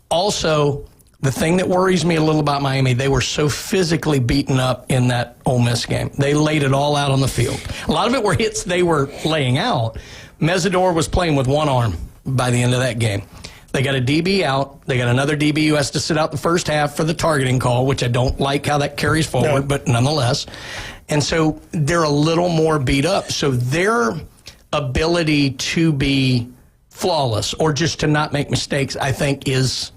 Also, the thing that worries me a little about Miami, they were so physically beaten up in that Ole Miss game. They laid it all out on the field. A lot of it were hits they were laying out. Mesidor was playing with one arm by the end of that game. They got a DB out. They got another DB who has to sit out the first half for the targeting call, which I don't like how that carries forward, but nonetheless. And so they're a little more beat up. So their ability to be flawless or just to not make mistakes, I think, is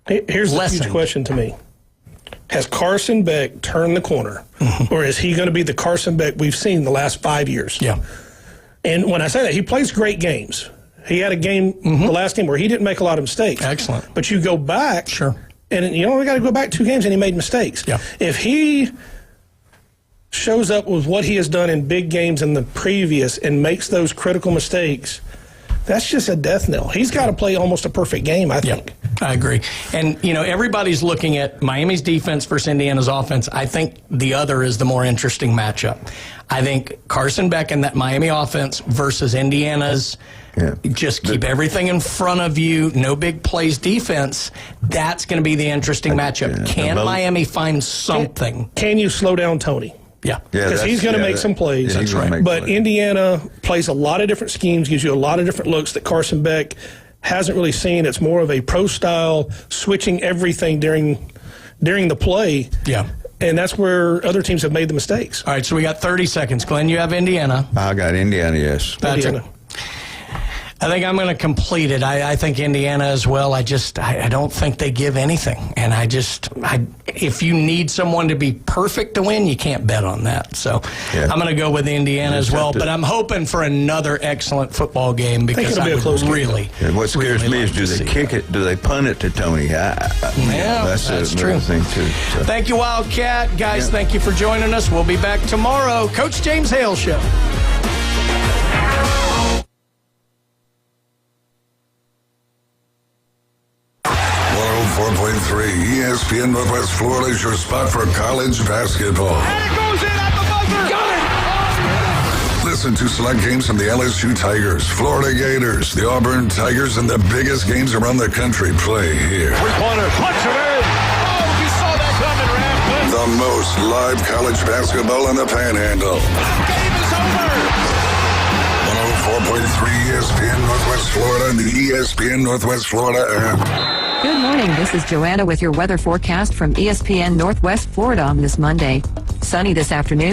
Here's the huge question to me. Has Carson Beck turned the corner, or is he going to be the Carson Beck we've seen the last 5 years? Yeah. And when I say that, he plays great games. He had a game, the last game, where he didn't make a lot of mistakes. Excellent. But you go back, and you only got to go back 2 games, and he made mistakes. Yeah. If he shows up with what he has done in big games in the previous and makes those critical mistakes, that's just a death knell. He's got to play almost a perfect game, I think. I agree. And, everybody's looking at Miami's defense versus Indiana's offense. I think the other is the more interesting matchup. I think Carson Beck and that Miami offense versus Indiana's just keep everything in front of you, no big plays defense. That's going to be the interesting matchup. Can Miami find something? Can you slow down Tony? Yeah. Because he's going to make some plays. That's right. But Indiana plays a lot of different schemes, gives you a lot of different looks that Carson Beck hasn't really seen. It's more of a pro style, switching everything during the play. Yeah. And that's where other teams have made the mistakes. All right, so we got 30 seconds. Glenn, you have Indiana. I got Indiana, yes. Patrick. Indiana. I think I'm going to complete it. I think Indiana as well. I don't think they give anything. And if you need someone to be perfect to win, you can't bet on that. So I'm going to go with Indiana as well. But I'm hoping for another excellent football game because I would really. And what scares me is, do they kick it? Do they punt it to Tony? That's true. Thing too. So. Thank you, Wildcat. Guys, thank you for joining us. We'll be back tomorrow. Coach James Hale Show. 104.3 ESPN Northwest Florida is your spot for college basketball. And it goes in at the buzzer. Got it. Listen to select games from the LSU Tigers, Florida Gators, the Auburn Tigers, and the biggest games around the country play here. Three-pointer. Punch it in. Oh, you saw that coming, Rap. The most live college basketball in the Panhandle. Game is over. 104.3 ESPN Northwest Florida and the ESPN Northwest Florida app. Good morning. This is Joanna with your weather forecast from ESPN Northwest Florida on this Monday. Sunny this afternoon.